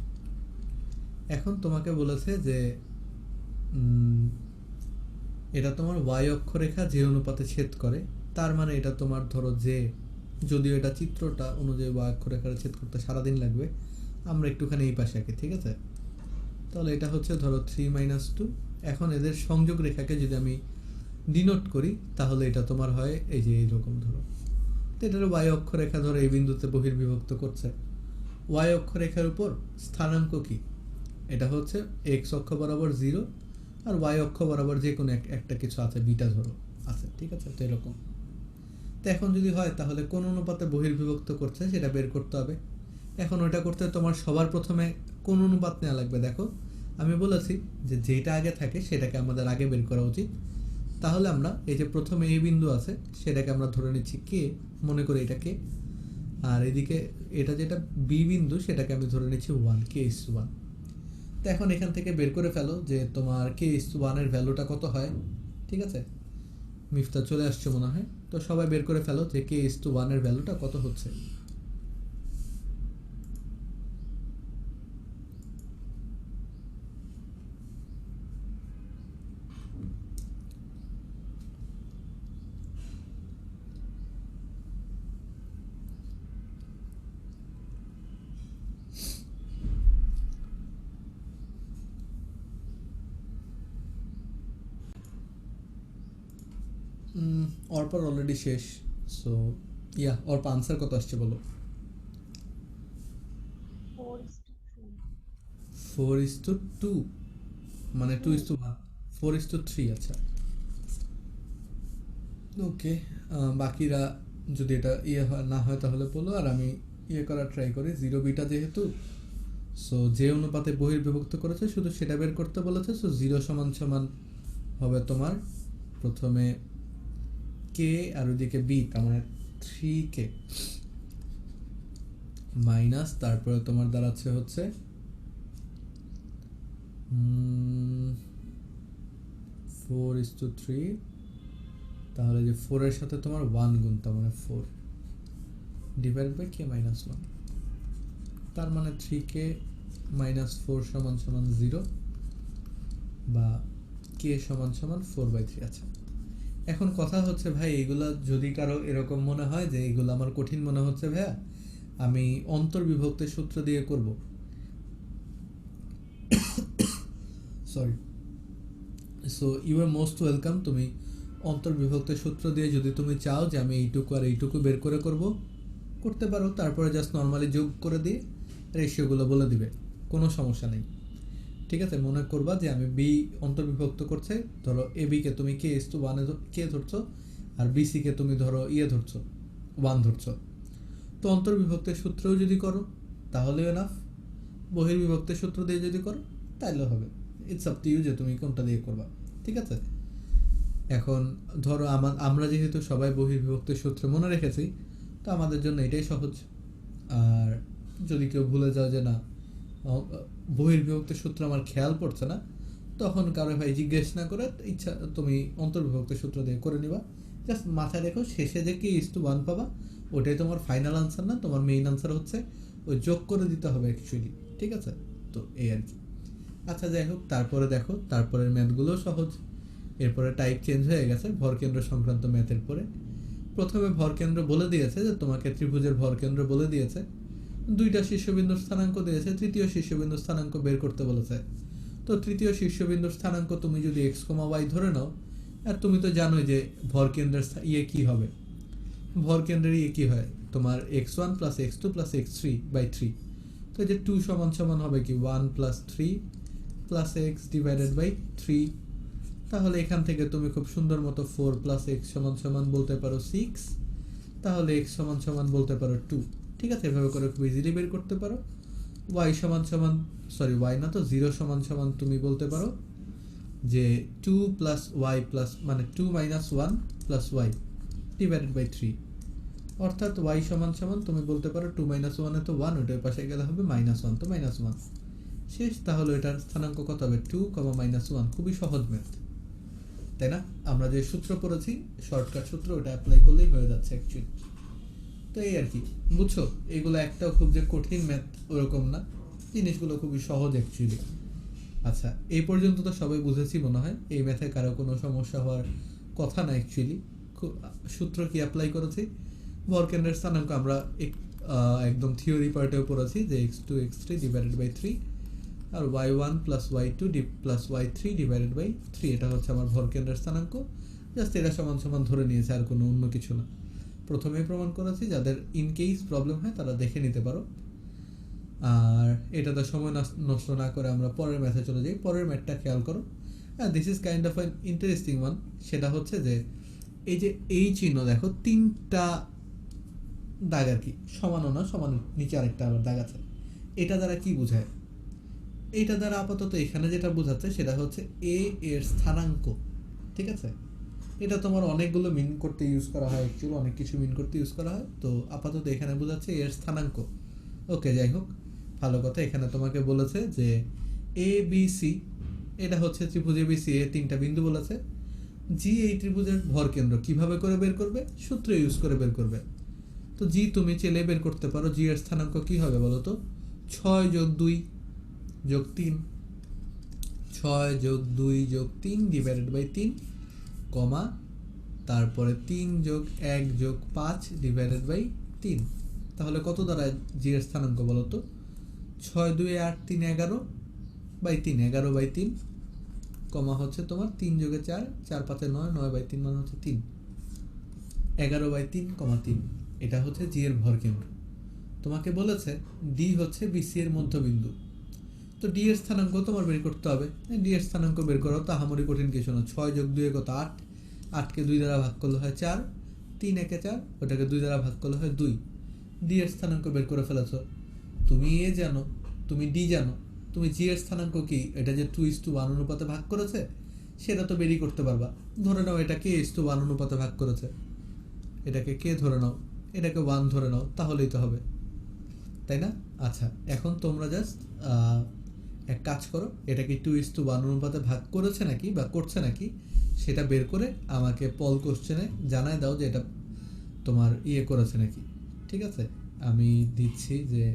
এখন তোমাকে বলেছে যে এটা তোমার ওয়াই অক্ষরেখা যে অনুপাতে ছেদ করে, তার মানে এটা তোমার ধরো যে, যদিও এটা চিত্রটা অনুযায়ী ওয়াই অক্ষরেখার ছেদ করতে সারাদিন লাগবে, আমরা একটুখানি এই পাশে আঁকি, ঠিক আছে। তাহলে এটা হচ্ছে ধরো 3-2। এখন এদের সংযোগ রেখাকে যদি আমি ডিনোট করি তাহলে এটা তোমার হয় এই যে এইরকম। ধরো তো এটার ওয়াই অক্ষরেখা ধরো এই বিন্দুতে বহির্বিভক্ত করছে। ওয়াই অক্ষরেখার উপর স্থানাঙ্ক কি? এটা হচ্ছে এক্স অক্ষ বরাবর 0 আর ওয়াই অক্ষ বরাবর যে কোনো একটা কিছু আছে, বিটা ধরো আছে, ঠিক আছে। তো এরকম। তো এখন যদি হয় তাহলে কোন অনুপাতে বহির্বিভক্ত করছে সেটা বের করতে হবে। এখন ওটা করতে তোমার সবার প্রথমে কোন অনুপাত নেওয়া লাগবে? দেখো আমি বলেছি যে যেটা আগে থাকে সেটাকে আমাদের আগে বের করা উচিত। তাহলে আমরা এই যে প্রথমে এ বিন্দু আছে সেটাকে আমরা ধরে নিচ্ছি কে, মনে করি এটা কে, আর এদিকে এটা যেটা বি বিন্দু সেটাকে আমি ধরে নিচ্ছি 1, কে ইস 1। তো এখন এখান থেকে বের করে ফেলো যে তোমার কে ইস 1 এর ভ্যালুটা কত হয়। ঠিক আছে, মিফতা চলে আসছে মনে হয়, তো সবাই বের করে ফেলো যে কে ইস 1 এর ভ্যালুটা কত হচ্ছে। অর্পার অলরেডি শেষ, সো ইয়া অর্পা আনসার কত আসছে বলো। 4:2, মানে 2:1, 4:3। আচ্ছা ওকে, বাকিরা যদি এটা ইয়ে হয় না হয় তাহলে বলো, আর আমি ইয়ে করার ট্রাই করি। 0 বিটা যেহেতু, সো যে অনুপাতে বহির্বিভক্ত করেছে শুধু সেটা বের করতে বলেছে। সো 0 সমান সমান হবে তোমার প্রথমে কে আর ওইদিকে বি, তার মানে 3k মাইনাস, তারপরে তোমার দাঁড়াচ্ছে হচ্ছে 4:3, তাহলে যে 4 এর সাথে তোমার 1 গুণ, তার মানে 4 ডিভাইড বাই কে মাইনাস 1, তার মানে 3k মাইনাস 4 সমান সমান 0, বা কে সমান সমান 4/3। আচ্ছা এখন কথা হচ্ছে ভাই, এইগুলা যদি কারো এরকম মনে হয় যে এইগুলো আমার কঠিন মনে হচ্ছে ভাইয়া, আমি অন্তর্বিভক্তের সূত্র দিয়ে করব, sorry, so you are most welcome. তুমি অন্তর্বিভক্তের সূত্র দিয়ে যদি তুমি চাও যে আমি এইটুকু আর এইটুকু বের করে করতে পারো, তারপরে জাস্ট নর্মালি যোগ করে দিয়ে রেশিওগুলো বলে দিবে, কোনো সমস্যা নেই। ঠিক আছে, মনে করবা যে আমি বি অন্তর্বিভক্ত করছে, ধরো এ বিকে তুমি কে ইস টু 1 কে ধরছো, আর বিসিকে তুমি ধরো ধরছো 1 ধরছো। তো অন্তর্বিভক্তের সূত্রেও যদি করো তাহলে এনাফ, বহির্বিভক্তের সূত্র দিয়ে যদি করো তাহলে হবে। ইটস আপ টু ইউ যে তুমি কোনটা দিয়ে করবা। ঠিক আছে, এখন ধরো আমরা যেহেতু সবাই বহির্বিভক্তের সূত্র মনে রেখেছি, তো আমাদের জন্য এটাই সহজ। আর যদি কেউ ভুলে যাও যে না বহির্বিভক্তের সূত্র আমার খেয়াল পড়ছে না, তখন কারো ভাই জিজ্ঞেস না করে ইচ্ছা তুমি অন্তর্বিভক্তের সূত্র দিয়ে করে নিবা। জাস্ট মাথায় রেখো শেষে যে কি ইস টু 1 পাবা, ওটাই তোমার ফাইনাল আনসার না, তোমার মেইন আনসার হচ্ছে ওই যোগ করে দিতে হবে অ্যাকচুয়ালি। ঠিক আছে, তো এই আর কি। আচ্ছা যাই হোক, তারপরে দেখো তারপরের ম্যাথগুলোও সহজ। এরপরে টাইপ চেঞ্জ হয়ে গেছে ভরকেন্দ্র সংক্রান্ত ম্যাথের পরে। প্রথমে ভরকেন্দ্র বলে দিয়েছে যে তোমাকে ত্রিভুজের ভরকেন্দ্র বলে দিয়েছে, 2টা শীর্ষবিন্দুর স্থানাঙ্ক দিয়েছে, তৃতীয় শীর্ষবিন্দুর স্থানাঙ্ক বের করতে বলেছে। তো তৃতীয় শীর্ষবিন্দুর স্থানাঙ্ক তুমি যদি x, y ধরে নাও, আর তুমি তো জানোই যে ভরকেন্দ্রের কি হবে, ভরকেন্দ্রের কি হয় তোমার x1 plus x2 plus x3/3। তো যে 2 সমান সমান হবে কি 1 plus 3 plus x divided by 3। তাহলে এখান থেকে তুমি খুব সুন্দর মতো 4 প্লাস x সমান সমান বলতে পারো 6, তাহলে x সমান সমান বলতে পারো 2। ঠিক আছে, এভাবে করে খুব ইজিলি বের করতে পারো। y সমান সমান, সরি y না তো 0 সমান সমান তুমি বলতে পারো যে 2 প্লাস y প্লাস, মানে 2 minus 1 plus y divided by 3, অর্থাৎ y সমান সমান তুমি বলতে পারো 2 মাইনাস 1 এ তো 1, ওটার পাশে গেলে হবে -1, তো -1 শেষ। তাহলে এটার স্থানাঙ্ক কত হবে 2, -1। খুবই সহজ ম্যাথ, তাই না? আমরা যে সূত্র পড়েছি শর্টকাট সূত্র, ওটা অ্যাপ্লাই করলেই হয়ে যাচ্ছে অ্যাকচুয়ালি। তো এই আর কি, বুঝছো, এগুলো একটাও খুব যে কঠিন ম্যাথ ওরকম না, জিনিসগুলো খুবই সহজ অ্যাকচুয়ালি। আচ্ছা এই পর্যন্ত তো সবাই বুঝেছি মনে হয়, এই ম্যাথে কারো কোনো সমস্যা হওয়ার কথা না অ্যাকচুয়ালি। সূত্র কি অ্যাপ্লাই করেছি, ভরকেন্দ্রের স্থানাঙ্ক আমরা একদম থিওরি পার্টেও পড়েছি যে x2 x3 ডিভাইডেড বাই 3, আর y1 plus y2 plus y3 divided by 3, এটা হচ্ছে আমার ভরকেন্দ্রের স্থানাঙ্ক। জাস্ট এটা সমান সমান ধরে নিয়েছে, আর কোনো অন্য কিছু না। প্রথমেই প্রমাণ করেছি, যাদের ইন কেস প্রবলেম হয় তারা দেখে নিতে পারো। আর এটাতে সময় নষ্ট না করে আমরা পরের ম্যাথে চলে যাই। পরের ম্যাথটা খেয়াল করো, হ্যাঁ this is kind of an interesting one. সেটা হচ্ছে যে এই যে এই চিহ্ন দেখো, 3টা দাগ আর কি, সমানও না, সমান নিচে আরেকটা আবার দাগ আছে। এটা দ্বারা কি বোঝায়? এটা দ্বারা আপাতত এখানে যেটা বোঝাচ্ছে সেটা হচ্ছে এ এর স্থানাঙ্ক। ঠিক আছে, এটা তোমার অনেকগুলো মিন করতে ইউজ করা হয়, অ্যাকচুয়ালি অনেক কিছু মিন করতে ইউজ করা হয়। তো আপাতত এখানে বোঝাচ্ছে এর স্থানাঙ্ক। ওকে, যাই হোক, ভালো কথা। এখানে তোমাকে বলেছে যে এ বি সি, এটা হচ্ছে ত্রিভুজ এবিসি এ 3টা বিন্দু বলেছে। জি এই ত্রিভুজের ভর কেন্দ্র কিভাবে করে বের করবে? সূত্র ইউজ করে বের করবে। তো জি তুমি চেলে বের করতে পারো। জি এর স্থানাঙ্ক কি হবে বলো তো? 6 + 2 + 3, 6 + 2 + 3 ডিভাইডেড বাই 3, কমা, তারপরে 3 + 1 + 5 ডিভাইডেড বাই 3। তাহলে কত দাঁড়ায় জি এর স্থানাঙ্ক বলো তো? 6 2 8 3 11 বাই 3, 11/3, কমা হচ্ছে তোমার 3 + 4, 4 5 9, 9/3 মানে হচ্ছে 3, 11/3, 3। এটা হচ্ছে জি এর ভর কেন্দ্র। তোমাকে বলেছে ডি হচ্ছে বিসি এর মধ্যবিন্দু। তো ডি এর স্থানাঙ্ক তোমার বের করতে হবে। ডি এর স্থানাঙ্ক বের করো, তাহামরি কঠিন কিছু না। 6 + 2 কত? 8, 8কে 2 দ্বারা ভাগ করলে হয় 4, 3 একে 4, ওটাকে 2 দ্বারা ভাগ করলে হয় 2। ডি এর স্থানাঙ্ক বের করে ফেলেছো। তুমি এ জানো, তুমি ডি জানো, তুমি জি এর স্থানাঙ্ক কি এটা যে 2:1 অনুপাতে ভাগ করেছে সেটা তো বেরই করতে পারবা। ধরে নাও এটা কে 1:1 অনুপাতে ভাগ করেছে, এটাকে কে ধরে নাও, এটাকে 1 ধরে নাও, তাহলেই তো হবে, তাই না? আচ্ছা, এখন তোমরা জাস্ট এক কাজ করো, এটা কি 2:1 অনুপাতে ভাগ করেছে নাকি বা করছে নাকি সেটা বের করে আমাকে পল কোশ্চেনে জানায় দাও যে এটা তোমার ইয়ে করেছে নাকি। ঠিক আছে, আমি দিচ্ছি যে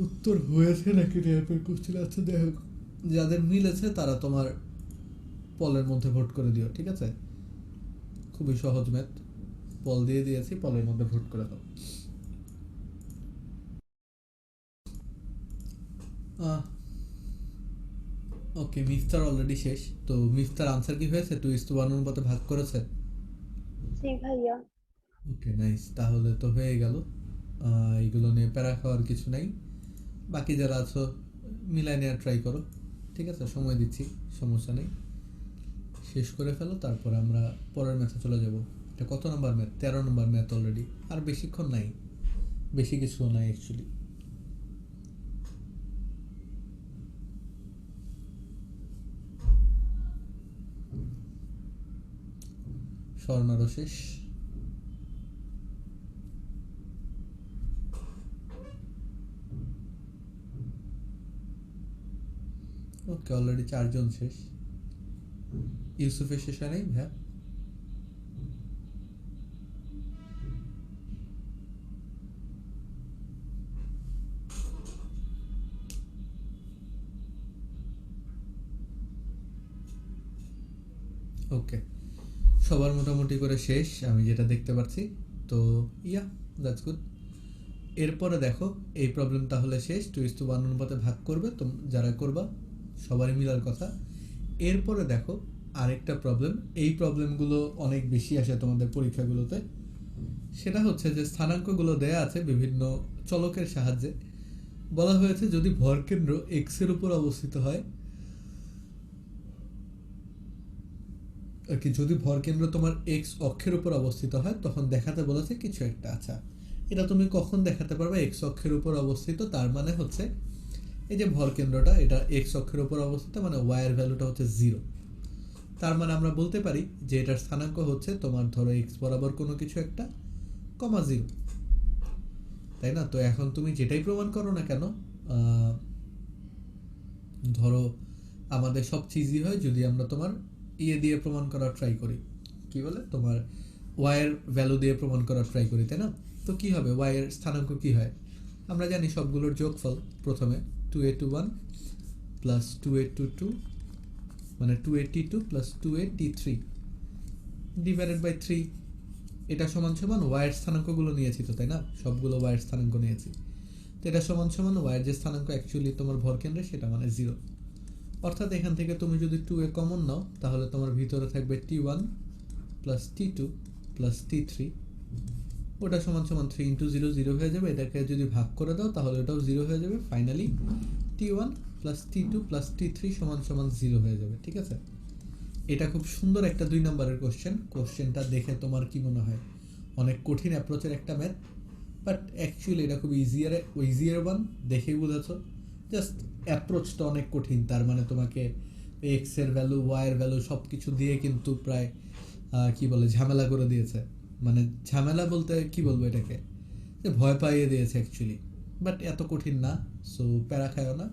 উত্তর হয়েছে নাকি রেয়ার কোশ্চেন। আচ্ছা, যাই হোক, যাদের মিলেছে তারা তোমার পলের মধ্যে ভোট করে দিও। ঠিক আছে, খুবই সহজ ম্যাথ। পল দিয়ে দিয়েছি, পলের মধ্যে ভোট করে দাও। ওকে, মিফতার অলরেডি শেষ। তো মিফতার আনসার কি হয়েছে? 2:1 অনুপাতে ভাগ করেছে। জি ভাইয়া। ওকে, নাইস, তাহলে তো হয়ে গেল। এইগুলো নিয়ে প্যারা খাওয়ার কিছু নাই। বাকি যারা আছো মিলাই নেওয়ার ট্রাই করো। ঠিক আছে, সময় দিচ্ছি, সমস্যা নেই। শেষ করে ফেলো, তারপর আমরা পরের ম্যাথে চলে যাব। এটা কত নম্বর ম্যাথ? 13 নম্বর ম্যাথ অলরেডি। আর বেশিক্ষণ নাই, বেশি কিছু নাই অ্যাকচুয়ালি। স্বর্ণারও শেষ। ওকে, অলরেডি 4 জন শেষ। ইউসুফের শেষ হয় নাই? হ্যাঁ, ওকে, সবার মোটামুটি করে শেষ আমি যেটা দেখতে পাচ্ছি। তো ইয়া, দ্যাটস গুড। এরপরে দেখো এই প্রবলেম তাহলে শেষ। 2:1 অনুপাতে ভাগ করবে তো যারা করবা সবারই মিলার কথা। এরপরে দেখো আরেকটা প্রবলেম, এই প্রবলেমগুলো অনেক বেশি আসে তোমাদের পরীক্ষাগুলোতে। সেটা হচ্ছে যে স্থানাঙ্কগুলো দেয়া আছে বিভিন্ন চলকের সাহায্যে। বলা হয়েছে যদি ভরকেন্দ্র এক্স এর উপর অবস্থিত হয়, আর কি, যদি ভরকেন্দ্র তোমার এক্স অক্ষের উপর অবস্থিত হয় তখন দেখাতে বলেছে কিছু একটা। আচ্ছা, এটা তুমি কখন দেখাতে পারবে? এক্স অক্ষের উপর অবস্থিত, তার মানে হচ্ছে এই যে ভরকেন্দ্রটা এটা এক্স অক্ষের উপর অবস্থিত, মানে ওয়াই এর ভ্যালুটা হচ্ছে 0। তার মানে আমরা বলতে পারি যে এটার স্থানাঙ্ক হচ্ছে তোমার ধরো এক্স বরাবর কোনো কিছু একটা, কমা 0, তাই না? তো এখন তুমি যেটাই প্রমাণ করো না কেন, ধরো আমাদের সবচেয়ে ইজি হয় যদি আমরা তোমার ইয়ে দিয়ে প্রমাণ করার ট্রাই করি, কি বলে, তোমার ওয়াই এর ভ্যালু দিয়ে প্রমাণ করার ট্রাই করি, তাই না? তো কি হবে, ওয়াই এর স্থানাঙ্ক কি হয় আমরা জানি, সবগুলোর যোগফল প্রথমে 2a21 প্লাস 2a22 মানে 282 প্লাস 2a3 ডিভাইডেড বাই 3। এটা সমান সমান ওয়াই এর স্থানাঙ্কগুলো নিয়েছি তো, তাই না? সবগুলো ওয়াই এর স্থানাঙ্ক নিয়েছি। তো এটা সমান সমান ওয়াই এর যে স্থানাঙ্ক অ্যাকচুয়ালি তোমার ভরকেন্দ্রে সেটা মানে 0। অর্থাৎ এখান থেকে তুমি যদি 2a কমন নাও তাহলে তোমার ভিতরে থাকবে t1 plus t2 plus t3, ওটা সমান সমান 3 × 0 0 হয়ে যাবে। এটাকে যদি ভাগ করে দাও তাহলে ওটাও 0 হয়ে যাবে। Finally t1 plus t2 plus t3 সমান সমান 0 হয়ে যাবে। ঠিক আছে, এটা খুব সুন্দর একটা 2 নম্বরের কোশ্চেন। কোশ্চেনটা দেখে তোমার কি মনে হয়? অনেক কঠিন অ্যাপ্রোচের একটা ম্যাথ, বাট অ্যাকচুয়ালি এটা খুব ইজিয়ার ওয়ান, দেখেই বুঝেছো। জাস্ট অ্যাপ্রোচটা অনেক কঠিন, তার মানে তোমাকে এক্স এর ভ্যালু ওয়াই এর ভ্যালু সব কিছু দিয়ে কিন্তু প্রায় কি বলে ঝামেলা করে দিয়েছে। মানে ঝামেলা বলতে কি বলবো এটাকে, যে ভয় পাইয়ে দিয়েছে অ্যাকচুয়ালি, বাট এত কঠিন না। সো প্যারা খায়ও না।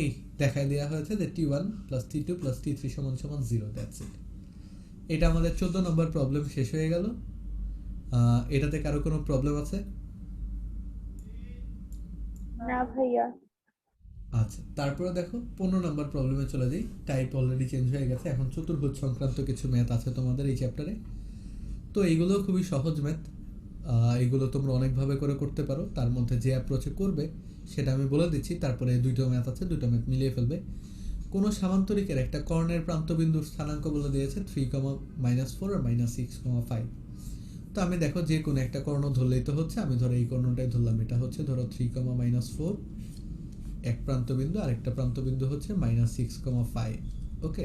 এই দেখাই দেওয়া হয়েছে যে T1 plus T2 plus T3 সমান সমান 0, দ্যাটস ইট। এটা আমাদের 14 নম্বর প্রবলেম শেষ হয়ে গেল। এটাতে কারো কোনো প্রবলেম আছে? না ভাইয়া। আচ্ছা, তারপরে দেখো 15 নম্বর প্রবলেমে চলে যাই। টাইপ অলরেডি চেঞ্জ হয়ে গেছে, এখন চতুর্ভুজ সংক্রান্ত কিছু ম্যাথ আছে তোমাদের এই চ্যাপ্টারে। তো এইগুলো খুবই সহজ ম্যাথ, এগুলো তোমরা অনেকভাবে করে করতে পারো। তার মধ্যে যে অ্যাপ্রোচে করবে সেটা আমি বলে দিচ্ছি, তারপরে দুটো ম্যাথ আছে, দুটো ম্যাথ মিলিয়ে ফেলবে। কোনো সামান্তরিকের একটা কর্ণের প্রান্তবিন্দুর স্থানাঙ্ক বলে দিয়েছে 3, -4 আর -6, 5। তো আমি দেখো যে কোনো একটা কর্ণ ধরলেই তো হচ্ছে, আমি ধরো এই কর্ণটাই ধরলাম, এটা হচ্ছে ধরো 3, -4 এক প্রান্তবিন্দু, আর একটা প্রান্তবিন্দু হচ্ছে -6, 5। ওকে,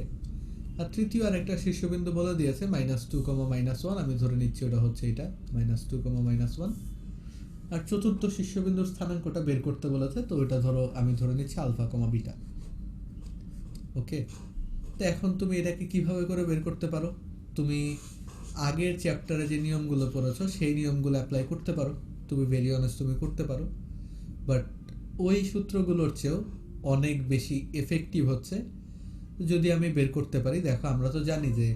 আর তৃতীয় আর একটা শীর্ষবিন্দু বলে দিয়েছে -2, -1, আমি ধরে নিচ্ছি ওটা হচ্ছে এটা -2, -1। আর চতুর্থ শীর্ষবিন্দুর স্থানাঙ্কটা বের করতে বলেছে, তো ওটা ধরো আমি ধরে নিচ্ছি আলফা, বিটা। ওকে, তো এখন তুমি এটাকে কিভাবে করে বের করতে পারো? তুমি আগের চ্যাপ্টারে যে নিয়মগুলো পড়েছো সেই নিয়মগুলো অ্যাপ্লাই করতে পারো, তুমি ভেরি অনেস্ট তুমি করতে পারো, বাট ওই সূত্রগুলোর চেয়েও অনেক বেশি এফেক্টিভ হচ্ছে যদি আমি বের করতে পারি। দেখো আমরা তো জানি যে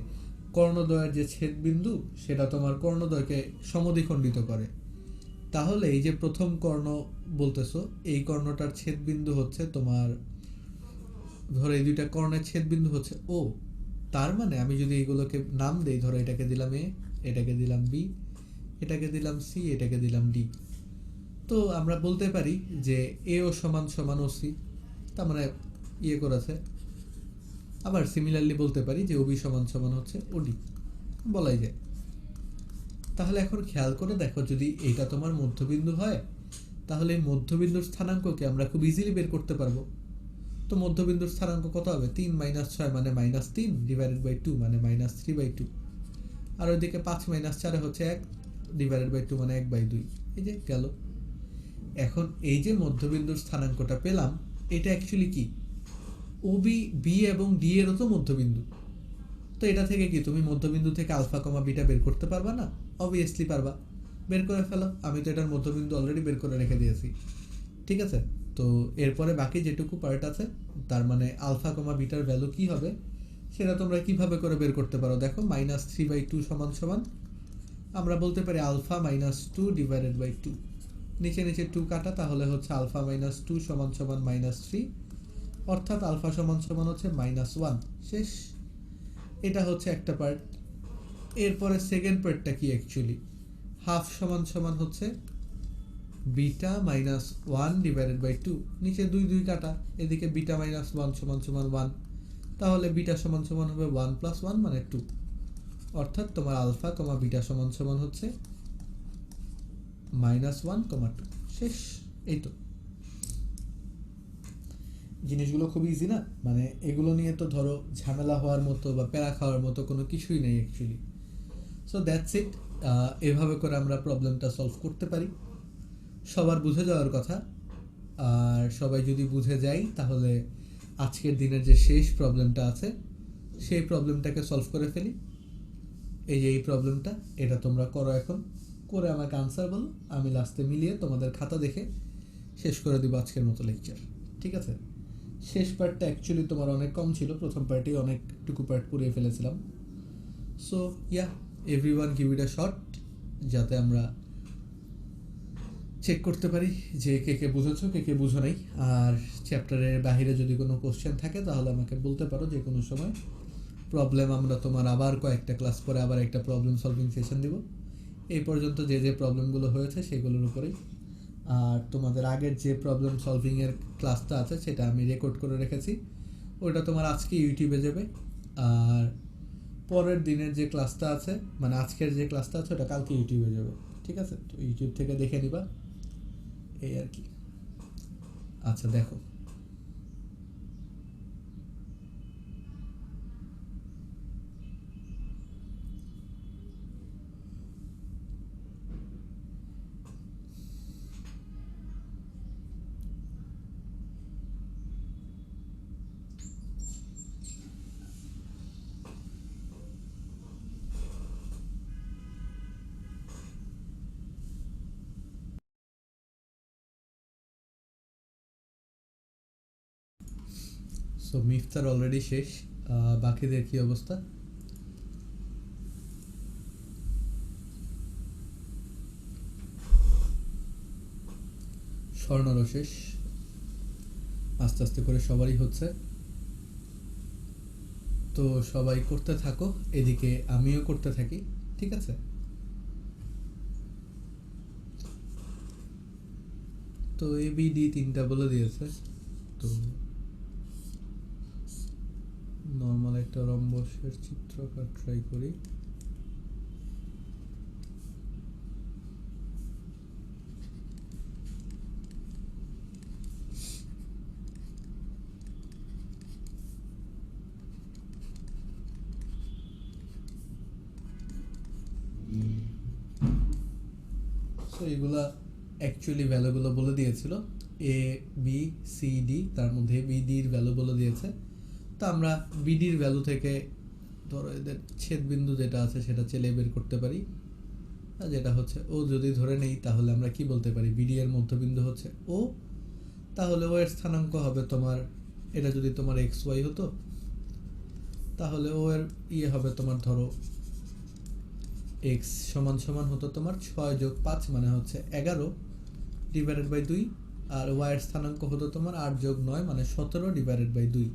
কর্ণদ্বয়ের যে ছেদবিন্দু সেটা তোমার কর্ণদ্বয়কে সমদ্বিখণ্ডিত করে। তাহলে এই যে প্রথম কর্ণ বলতেছো, এই কর্ণটার ছেদবিন্দু হচ্ছে তোমার, ধরো এই দুইটা কর্ণের ছেদবিন্দু হচ্ছে ও। তার মানে আমি যদি এগুলোকে নাম দেই, ধরো এটাকে দিলাম এ, এটাকে দিলাম বি, এটাকে দিলাম সি, এটাকে দিলাম ডি, তো আমরা বলতে পারি যে এ ও সমান সমান ও সি, তার মানে ইয়ে করেছে। আবার সিমিলারলি বলতে পারি যে ওবি সমান সমান হচ্ছে ওডি, বলাই যায়। তাহলে এখন খেয়াল করে দেখো, যদি এইটা তোমার মধ্যবিন্দু হয় তাহলে এই মধ্যবিন্দুর স্থানাঙ্ককে আমরা খুব ইজিলি বের করতে পারবো। তো মধ্যবিন্দুর স্থানাঙ্ক কত হবে? 3 - 6 মানে -3 ডিভাইডেড বাই 2 মানে -3/2, আর ওইদিকে 5 - 4 হচ্ছে 1 ডিভাইডেড বাই 2 মানে 1/2। এই যে গেল। এখন এই যে মধ্যবিন্দুর স্থানাঙ্কটা পেলাম, এটা অ্যাকচুয়ালি কি? ওবি, বি এবং ডি এরও তো মধ্যবিন্দু। তো এটা থেকে কি তুমি মধ্যবিন্দু থেকে আলফা, বিটা বের করতে পারবা না? অবভিয়াসলি পারবা, বের করে ফেলো। আমি তো এটার মধ্যবিন্দু অলরেডি বের করে রেখে দিয়েছি, ঠিক আছে? তো এরপরে বাকি যেটুকু পার্ট আছে, তার মানে আলফা, বিটার ভ্যালু কি হবে সেটা তোমরা কিভাবে করে বের করতে পারো? দেখো -3/2 সমান সমান আমরা বলতে পারি আলফা -2 ডিভাইডেড বাই 2, নিচে নিচে 2 কাটা, তাহলে হচ্ছে আলফা -2 সমান সমান -3, অর্থাৎ আলফা সমান সমান হচ্ছে -1। শেষ। এটা হচ্ছে একটা পার্ট। এরপরে সেকেন্ড পার্টটা কি অ্যাকচুয়ালি? হাফ সমান সমান হচ্ছে বিটা -1 ডিভাইডেড বাই 2, নিচে 2 2 কাটা, এদিকে বিটা -1 সমান সমান 1, তাহলে বিটা সমান সমান হবে 1 + 1 মানে 2, অর্থাৎ তোমার আলফা, বিটা সমান সমান হচ্ছে -1, 2। শেষ। এই তো, জিনিসগুলো খুব ইজি না? মানে এগুলো নিয়ে তো ধরো ঝামেলা হওয়ার মতো বা প্যারা খাওয়ার মতো কোনো কিছুই নেই অ্যাকচুয়ালি। So that's it. এভাবে করে আমরা প্রবলেমটা সলভ করতে পারি। সবার বুঝে যাওয়ার কথা, আর সবাই যদি বুঝে যায় তাহলে আজকের দিনের যে শেষ প্রবলেমটা আছে সেই প্রবলেমটাকে সলভ করে ফেলি। এই যে এই প্রবলেমটা, এটা তোমরা করো এখন, করে আমাকে আনসার বলো, আমি লাস্টে মিলিয়ে তোমাদের খাতা দেখে শেষ করে দিব আজকের মতো লেকচার, ঠিক আছে? শেষ পার্টটা অ্যাকচুয়ালি তোমার অনেক কম ছিল, প্রথম পার্টেই অনেকটুকু পার্ট পুড়িয়ে ফেলেছিলাম। So yeah, everyone give it a shot, যাতে আমরা চেক করতে পারি যে কে কে বুঝেছো, কে কে বুঝো নাই। আর চ্যাপ্টারের বাইরে যদি কোনো কোশ্চেন থাকে তাহলে আমাকে বলতে পারো যে কোনো সময়। প্রবলেম আমরা তোমার আবার কয়েকটা ক্লাস পরে আবার একটা প্রবলেম সলভিং সেশন দিব। এই পর্যন্ত যে যে প্রবলেমগুলো হয়েছে সেগুলোর উপরেই। আর তোমাদের আগের যে প্রবলেম সলভিংয়ের ক্লাসটা আছে সেটা আমি রেকর্ড করে রেখেছি, ওটা তোমার আজকে ইউটিউবে যাবে। আর পরের দিনের যে ক্লাসটা আছে, মানে আজকের যে ক্লাসটা আছে ওটা কালকে ইউটিউবে যাবে, ঠিক আছে? তো ইউটিউব থেকে দেখে নিবা, এই আর কি। আচ্ছা দেখো, সো মিফতার অলরেডি শেষ, বাকিদের কি অবস্থা? স্বর্ণরও শেষ, আস্তে আস্তে করে সবারই হচ্ছে। তো সবাই করতে থাকো, এদিকে আমিও করতে থাকি, ঠিক আছে? তো এবিডি 3টা বলে দিয়েছে। তো নর্মাল একটা রম্বসের চিত্র আঁকার ট্রাই করি। সো এগুলা অ্যাকচুয়ালি ভ্যালুগুলো বলে দিয়েছিল, এ বি সি ডি, তার মধ্যে বিডির ভ্যালু বলে দিয়েছে। তো আমরা বিডির ভ্যালু থেকে ধরো এদের ছেদবিন্দু যেটা আছে সেটা চেলে বের করতে পারি, আর যেটা হচ্ছে ও যদি ধরে নেই তাহলে আমরা কি বলতে পারি, বিডি এর মধ্যবিন্দু হচ্ছে ও, তাহলে ও এর স্থানাঙ্ক হবে তোমার, এটা যদি তোমার এক্স ওয়াই হতো তাহলে ও এর ইয়ে হবে তোমার ধরো এক্স সমান সমান হতো তোমার 6 যোগ 5 মানে হচ্ছে 11 ডিভাইডেড বাই 2, আর ওয়াই এর স্থানাঙ্ক হতো তোমার 8 যোগ 9 মানে 17 ডিভাইডেড বাই 2,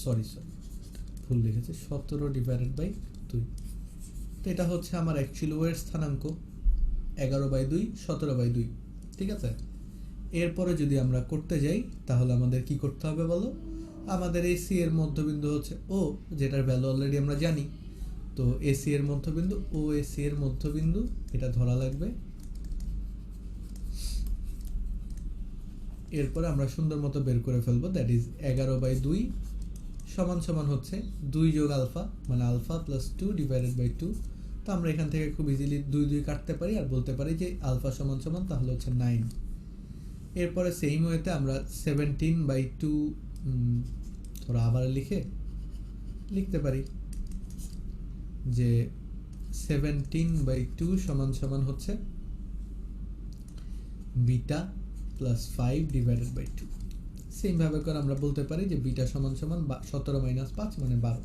সরি ভুল লিখেছি, 17 ডিভাইডেড বাই 2। তো এটা হচ্ছে আমার অ্যাকচুয়ালি ওয়ের স্থানাঙ্ক 11/2 17/2, ঠিক আছে? এরপরে যদি আমরা করতে যাই তাহলে আমাদের কি করতে হবে বলো? আমাদের এসি এর মধ্যবিন্দু হচ্ছে ও, যেটার ভ্যালু অলরেডি আমরা জানি। তো এসি এর মধ্যবিন্দু ও এসি এর মধ্যবিন্দু এটা ধরা লাগবে। এরপরে আমরা সুন্দর মতো বের করে ফেলবো, দ্যাট ইজ 11/2 সমান সমান হচ্ছে 2 যোগ আলফা মানে আলফা প্লাস 2 ডিভাইডেড বাই 2। তো আমরা এখান থেকে খুব ইজিলি 2 কাটতে পারি আর বলতে পারি যে আলফা সমান সমান তাহলে হচ্ছে 9। এরপরে সেম ওয়েতে আমরা 17/2 ধরো আবার লিখতে পারি যে 17/2 সমান সমান হচ্ছে beta plus 5 divided by 2। Same ভাবে করে আমরা বলতে পারি যে বিটা সমান সমান 17 মাইনাস 5 মানে 12।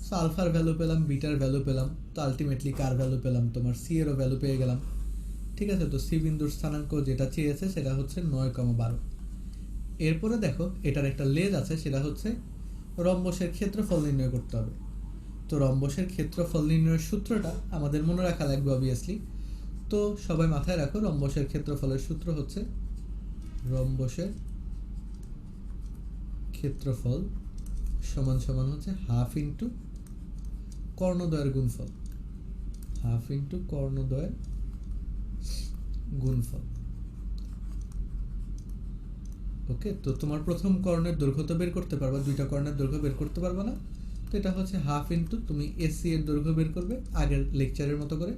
সো আলফার ভ্যালু পেলাম, বিটার ভ্যালু পেলাম, তো আলটিমেটলি কার ভ্যালু পেলাম? তোমার সি এরও ভ্যালু পেয়ে গেলাম, ঠিক আছে? তো সি বিন্দুর স্থানাঙ্ক যেটা চেয়েছে সেটা হচ্ছে 9,12। এরপরে দেখো এটার একটা লেজ আছে, সেটা হচ্ছে রম্বসের ক্ষেত্রফল নির্ণয় করতে হবে। তো রম্বসের ক্ষেত্রফল নির্ণয়ের সূত্রটা আমাদের মনে রাখা লাগবে অবভিয়াসলি। তো সবাই মাথায় রাখো, রম্বসের ক্ষেত্রফলের সূত্র হচ্ছে রম্বসের ক্ষেত্রফল সমান সমান হচ্ছে হাফ ইন্টু কর্ণদ্বয়ের গুণফল, হাফ ইন্টু কর্ণদ্বয়ের গুণফল। ওকে, তো তোমার প্রথম কর্ণের দৈর্ঘ্য তো বের করতে পারবা, দুইটা কর্ণের দৈর্ঘ্য বের করতে পারবা না। তো এটা হচ্ছে হাফ ইন্টু তুমি এসি এর দৈর্ঘ্য বের করবে আগের লেকচারের মতো করে,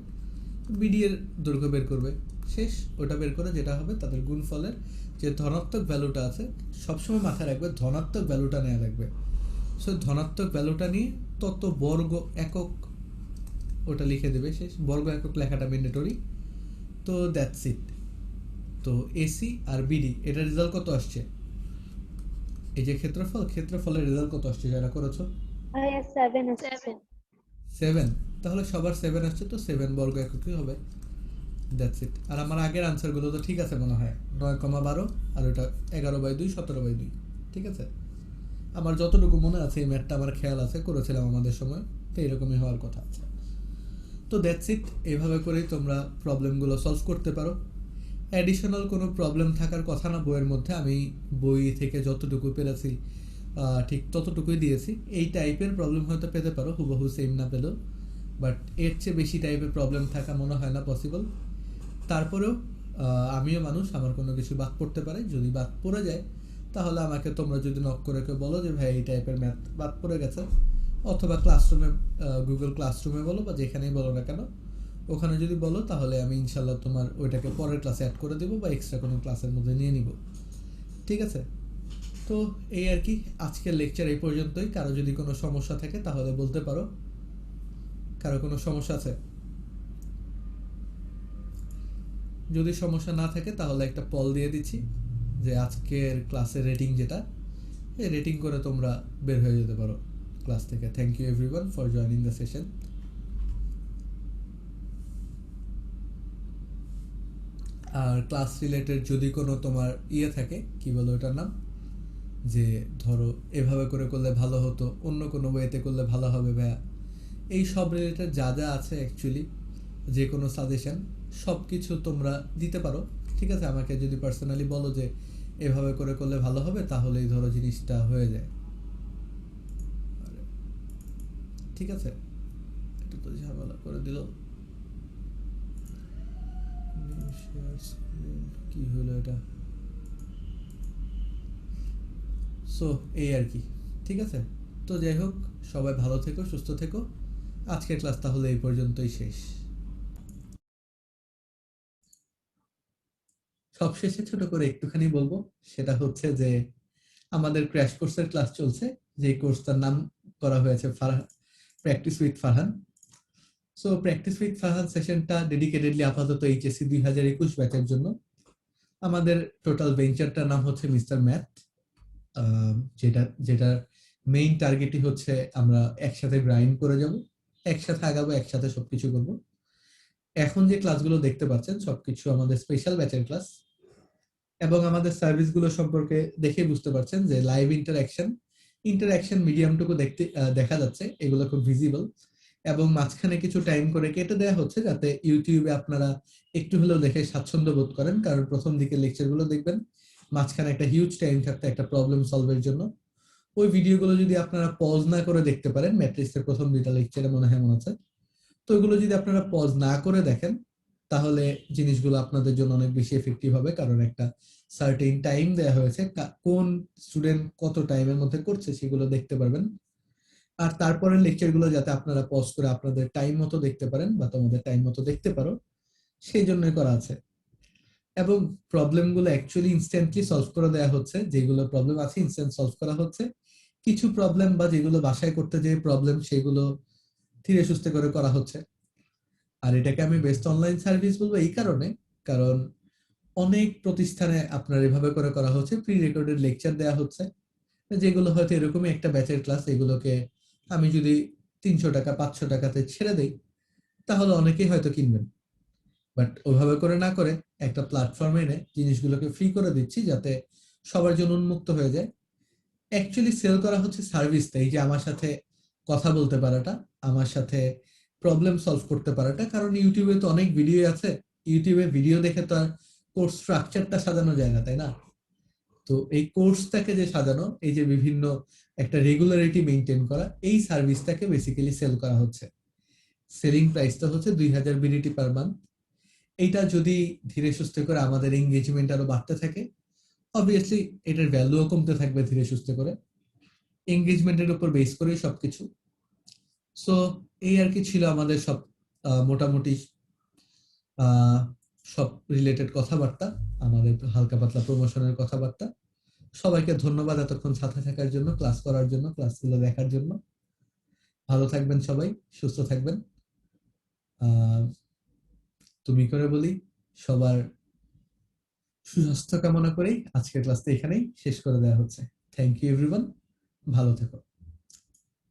বিডি এর দৈর্ঘ্য বের করবে, শেষ ওটা বের করে যেটা হবে তাদের গুণফলের যে ধনাত্মক ভ্যালুটা আছে, সবসময় মাথায় রাখবে ধনাত্মক ভ্যালুটা নেওয়া লাগবে। সো ধনাত্মক ভ্যালুটা নিয়ে তত বর্গ একক ওটা লিখে দেবে, শেষ। বর্গ একক লেখাটা ম্যান্ডেটরি। তো দ্যাটস ইট। তো এসি আর বিডি এটার রেজাল্ট কত আসছে? এই যে ক্ষেত্রফলের রেজাল্ট কত আসছে যারা করেছো? ভাইয়া 7 আসছে। 7। তাহলে সবার 7 আসছে, তো 7 বর্গ এককই হবে, দ্যাটস ইট। আর আমার আগের আনসারগুলো তো ঠিক আছে মনে হয়, 9,12 আর ওটা 11/2 17/2, ঠিক আছে? আমার যতটুকু মনে আছে এই ম্যাথটা আমার খেয়াল আছে, করেছিলাম আমাদের সময়, তো এরকমই হওয়ার কথা আছে। তো দ্যাটস ইট, এইভাবে করেই তোমরা প্রবলেমগুলো সলভ করতে পারো। অ্যাডিশনাল কোনো প্রবলেম থাকার কথা না বইয়ের মধ্যে, আমি বই থেকে যতটুকু পেরেছি ঠিক ততটুকুই দিয়েছি। এই টাইপের প্রবলেম হয়তো পেতে পারো, হুবহু সেম না পেলেও, বাট এর চেয়ে বেশি টাইপের প্রবলেম থাকা মনে হয় না পসিবল। তারপরেও আমিও মানুষ, আমার কোনো কিছু বাদ পড়তে পারে, যদি বাদ পড়ে যায় তাহলে আমাকে তোমরা যদি নক করে কেউ বলো যে ভাই এই টাইপের ম্যাথ বাদ পড়ে গেছে, অথবা ক্লাসরুমে গুগল ক্লাসরুমে বলো বা যেখানেই বলো না কেন, ওখানে যদি বলো তাহলে আমি ইনশাল্লাহ তোমার ওইটাকে পরের ক্লাসে অ্যাড করে দেবো বা এক্সট্রা কোনো ক্লাসের মধ্যে নিয়ে নিব, ঠিক আছে? তো এই আর কি, আজকের লেকচার এই পর্যন্তই। কারো যদি কোনো সমস্যা থাকে তাহলে বলতে পারো। কারো কোনো সমস্যা আছে? যদি সমস্যা না থাকে তাহলে একটা পল দিয়ে দিচ্ছি যে আজকের ক্লাসের রেটিং যেটা, রেটিং করে তোমরা বের হয়ে যেতে পারো ক্লাস থেকে। Thank you everyone for joining the session. আর ক্লাস রিলেটেড যদি কোনো তোমার থাকে, কি বলো ওটার নাম, যে ধরো এভাবে করে করলে ভালো হতো, অন্য কোনো ওয়েতে করলে ভালো হবে ভাইয়া, এই সব রিলেটেড যা যা আছে অ্যাকচুয়ালি, যে কোনো সাজেশন সব কিছু তোমরা দিতে পারো। ঠিক আছে, আমাকে যদি পার্সোনালি বলো যে এভাবে করে করলে ভালো হবে, তাহলেই ধরো জিনিসটা হয়ে যায়। ঠিক আছে, একটু তো ঝামেলা করে দিল। কি হলো এটা? সো এই আর কি। ঠিক আছে, তো যাই হোক, সবাই ভালো থেকো, সুস্থ থেকো। আজকের ক্লাস তাহলে এই পর্যন্তই শেষ। সবশেষে ছোট করে একটুখানি বলবো, সেটা হচ্ছে যে আমাদের ক্র্যাশ কোর্সের ক্লাস চলছে, যে কোর্সটার নাম করা হয়েছে practice with Farhan. So practice with Farhan সেশনটা ডেডিকেটেডলি আপাতত এইচএসসি 2021 ব্যাচের জন্য। আমাদের টোটাল ভেঞ্চারটার নাম হচ্ছে মিস্টার ম্যাথ, যেটা মেইন টার্গেটই হচ্ছে আমরা একসাথে গ্রাইন্ড করে যাব, একসাথে আগাবো, একসাথে সবকিছু করব। এখন যে ক্লাসগুলো দেখতে পাচ্ছেন সবকিছু আমাদের স্পেশাল ব্যাচের ক্লাস, এবং আমাদের সার্ভিসগুলো সম্পর্কে দেখে বুঝতে পারছেন যে লাইভ ইন্টারঅ্যাকশন মিডিয়ামটুকু দেখা যাচ্ছে, এগুলো খুব ভিজিবল, এবং মাঝখানে কিছু টাইম করে কেটে দেওয়া হচ্ছে যাতে ইউটিউবে আপনারা একটু হলেও দেখে স্বাচ্ছন্দ্য বোধ করেন। কারণ প্রথম দিকে লেকচারগুলো দেখবেন, মাঝখানে একটা হিউজ টাইম থাকতে একটা প্রবলেম সলভের জন্য। ওই ভিডিওগুলো যদি আপনারা পজ না করে দেখতে পারেন, ম্যাট্রিক্সের প্রথম দুইটা লেকচারে মনে হয় মনে আছে, তো ওইগুলো যদি আপনারা পজ না করে দেখেন, তাহলে জিনিসগুলো আপনাদের জন্য অনেক বেশি এফেক্টিভ হবে। কারণ একটা সার্টেন টাইম দেয়া হয়েছে, কোন স্টুডেন্ট কত টাইমের মধ্যে করছে সেগুলো দেখতে পারবেন। আর তারপরে লেকচারগুলো যাতে আপনারা পজ করে আপনাদের টাইম মতো দেখতে পারেন, বা তোমাদের টাইম মতো দেখতে পারো, সেই জন্যই করা আছে। এবং প্রবলেমগুলো অ্যাকচুয়ালি ইনস্ট্যান্টলি সলভ করে দেওয়া হচ্ছে, যেগুলো প্রবলেম আছে ইনস্ট্যান্ট সলভ করা হচ্ছে। কিছু প্রবলেম বা যেগুলো বাসায় করতে যে প্রবলেম, সেগুলো ধীরে সুস্থে করে করা হচ্ছে। আর এটাকে আমি বেস্ট অনলাইন সার্ভিস বলবো এই কারণে, কারণ অনেক প্রতিষ্ঠানে আপনার এভাবে করে করা হচ্ছে, প্রি রেকর্ডেড লেকচার দেওয়া হচ্ছে, যেগুলো হয়তো এরকমই একটা ব্যাচের ক্লাস, এগুলোকে আমি যদি 300 টাকা 500 টাকাতে ছেড়ে দেই, তাহলে অনেকেই হয়তো কিনবেন। বাট ওইভাবে করে না করে একটা প্ল্যাটফর্মে এনে জিনিসগুলোকে ফ্রি করে দিচ্ছি, যাতে সবার জন্য উন্মুক্ত হয়ে যায়। অ্যাকচুয়ালি সেল করা হচ্ছে সার্ভিসটা, এই যে আমার সাথে কথা বলতে পারাটা, আমার সাথে প্রবলেম সলভ করতে পারাটা। কারণ ইউটিউবে তো অনেক ভিডিও আছে, ইউটিউবে ভিডিও দেখে তো আর কোর্স স্ট্রাকচারটা সাজানো যায় না, তাই না? তো এই কোর্সটাকে যে সাজানো, এই যে বিভিন্ন একটা রেগুলারিটি মেনটেন করা, এই সার্ভিসটাকে বেসিক্যালি সেল করা হচ্ছে। সেলিং প্রাইসটা হচ্ছে 2000 বিডিটি পার মান্থ। এইটা যদি ধীরে সুস্থে করে আমাদের এঙ্গেজমেন্ট আরো বাড়তে থাকে, অবভিয়াসলি এটার ভ্যালুও কমতে থাকবে ধীরে সুস্থে করে। এঙ্গেজমেন্টের উপর বেস করে সবকিছু। সো এই আর কি ছিল আমাদের সব মোটামুটি সব রিলেটেড কথাবার্তা, আমাদের হালকা পাতলা প্রমোশনের কথাবার্তা। সবাইকে ধন্যবাদ এতক্ষণ সাথে থাকার জন্য, ক্লাস করার জন্য, ক্লাসগুলো দেখার জন্য। ভালো থাকবেন সবাই, সুস্থ থাকবেন। তুমি করে বলি, সবার সুস্বাস্থ্য কামনা করেই আজকের ক্লাসটা এখানেই শেষ করে দেওয়া হচ্ছে। থ্যাংক ইউ এভরিওয়ান, ভালো থেকো।